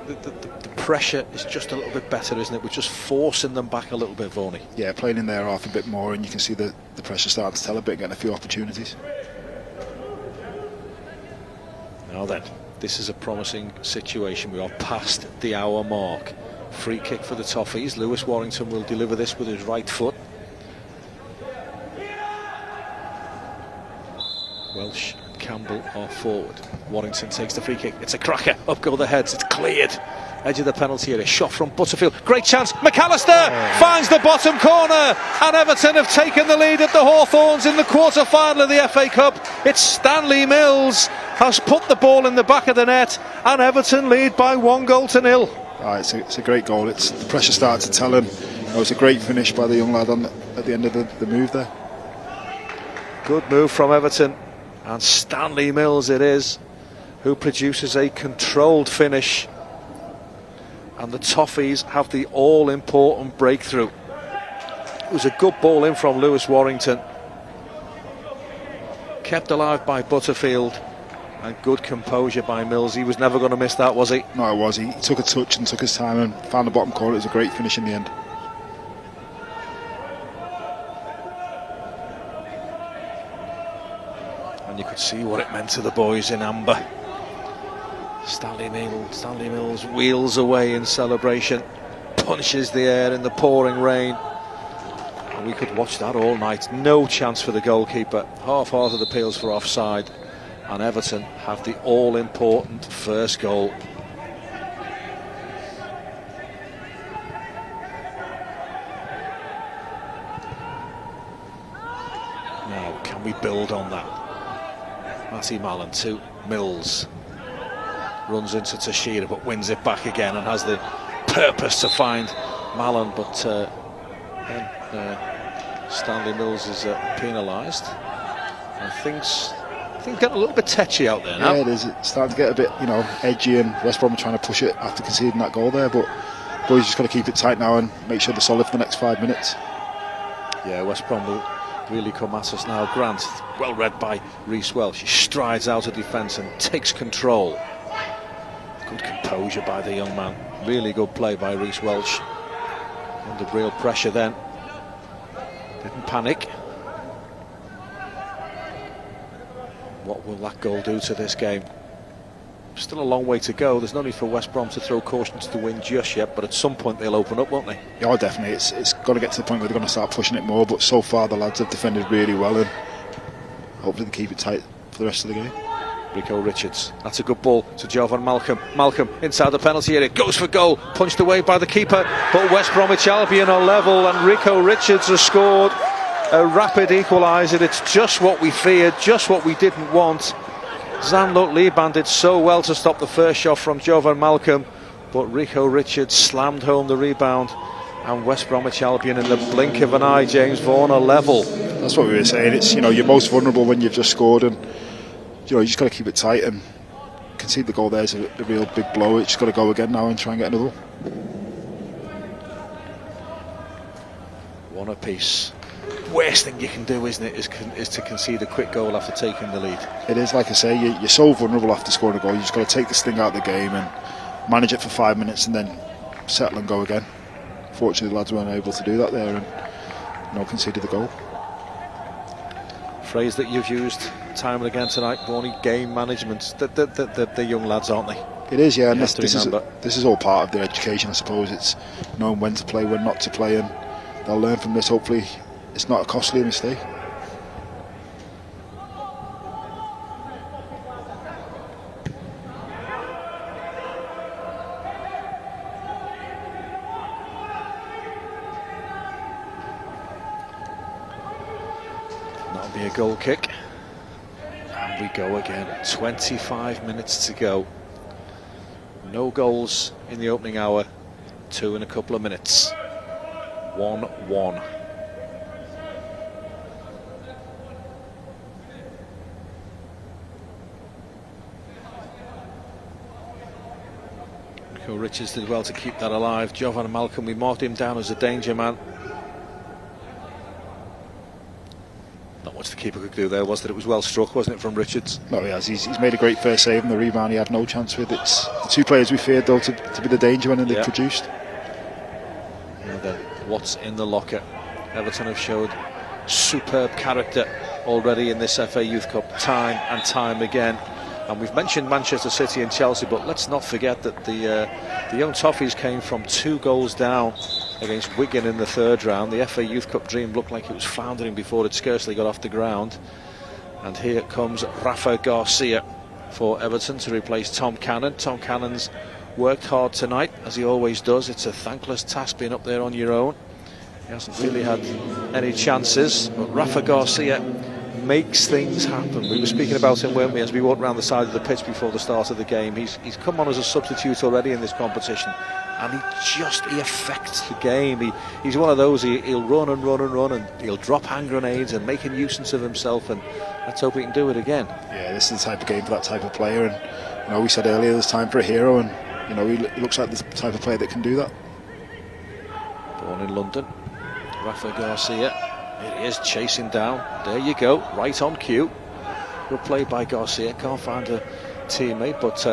The pressure is just a little bit better, isn't it? We're just forcing them back a little bit, Vaughan. Yeah, playing in their half a bit more, and you can see the pressure starting to tell a bit, getting a few opportunities. Now then, this is a promising situation. We are past the hour mark. Free kick for the Toffees. Lewis Warrington will deliver this with his right foot. Welsh and Campbell are forward. Warrington takes the free kick. It's a cracker. Up go the heads. It's cleared. Edge of the penalty area. Shot from Butterfield. Great chance. McAllister finds the bottom corner. And Everton have taken the lead at the Hawthorns in the quarter-final of the FA Cup. It's Stanley Mills has put the ball in the back of the net. And Everton lead by 1-0. It's a great goal. It's the pressure started to tell him. It's a great finish by the young lad at the end of the move there. Good move from Everton, and Stanley Mills it is who produces a controlled finish, and the Toffees have the all-important breakthrough. It was a good ball in from Lewis Warrington, kept alive by Butterfield, and good composure by Mills. He was never going to miss that, was he? No, it was. He took a touch and took his time and found the bottom corner. It was a great finish in the end. And you could see what it meant to the boys in amber. Stanley Mills wheels away in celebration, punches the air in the pouring rain. And we could watch that all night. No chance for the goalkeeper. Half-hearted appeals for offside. And Everton have the all-important first goal. Now, can we build on that? Matty Mallon to Mills. Runs into Tashira, but wins it back again and has the purpose to find Mallon. But Stanley Mills is penalised. And things getting a little bit tetchy out there now. Yeah, it is. It's starting to get a bit, edgy, and West Brom are trying to push it after conceding that goal there. But boys just got to keep it tight now and make sure they're solid for the next 5 minutes. Yeah, West Brom will really come at us now. Grant, well read by Reece Welsh. He strides out of defence and takes control. Good composure by the young man. Really good play by Reece Welsh. Under real pressure then. Didn't panic. What will that goal do to this game? Still a long way to go. There's no need for West Brom to throw caution to the wind just yet, but at some point they'll open up, won't they? Yeah, definitely. It's got to get to the point where they're going to start pushing it more, but so far the lads have defended really well, and hopefully they keep it tight for the rest of the game. Rico Richards, that's a good ball to Jovan Malcolm. Malcolm inside the penalty area, goes for goal, punched away by the keeper, but West Bromwich Albion are level, and Rico Richards has scored a rapid equaliser. It's just what we feared, just what we didn't want. Zanluk Liban did so well to stop the first shot from Jovan Malcolm, but Rico Richards slammed home the rebound, and West Bromwich Albion in the blink of an eye, James Vaughan, are level. That's what we were saying. It's, you're most vulnerable when you've just scored, and you just got to keep it tight, and concede the goal there is a real big blow. It's just got to go again now and try and get another one apiece. Worst thing you can do, isn't it, is to concede a quick goal after taking the lead. It is, like I say, you're so vulnerable after scoring a goal. You just got to take this thing out of the game and manage it for 5 minutes and then settle and go again. Fortunately, the lads weren't able to do that there and conceded the goal. Phrase that you've used time and again tonight, Bonnie, game management. The young lads, aren't they? It is, yeah, and this is all part of their education, I suppose. It's knowing when to play, when not to play, and they'll learn from this. Hopefully it's not a costly mistake. be a goal kick. And we go again. 25 minutes to go. No goals in the opening hour. 2 in a couple of minutes. 1-1. Richards did well to keep that alive. Jovan Malcolm, we marked him down as a danger man. Not much the keeper could do there, was that? It was well struck, wasn't it, from Richards? No, he has. He's made a great first save, and the rebound he had no chance with. It's the two players we feared, though, to be the danger men, and they've produced. And then what's in the locker? Everton have showed superb character already in this FA Youth Cup, time and time again. And we've mentioned Manchester City and Chelsea, but let's not forget that the young Toffees came from 2 goals down against Wigan in the 3rd round. The FA Youth Cup dream looked like it was floundering before it scarcely got off the ground. And here comes Rafa Garcia for Everton to replace Tom Cannon. Tom Cannon's worked hard tonight, as he always does. It's a thankless task being up there on your own. He hasn't really had any chances, but Rafa Garcia makes things happen. We were speaking about him, weren't we, as we walked around the side of the pitch before the start of the game. He's come on as a substitute already in this competition, and he affects the game. He's one of those, he'll run and run and run, and he'll drop hand grenades and make a nuisance of himself, and let's hope he can do it again. Yeah, this is the type of game for that type of player, and we said earlier there's time for a hero, and he looks like the type of player that can do that. Born in London, Rafa Garcia. It is chasing down. There you go, right on cue. Good play by Garcia. Can't find a teammate, but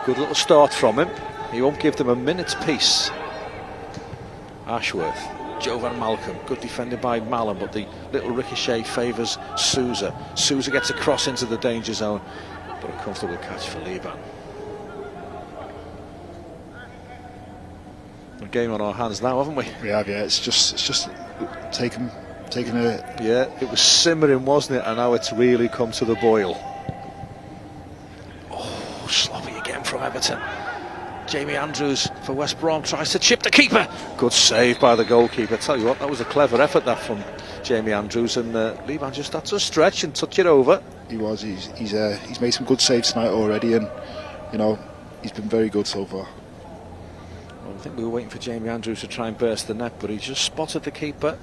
good little start from him. He won't give them a minute's peace. Ashworth, Jovan Malcolm, good defended by Mallon, but the little ricochet favours Sousa. Sousa gets a cross into the danger zone, but a comfortable catch for Liban. A game on our hands now, haven't we? We have, yeah. It's just taken a... Yeah, it was simmering, wasn't it? And now it's really come to the boil. Oh, sloppy again from Everton. Jamie Andrews for West Brom tries to chip the keeper. Good save by the goalkeeper. Tell you what, that was a clever effort, that, from Jamie Andrews, and Liban just had to stretch and touch it over. He was. He's made some good saves tonight already, and he's been very good so far. Well, I think we were waiting for Jamie Andrews to try and burst the net, but he just spotted the keeper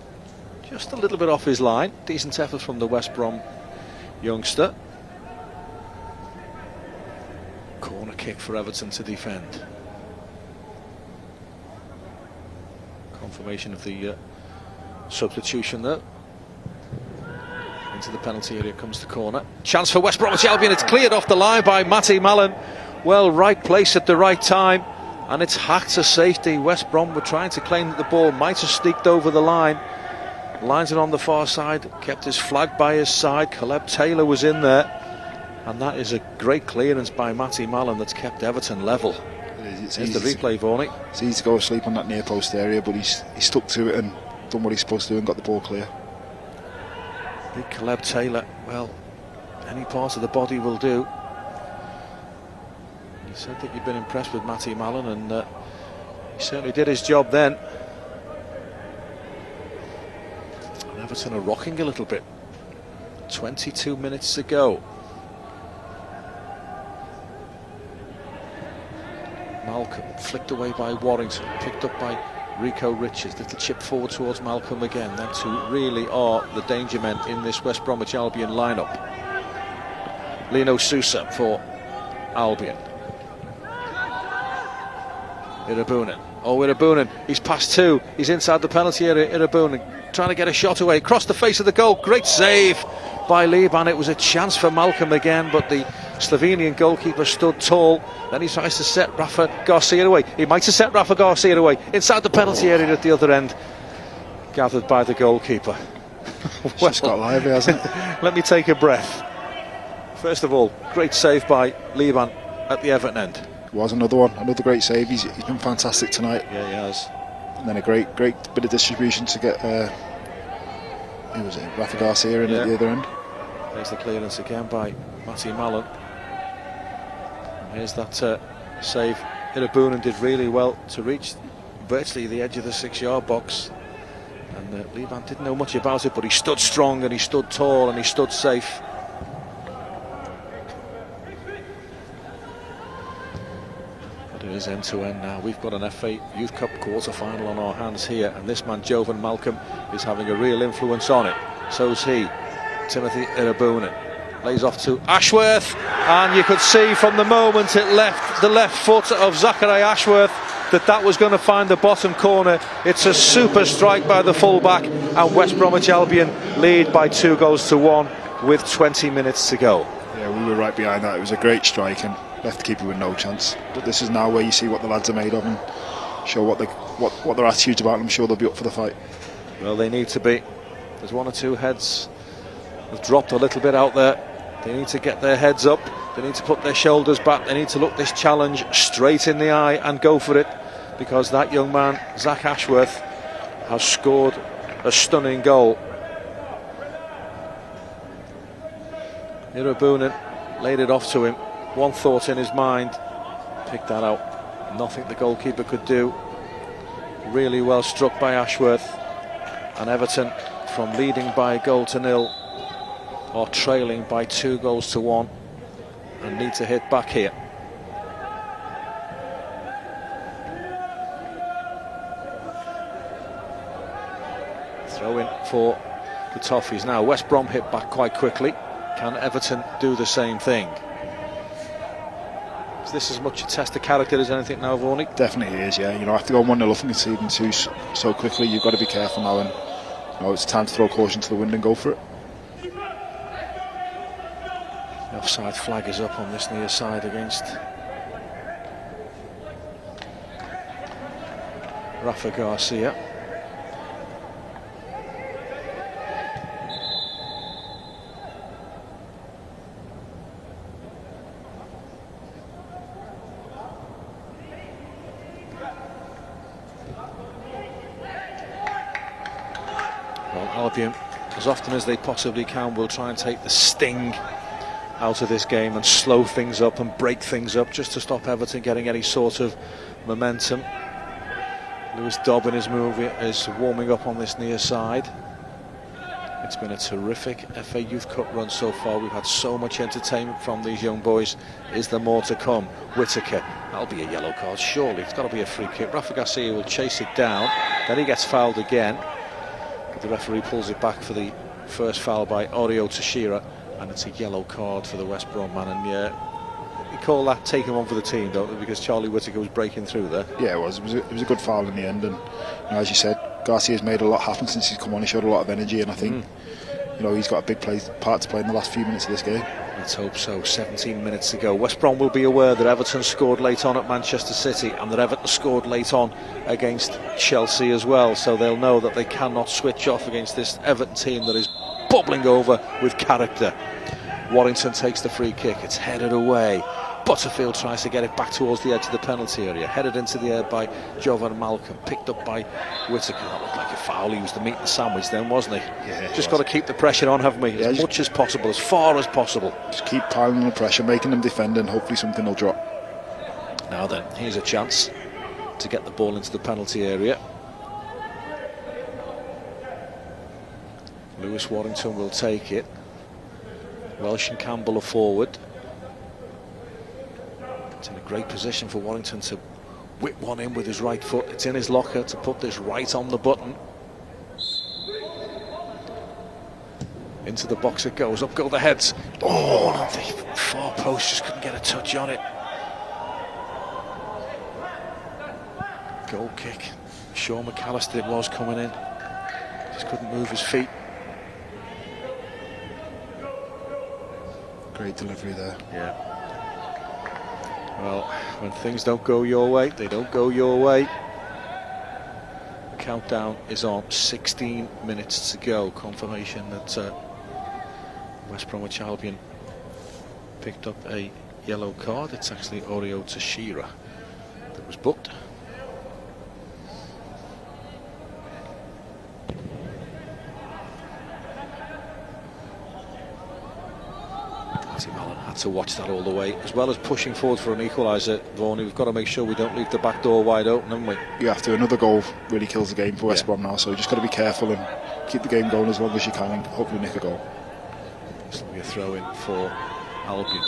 just a little bit off his line. Decent effort from the West Brom youngster. Corner kick for Everton to defend. Confirmation of the substitution there. Into the penalty area comes the corner. Chance for West Bromwich Albion. It's cleared off the line by Matty Mallon. Well, right place at the right time, and it's hacked to safety. West Brom were trying to claim that the ball might have sneaked over the line. Lines it on the far side, kept his flag by his side. Caleb Taylor was in there, and that is a great clearance by Matty Mallon that's kept Everton level. It's the replay, Vorney. It's easy to go asleep on that near post area, but he stuck to it and done what he's supposed to do and got the ball clear. Big Caleb Taylor, well, any part of the body will do. You said that you've been impressed with Matty Mallon, and he certainly did his job then. Everton are rocking a little bit. 22 minutes to go. Malcolm flicked away by Warrington, picked up by Rico Richards. Little chip forward towards Malcolm again. Them two really are the danger men in this West Bromwich Albion lineup. Lino Sousa for Albion. Irabunen. Oh, Irabunen. He's past 2. He's inside the penalty area. Irabunen trying to get a shot away. Across the face of the goal. Great save by Liban. It was a chance for Malcolm again, but the Slovenian goalkeeper stood tall. Then he tries to set Rafa Garcia away. He might have set Rafa Garcia away. Inside the penalty area at the other end. Gathered by the goalkeeper. Well, it's got lively, hasn't it? Let me take a breath. First of all, great save by Liban at the Everton end. Was another one, another great save. He's been fantastic tonight. Yeah, he has. And then a great bit of distribution to get who was it? Rafa Garcia in at the other end. There's the clearance again by Matty Mallon. And here's that save. Irabunen did really well to reach virtually the edge of the 6-yard box, and And Liban didn't know much about it, but he stood strong and he stood tall and he stood safe. But it is end to end now. We've got an FA Youth Cup quarter-final on our hands here, and this man, Jovan Malcolm, is having a real influence on it. So's he. Timothy Irabuna lays off to Ashworth, and you could see from the moment it left the left foot of Zachary Ashworth that was going to find the bottom corner. It's a super strike by the fullback, and West Bromwich Albion lead by 2-1 with 20 minutes to go. Yeah, we were right behind that. It was a great strike and left the keeper with no chance. But this is now where you see what the lads are made of and show what their attitude's about. I'm sure they'll be up for the fight. Well, they need to be. There's one or two heads have dropped a little bit out there. They need to get their heads up. They need to put their shoulders back. They need to look this challenge straight in the eye and go for it, because that young man, Zach Ashworth, has scored a stunning goal. Irabuna laid it off to him. One thought in his mind, picked that out. Nothing the goalkeeper could do. Really well struck by Ashworth. And Everton, from leading by a goal to nil, are trailing by 2-1 and need to hit back here. Throw in for the Toffees. Now West Brom hit back quite quickly. Can Everton do the same thing? Is this as much a test of character as anything now, Vorney? Definitely is, yeah. You know, after going 1-0 up and conceding 2 so quickly, you've got to be careful now, and you know, it's time to throw caution to the wind and go for it. The offside flag is up on this near side against Rafa Garcia. Well, Albion, as often as they possibly can, will try and take the sting out of this game and slow things up and break things up, just to stop Everton getting any sort of momentum. Lewis Dobbin is warming up on this near side. It's been a terrific FA Youth Cup run so far. We've had so much entertainment from these young boys. Is there more to come? Whittaker, that'll be a yellow card surely. It's got to be a free kick. Rafa Garcia will chase it down, then he gets fouled again, but the referee pulls it back for the first foul by Oreo Tashira, and it's a yellow card for the West Brom man. And you call that taking one for the team, don't they? Because Charlie Whittaker was breaking through there. Yeah, it was a good foul in the end, and you know, as you said, Garcia's made a lot happen since he's come on. He showed a lot of energy, and I think you know, he's got a big part to play in the last few minutes of this game. Let's hope so. 17 minutes to go. West Brom will be aware that Everton scored late on at Manchester City, and that Everton scored late on against Chelsea as well, so they'll know that they cannot switch off against this Everton team that is bubbling over with character. Warrington takes the free kick. It's headed away. Butterfield tries to get it back towards the edge of the penalty area. Headed into the air by Jovan Malcolm. Picked up by Whittaker. That looked like a foul. He was the meat and the sandwich then, wasn't he? Yeah. Just got to keep the pressure on, haven't we? Yeah, as much as possible, as far as possible. Just keep piling on the pressure, making them defend, and hopefully something will drop. Now then, here's a chance to get the ball into the penalty area. Lewis Warrington will take it. Welsh and Campbell are forward. It's in a great position for Warrington to whip one in with his right foot. It's in his locker to put this right on the button. Into the box it goes. Up go the heads. Oh, and the far post just couldn't get a touch on it. Goal kick. Sean McAllister it was coming in. Just couldn't move his feet. Great delivery there. Yeah. Well, when things don't go your way, they don't go your way. The countdown is on. 16 minutes to go. Confirmation that West Bromwich Albion picked up a yellow card. It's actually Oreo Tashira that was booked. Matty Mallon had to watch that all the way, as well as pushing forward for an equaliser. Vaughan, we've got to make sure we don't leave the back door wide open, haven't we? You have to. Another goal really kills the game for West Brom now, so you just got to be careful and keep the game going as long as you can and hopefully nick a goal. This will be a throw in for Albion.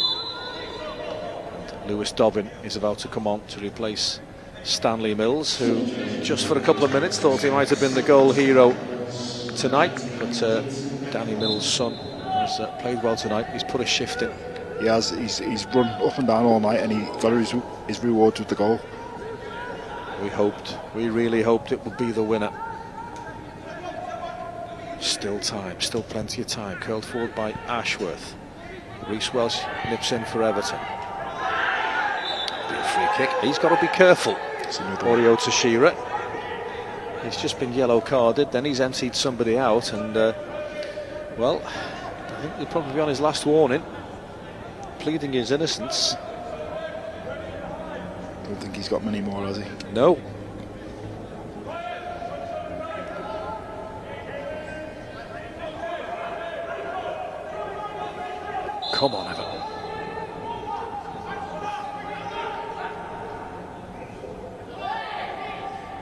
And Lewis Dobbin is about to come on to replace Stanley Mills, who just for a couple of minutes thought he might have been the goal hero tonight, but Danny Mills' son has played well tonight. He's put a shift in. He has. He's run up and down all night, and he got his rewards with the goal. We really hoped it would be the winner. Still time, still plenty of time. Curled forward by Ashworth. Reece Welsh nips in for Everton. Be a free kick. He's got to be careful. Oreo Tashira. He's just been yellow carded, then he's emptied somebody out, and well, I think he'll probably be on his last warning, pleading his innocence. Don't think he's got many more, has he? No. Come on, Everton.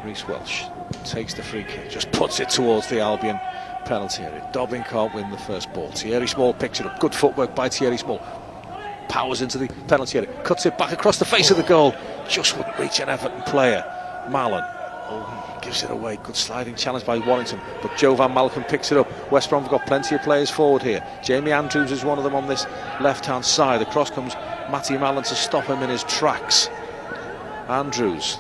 Reece Welsh takes the free kick, just puts it towards the Albion penalty area. Dobbin can't win the first ball. Thierry Small picks it up. Good footwork by Thierry Small. Powers into the penalty area, cuts it back across the face of the goal. Just wouldn't reach an Everton player. Mallon. Oh, gives it away. Good sliding challenge by Warrington, but Joe Van Malcolm picks it up. West Brom have got plenty of players forward here. Jamie Andrews is one of them on this left-hand side. Across comes Matty Mallon to stop him in his tracks. Andrews.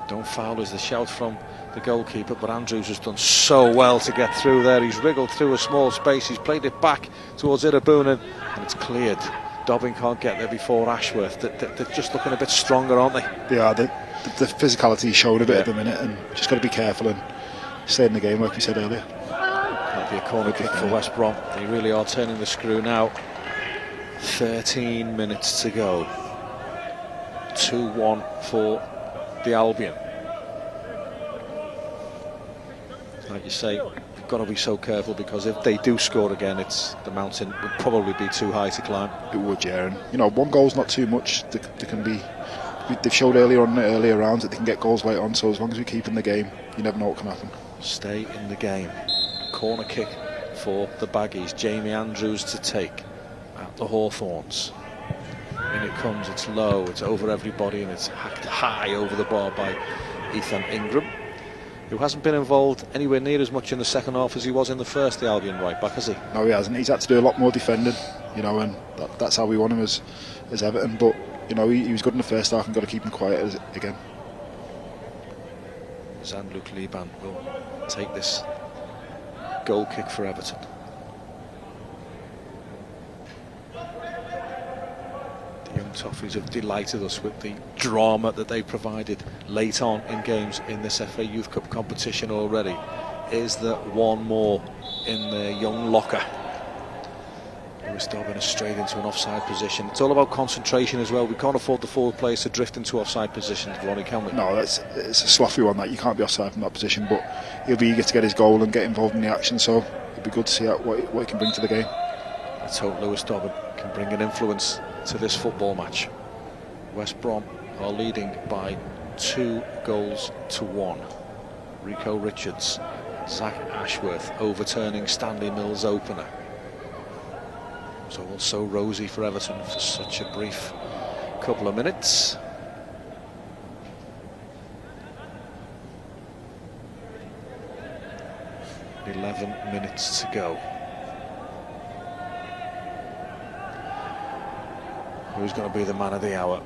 Don't foul is the shout from the goalkeeper, but Andrews has done so well to get through there. He's wriggled through a small space, he's played it back towards Irabunan, and it's cleared. Dobbin can't get there before Ashworth. They're just looking a bit stronger, aren't they? Yeah, the physicality showed a bit at the minute, and just got to be careful and stay in the game, like we said earlier. That'll be a corner kick for West Brom. They really are turning the screw now. 13 minutes to go. 2-1 for the Albion. Like you say, you've got to be so careful, because if they do score again, the mountain would probably be too high to climb. It would, yeah. And you know, one goal's not too much. They've showed earlier rounds that they can get goals late on. So as long as we keep in the game, you never know what can happen. Stay in the game. Corner kick for the Baggies. Jamie Andrews to take at the Hawthorns. In it comes, it's low, it's over everybody, and it's hacked high over the bar by Ethan Ingram, who hasn't been involved anywhere near as much in the second half as he was in the first, the Albion right back, has he? No, he hasn't. He's had to do a lot more defending, you know, and that's how we want him as Everton. But you know, he was good in the first half and got to keep him quiet again. Jean-Luc Liban will take this goal kick for Everton. Young Toffees have delighted us with the drama that they provided late on in games in this FA Youth Cup competition already. Is there one more in their young locker? Lewis Dobbin is straight into an offside position. It's all about concentration as well. We can't afford the forward players to drift into offside positions, Ronnie, can we? No, it's a sloppy one that you can't be offside from that position, but he'll be eager to get his goal and get involved in the action, so it'll be good to see what he can bring to the game. Let's hope Lewis Dobbin can bring an influence to this football match. West Brom are leading by 2-1. Rico Richards, Zach Ashworth overturning Stanley Mills' opener. So also rosy for Everton for such a brief couple of minutes. .11 minutes to go. Who's going to be the man of the hour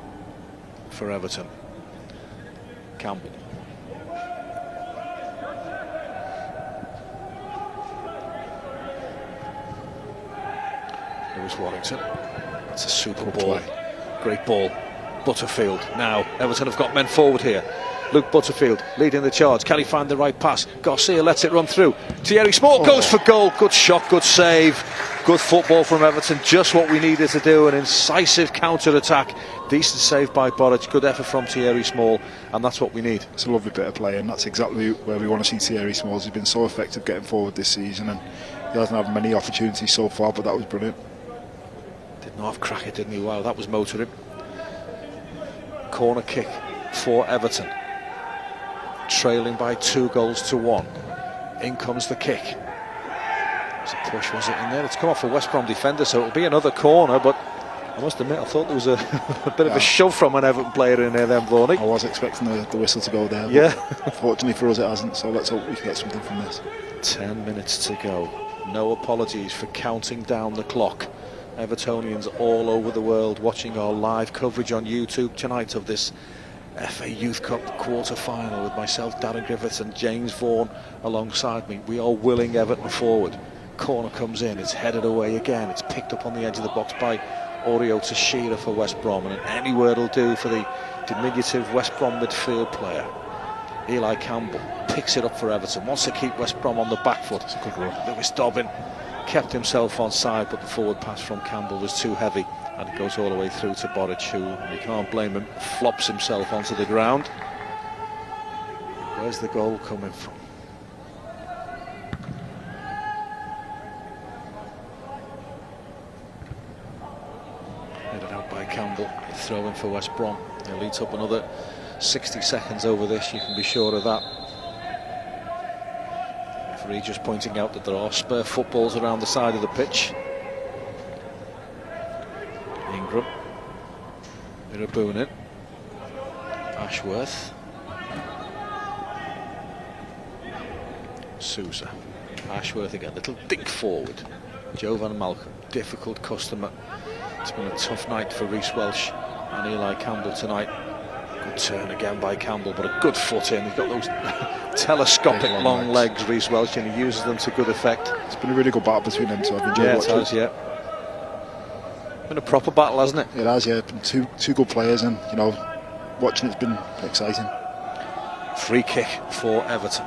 for Everton? Campbell. Lewis Warrington. That's a super ball. Great ball. Butterfield. Now, Everton have got men forward here. Luke Butterfield leading the charge. Can he find the right pass? Garcia lets it run through. Thierry Small goes for goal. Good shot, good save. Good football from Everton, just what we needed to do, an incisive counter-attack. Decent save by Boric, good effort from Thierry Small, and that's what we need. It's a lovely bit of play, and that's exactly where we want to see Thierry Small. He's been so effective getting forward this season, and he hasn't had many opportunities so far, but that was brilliant. Did not have cracker, didn't he? Wow, that was motoring. Corner kick for Everton. Trailing by 2-1. In comes the kick. It was a push, was it, in there? It's come off a West Brom defender, so it'll be another corner, but I must admit, I thought there was a bit of a shove from an Everton player in there then, Vorney. I was expecting the whistle to go there. Yeah. Fortunately for us, it hasn't, so let's hope we can get something from this. 10 minutes to go. No apologies for counting down the clock. Evertonians all over the world watching our live coverage on YouTube tonight of this FA Youth Cup quarter-final with myself, Darren Griffiths, and James Vaughan alongside me. We are willing Everton forward. Corner comes in, it's headed away again, it's picked up on the edge of the box by Oreo Tashira for West Brom, and any word will do for the diminutive West Brom midfield player. Eli Campbell picks it up for Everton, wants to keep West Brom on the back foot. It's a good run. Lewis Dobbin kept himself on side, but the forward pass from Campbell was too heavy, and it goes all the way through to Boric, who, you can't blame him, flops himself onto the ground. Where's the goal coming from? Headed out by Campbell, throw in for West Brom. It leads up another 60 seconds over this, you can be sure of that. Referee just pointing out that there are spare footballs around the side of the pitch. Ingram, Irabunin, Ashworth, Sousa, Ashworth again, little dink forward. Jovan Malcolm, difficult customer. It's been a tough night for Reece Welsh and Eli Campbell tonight. Good turn again by Campbell, but a good foot in. He's got those telescopic long legs, Reece Welsh, and he uses them to good effect. It's been a really good battle between them, so I've enjoyed watching. It has, yeah. Been a proper battle, hasn't it? It has, yeah. Been two good players, and you know, watching it's been exciting. Free kick for Everton.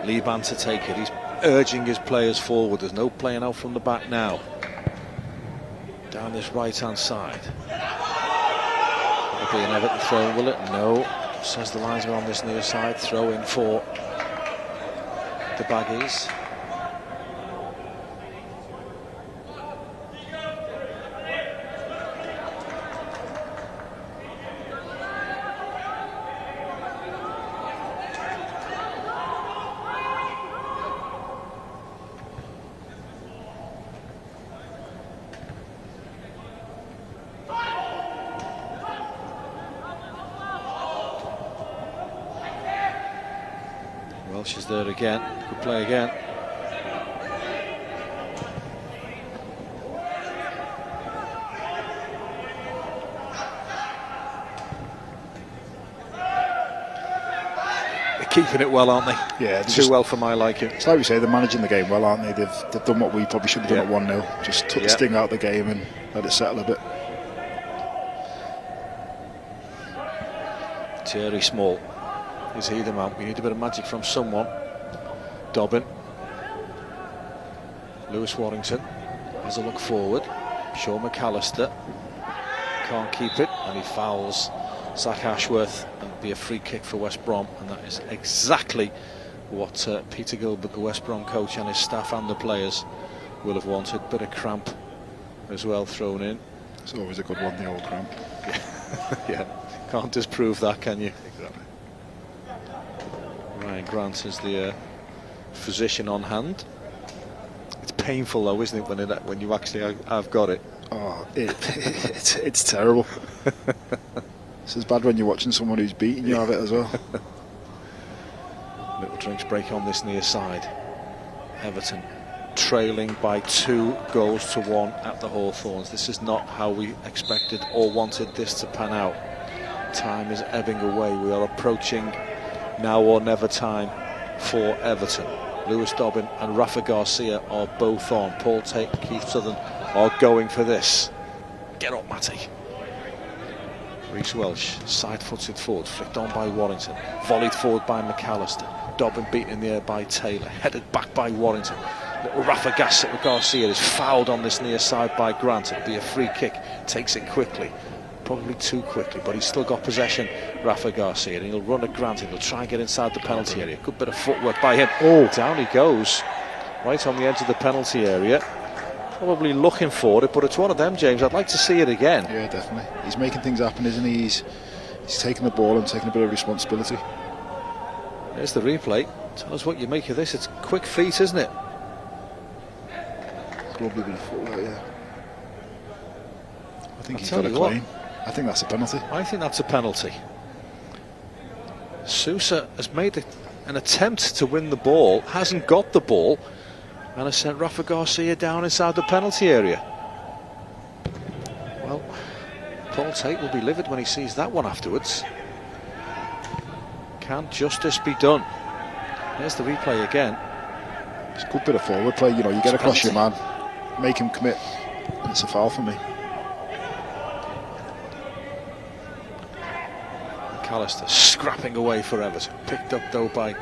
Liban to take it. He's urging his players forward. There's no playing out from the back now. Down this right-hand side. It'll be an Everton throw, will it? No. Says the linesman on this near side. Throw in for the Baggies. Welsh is there again, good play again. They're keeping it well, aren't they? Yeah, too well for my liking. It's like we say, they're managing the game well, aren't they? They've done what we probably should have done at 1-0. Just took the sting out of the game and let it settle a bit. Thierry Small. Is he the man? We need a bit of magic from someone. Dobbin. Lewis Warrington has a look forward. Shaw McAllister can't keep it, and he fouls Zach Ashworth, and it'll be a free kick for West Brom, and that is exactly what Peter Gilbert, the West Brom coach, and his staff and the players will have wanted. Bit of cramp as well thrown in. It's always a good one, the old cramp. Yeah, can't disprove that, can you? Exactly. Ryan Grant is the physician on hand. It's painful though, isn't it, when you actually have got it? Oh, it's terrible. It's as bad when you're watching someone who's beating you of it as well. Little drinks break on this near side. Everton trailing by 2-1 at the Hawthorns. This is not how we expected or wanted this to pan out. Time is ebbing away. We are approaching now or never time for Everton. Lewis Dobbin and Rafa Garcia are both on. Paul Tate and Keith Southern are going for this. Get up, Matty. Reece Welsh, side-footed forward, flicked on by Warrington, volleyed forward by McAllister. Dobbin beaten in the air by Taylor, headed back by Warrington. Little Rafa Garcia is fouled on this near side by Grant. It'll be a free kick. Takes it quickly. Probably too quickly, but he's still got possession, Rafa Garcia, and he'll run at Grant. He'll try and get inside the penalty area. Good bit of footwork by him. Oh, down he goes, right on the edge of the penalty area. Probably looking for it, but it's one of them, James. I'd like to see it again. Yeah, definitely. He's making things happen, isn't he? He's taking the ball and taking a bit of responsibility. There's the replay. Tell us what you make of this. It's quick feet, isn't it? Lovely bit of footwork, yeah. I think he's got a claim. I think that's a penalty. I think that's a penalty. Sousa has made an attempt to win the ball, hasn't got the ball, and has sent Rafa Garcia down inside the penalty area. Well, Paul Tate will be livid when he sees that one afterwards. Can justice be done? There's the replay again. It's a good bit of forward play, you know, you get across your man, make him commit, and it's a foul for me. McAllister scrapping away for Everton, picked up though by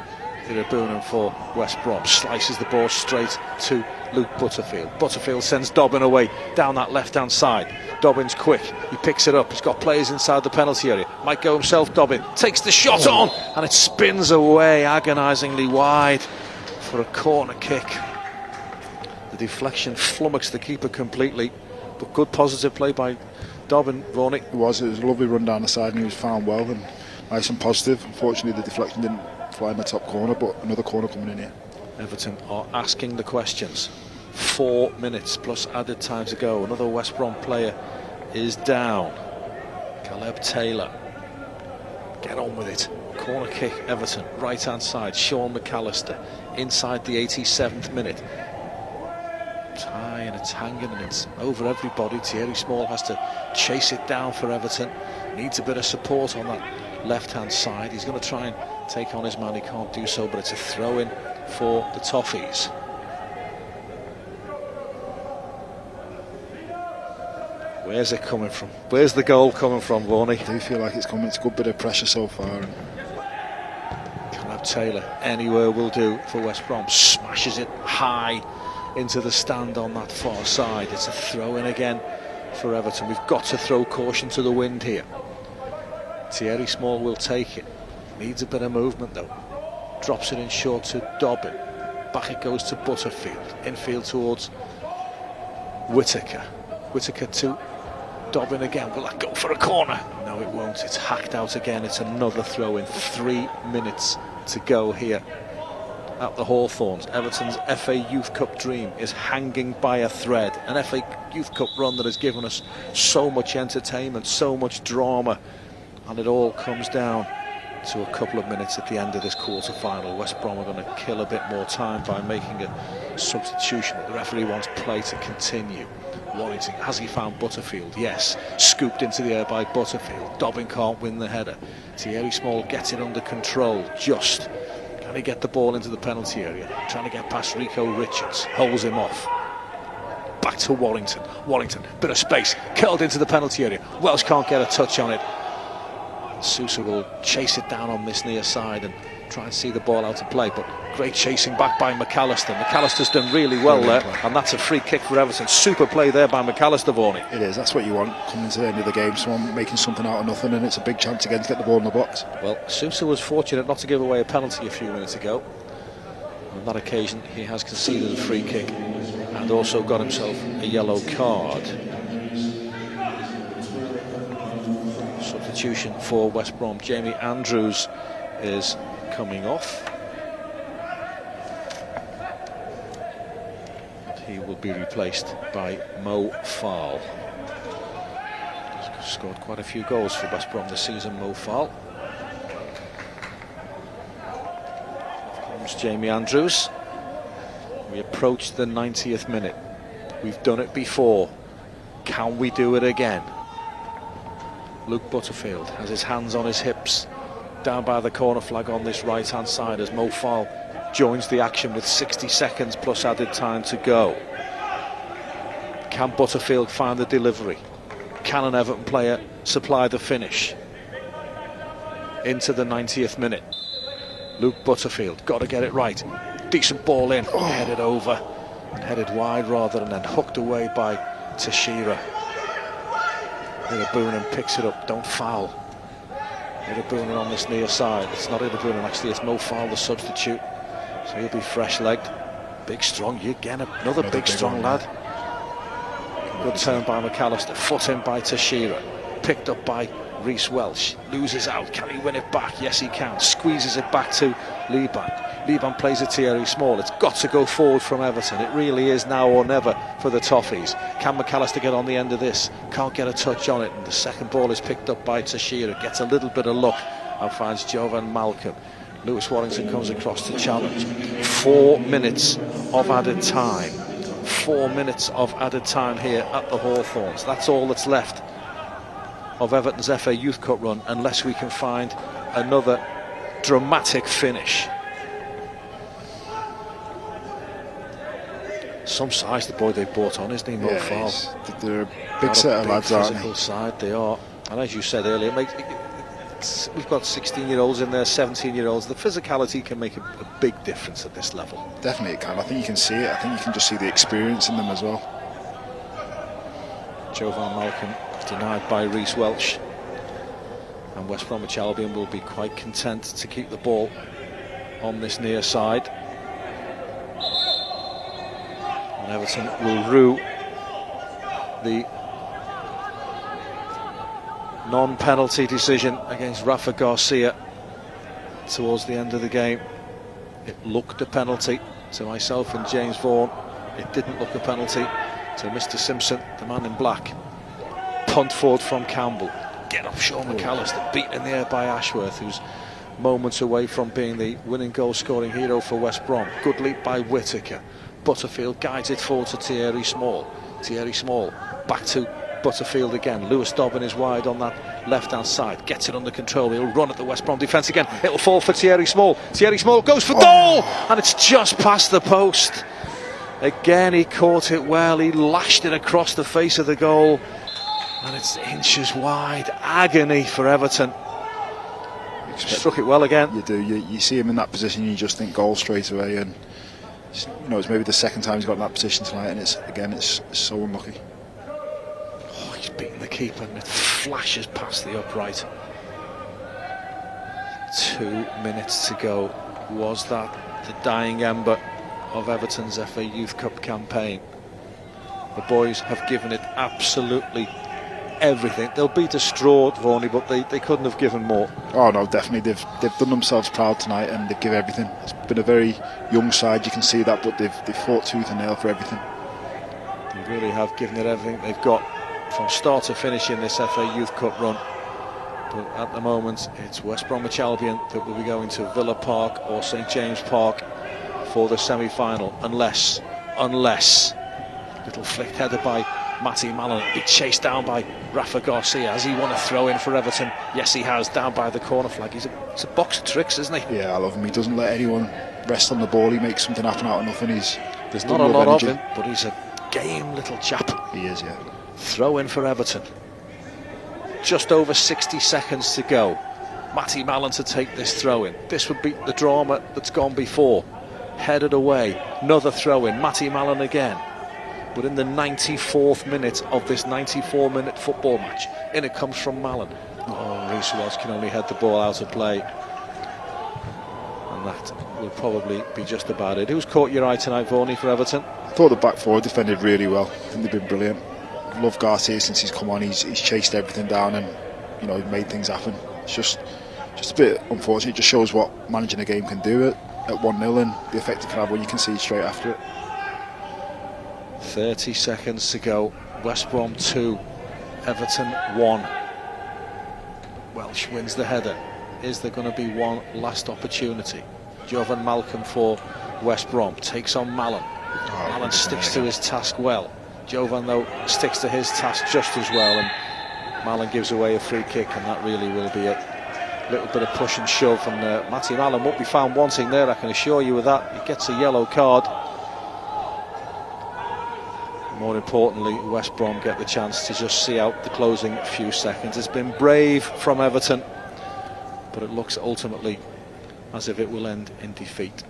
Irabunan for West Brom, slices the ball straight to Luke Butterfield. Butterfield sends Dobbin away down that left hand side. Dobbin's quick, he picks it up, he's got players inside the penalty area, might go himself. Dobbin takes the shot on and it spins away agonisingly wide for a corner kick. The deflection flummoxed the keeper completely, but good positive play by Dobbin, Ronnie. It was a lovely run down the side and he was found well and nice and positive. Unfortunately the deflection didn't fly in the top corner, but another corner coming in here. Everton are asking the questions. 4 minutes plus added time to go. Another West Brom player is down. Caleb Taylor. Get on with it. Corner kick, Everton, right hand side. Sean McAllister inside the 87th minute. It's high and it's hanging and it's over everybody. Thierry Small has to chase it down for Everton. Needs a bit of support on that left hand side. He's going to try and take on his man. He can't do so, but it's a throw in for the Toffees. Where's it coming from? Where's the goal coming from, Varney? I do feel like it's coming. It's a good bit of pressure so far. And Caleb Taylor, anywhere will do for West Brom. Smashes it high into the stand on that far side. It's a throw in again for Everton. We've got to throw caution to the wind here. Thierry Small will take it. Needs a bit of movement though. Drops it in short to Dobbin. Back it goes to Butterfield. Infield towards Whittaker. Whittaker to Dobbin again. Will that go for a corner? No, it won't. It's hacked out again. It's another throw in. 3 minutes to go here at the Hawthorns. Everton's FA Youth Cup dream is hanging by a thread. An FA Youth Cup run that has given us so much entertainment, so much drama, and it all comes down to a couple of minutes at the end of this quarter-final. West Brom are going to kill a bit more time by making a substitution. The referee wants play to continue. Warrington, has he found Butterfield? Yes. Scooped into the air by Butterfield. Dobbin can't win the header. Thierry Small gets it under control. Just can he get the ball into the penalty area? Trying to get past Rico Richards. Holds him off. Back to Warrington. Warrington, bit of space. Curled into the penalty area. Welsh can't get a touch on it. Sousa will chase it down on this near side and try and see the ball out of play, but great chasing back by McAllister. McAllister's done really well there, and that's a free kick for Everton. Super play there by McAllister, Varney. It is, that's what you want coming to the end of the game, someone making something out of nothing, and it's a big chance again to get the ball in the box. Well, Sousa was fortunate not to give away a penalty a few minutes ago. On that occasion he has conceded a free kick and also got himself a yellow card. Substitution for West Brom. Jamie Andrews is coming off. He will be replaced by Mo Fall. He's scored quite a few goals for West Brom this season, Mo Fall. Comes Jamie Andrews. We approach the 90th minute. We've done it before. Can we do it again? Luke Butterfield has his hands on his hips, down by the corner flag on this right hand side as Mo Fall joins the action with 60 seconds plus added time to go. Can Butterfield find the delivery? Can an Everton player supply the finish? Into the 90th minute. Luke Butterfield, got to get it right. Decent ball in, headed over Headed wide rather, and then hooked away by Teixeira. Irabunen picks it up, don't foul. Irabunen on this near side. It's not Irabunen actually, it's Mo Foul, the substitute. So he'll be fresh-legged. Big, strong, again, another big strong lad. Good turn by McAllister, foot in by Teixeira. Picked up by Reece Welsh, loses out, can he win it back? Yes he can, squeezes it back to Liban. Liban plays it to Thierry Small. It's got to go forward from Everton. It really is now or never for the Toffees. Can McAllister get on the end of this? Can't get a touch on it, and the second ball is picked up by Teixeira. Gets a little bit of luck and finds Jovan Malcolm. Lewis Warrington comes across to challenge. 4 minutes of added time. 4 minutes of added time here at the Hawthorns. That's all that's left of Everton's FA Youth Cup run, unless we can find another dramatic finish. Some size the boy they brought on, isn't he, Mo Foul? They're a big set of lads, aren't they? Physical side, they are. And as you said earlier, we've got 16-year-olds in there, 17-year-olds. The physicality can make a big difference at this level. Definitely it can. I think you can see it. I think you can just see the experience in them as well. Jovan Malcolm denied by Reece Welsh. And West Bromwich Albion will be quite content to keep the ball on this near side. And Everton will rue the non-penalty decision against Rafa Garcia towards the end of the game. It looked a penalty to myself and James Vaughan. It didn't look a penalty to Mr. Simpson, the man in black. Punt forward from Campbell. Get up, Sean McAllister, beaten in the air by Ashworth, who's moments away from being the winning goal-scoring hero for West Brom. Good leap by Whittaker. Butterfield guides it forward to Thierry Small. Thierry Small back to Butterfield again. Lewis Dobbin is wide on that left-hand side. Gets it under control. He'll run at the West Brom defence again. It'll fall for Thierry Small. Thierry Small goes for goal! And it's just past the post. Again, he caught it well. He lashed it across the face of the goal. And it's inches wide. Agony for Everton. Struck it well again. You do. You see him in that position, you just think goal straight away. And you know, it's maybe the second time he's got in that position tonight, and it's so unlucky. Oh, he's beaten the keeper, and it flashes past the upright. 2 minutes to go. Was that the dying ember of Everton's FA Youth Cup campaign? The boys have given it absolutely everything. They'll be distraught, Vaughan, but they couldn't have given more. Oh no, definitely. They've done themselves proud tonight, and they give everything. It's been a very young side, you can see that, but they've fought tooth and nail for everything. They really have given it everything they've got from start to finish in this FA Youth Cup run. But at the moment, it's West Bromwich Albion that will be going to Villa Park or St James Park for the semi-final, unless little flicked header by Matty Mallon, be chased down by Rafa Garcia. Has he won a throw in for Everton? Yes, he has, down by the corner flag. He's a box of tricks, isn't he? Yeah, I love him. He doesn't let anyone rest on the ball. He makes something happen out of nothing. There's not a lot of him, but he's a game little chap. He is, yeah. Throw in for Everton. Just over 60 seconds to go. Matty Mallon to take this throw in. This would beat the drama that's gone before. Headed away. Another throw in. Matty Mallon again. But in the 94th minute of this 94-minute football match, in it comes from Mallon. Oh, Reece Welsh can only head the ball out of play. And that will probably be just about it. Who's caught your eye tonight, Vaughan, for Everton? I thought the back four defended really well. I think they've been brilliant. Love Garcia since he's come on. He's chased everything down and, you know, made things happen. It's just a bit unfortunate. It just shows what managing a game can do at 1-0 and the effect it can have when you can see straight after it. 30 seconds to go. West Brom 2, Everton 1. Welsh wins the header. Is there going to be one last opportunity? Jovan Malcolm for West Brom takes on Mallon. Mallon sticks to his task well. Jovan, though, sticks to his task just as well, and Mallon gives away a free kick, and that really will be it. A little bit of push and shove, and Matty Mallon won't be found wanting there, I can assure you of that. He gets a yellow card. More importantly, West Brom get the chance to just see out the closing few seconds. It's been brave from Everton, but it looks ultimately as if it will end in defeat.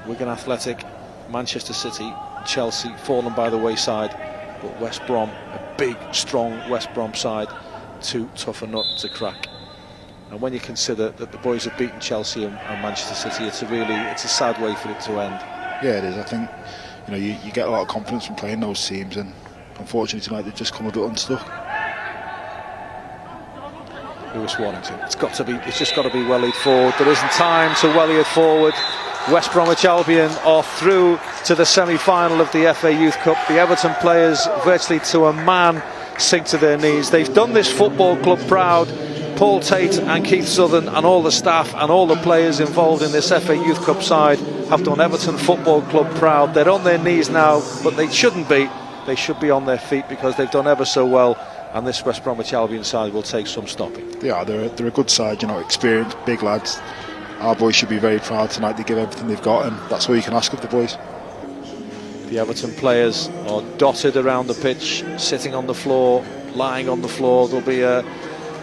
Wigan Athletic, Manchester City, Chelsea fallen by the wayside, but West Brom, a big, strong West Brom side, too tough a nut to crack. And when you consider that the boys have beaten Chelsea and Manchester City, it's a sad way for it to end. Yeah, it is. I think you get a lot of confidence from playing those teams, and unfortunately tonight they've just come a bit unstuck. Lewis Warrington. It's just got to be Wellied forward. There isn't time to welly it forward. West Bromwich Albion are through to the semi-final of the FA Youth Cup. The Everton players, virtually to a man, sink to their knees. They've done this football club proud. Paul Tate and Keith Southern and all the staff and all the players involved in this FA Youth Cup side have done Everton Football Club proud. They're on their knees now, but they shouldn't be. They should be on their feet because they've done ever so well, and this West Bromwich Albion side will take some stopping. Yeah, they're a good side, experienced, big lads. Our boys should be very proud tonight. They give everything they've got, and that's all you can ask of the boys. The Everton players are dotted around the pitch, sitting on the floor, lying on the floor. There'll be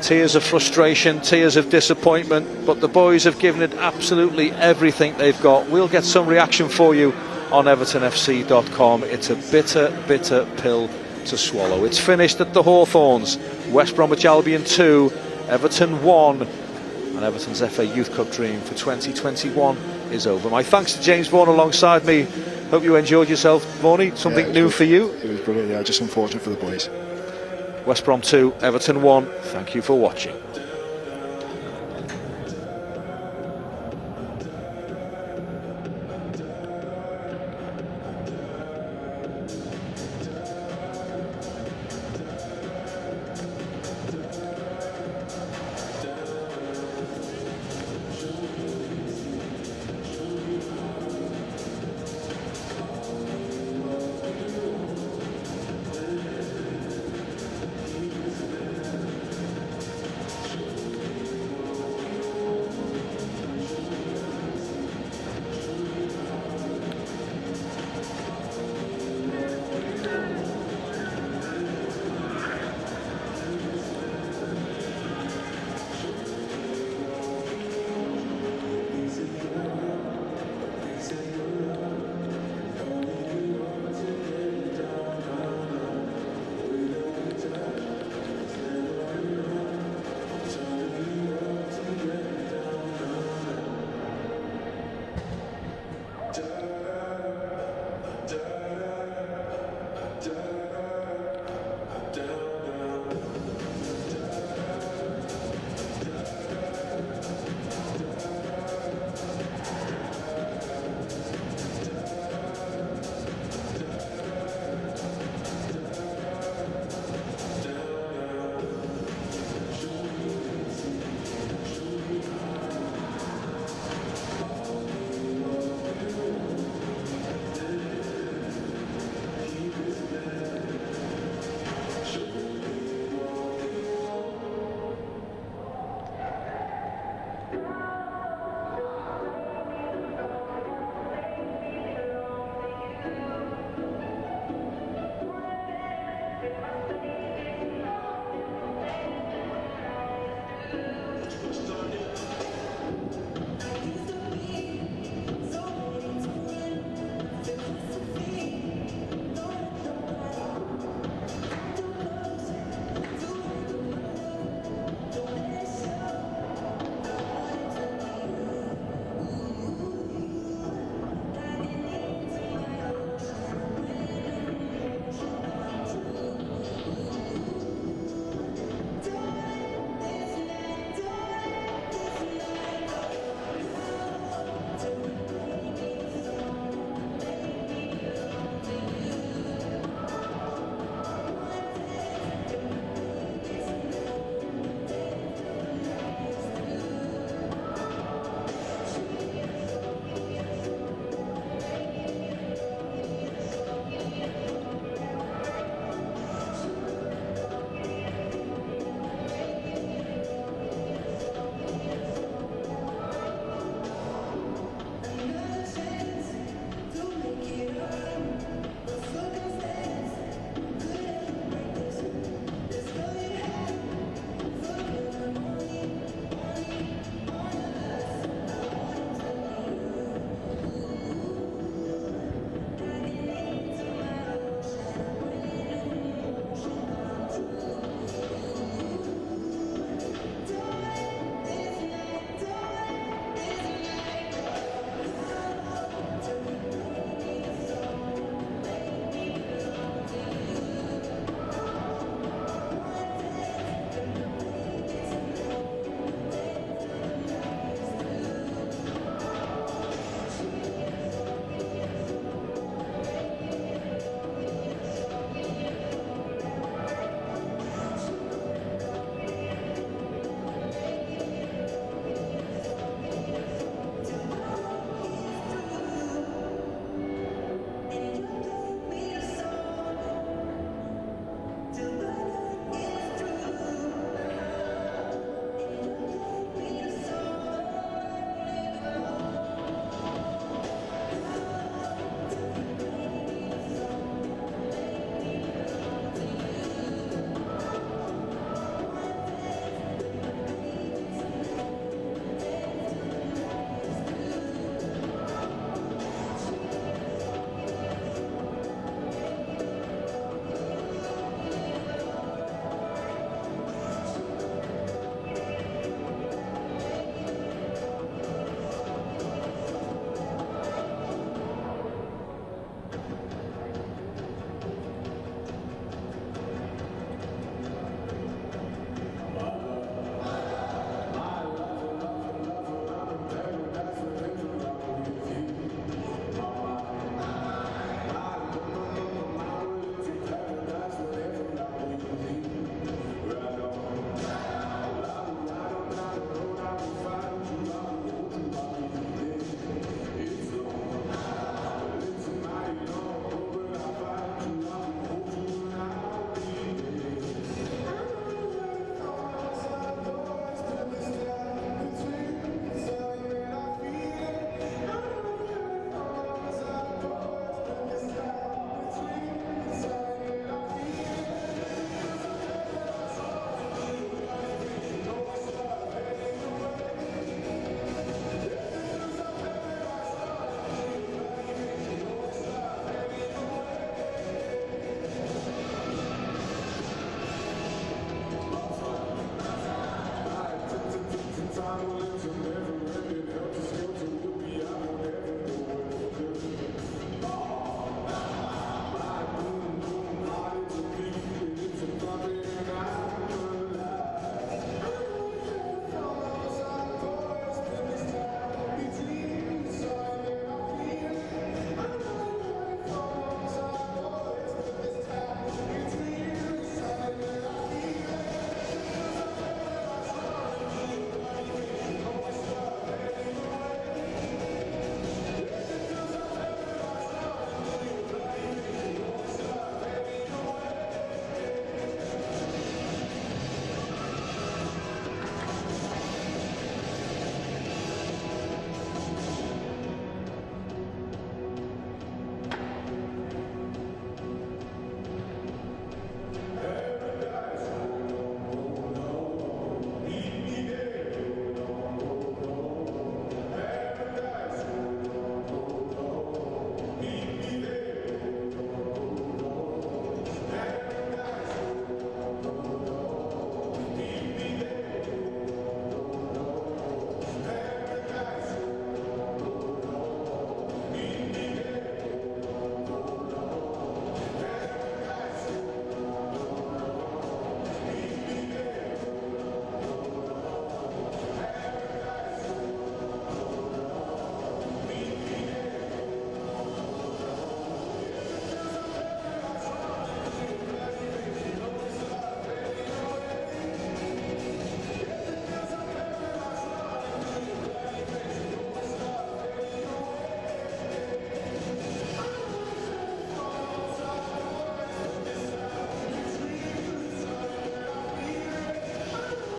tears of frustration, tears of disappointment, but the boys have given it absolutely everything they've got. We'll get some reaction for you on evertonfc.com. It's a bitter, bitter pill to swallow. It's finished at the Hawthorns. West Bromwich Albion 2, Everton 1, and Everton's FA Youth Cup dream for 2021 is over. My thanks to James Vaughan alongside me. Hope you enjoyed yourself, Vaughnie. Something new for you? It was brilliant, yeah, just unfortunate for the boys. West Brom 2, Everton 1. Thank you for watching.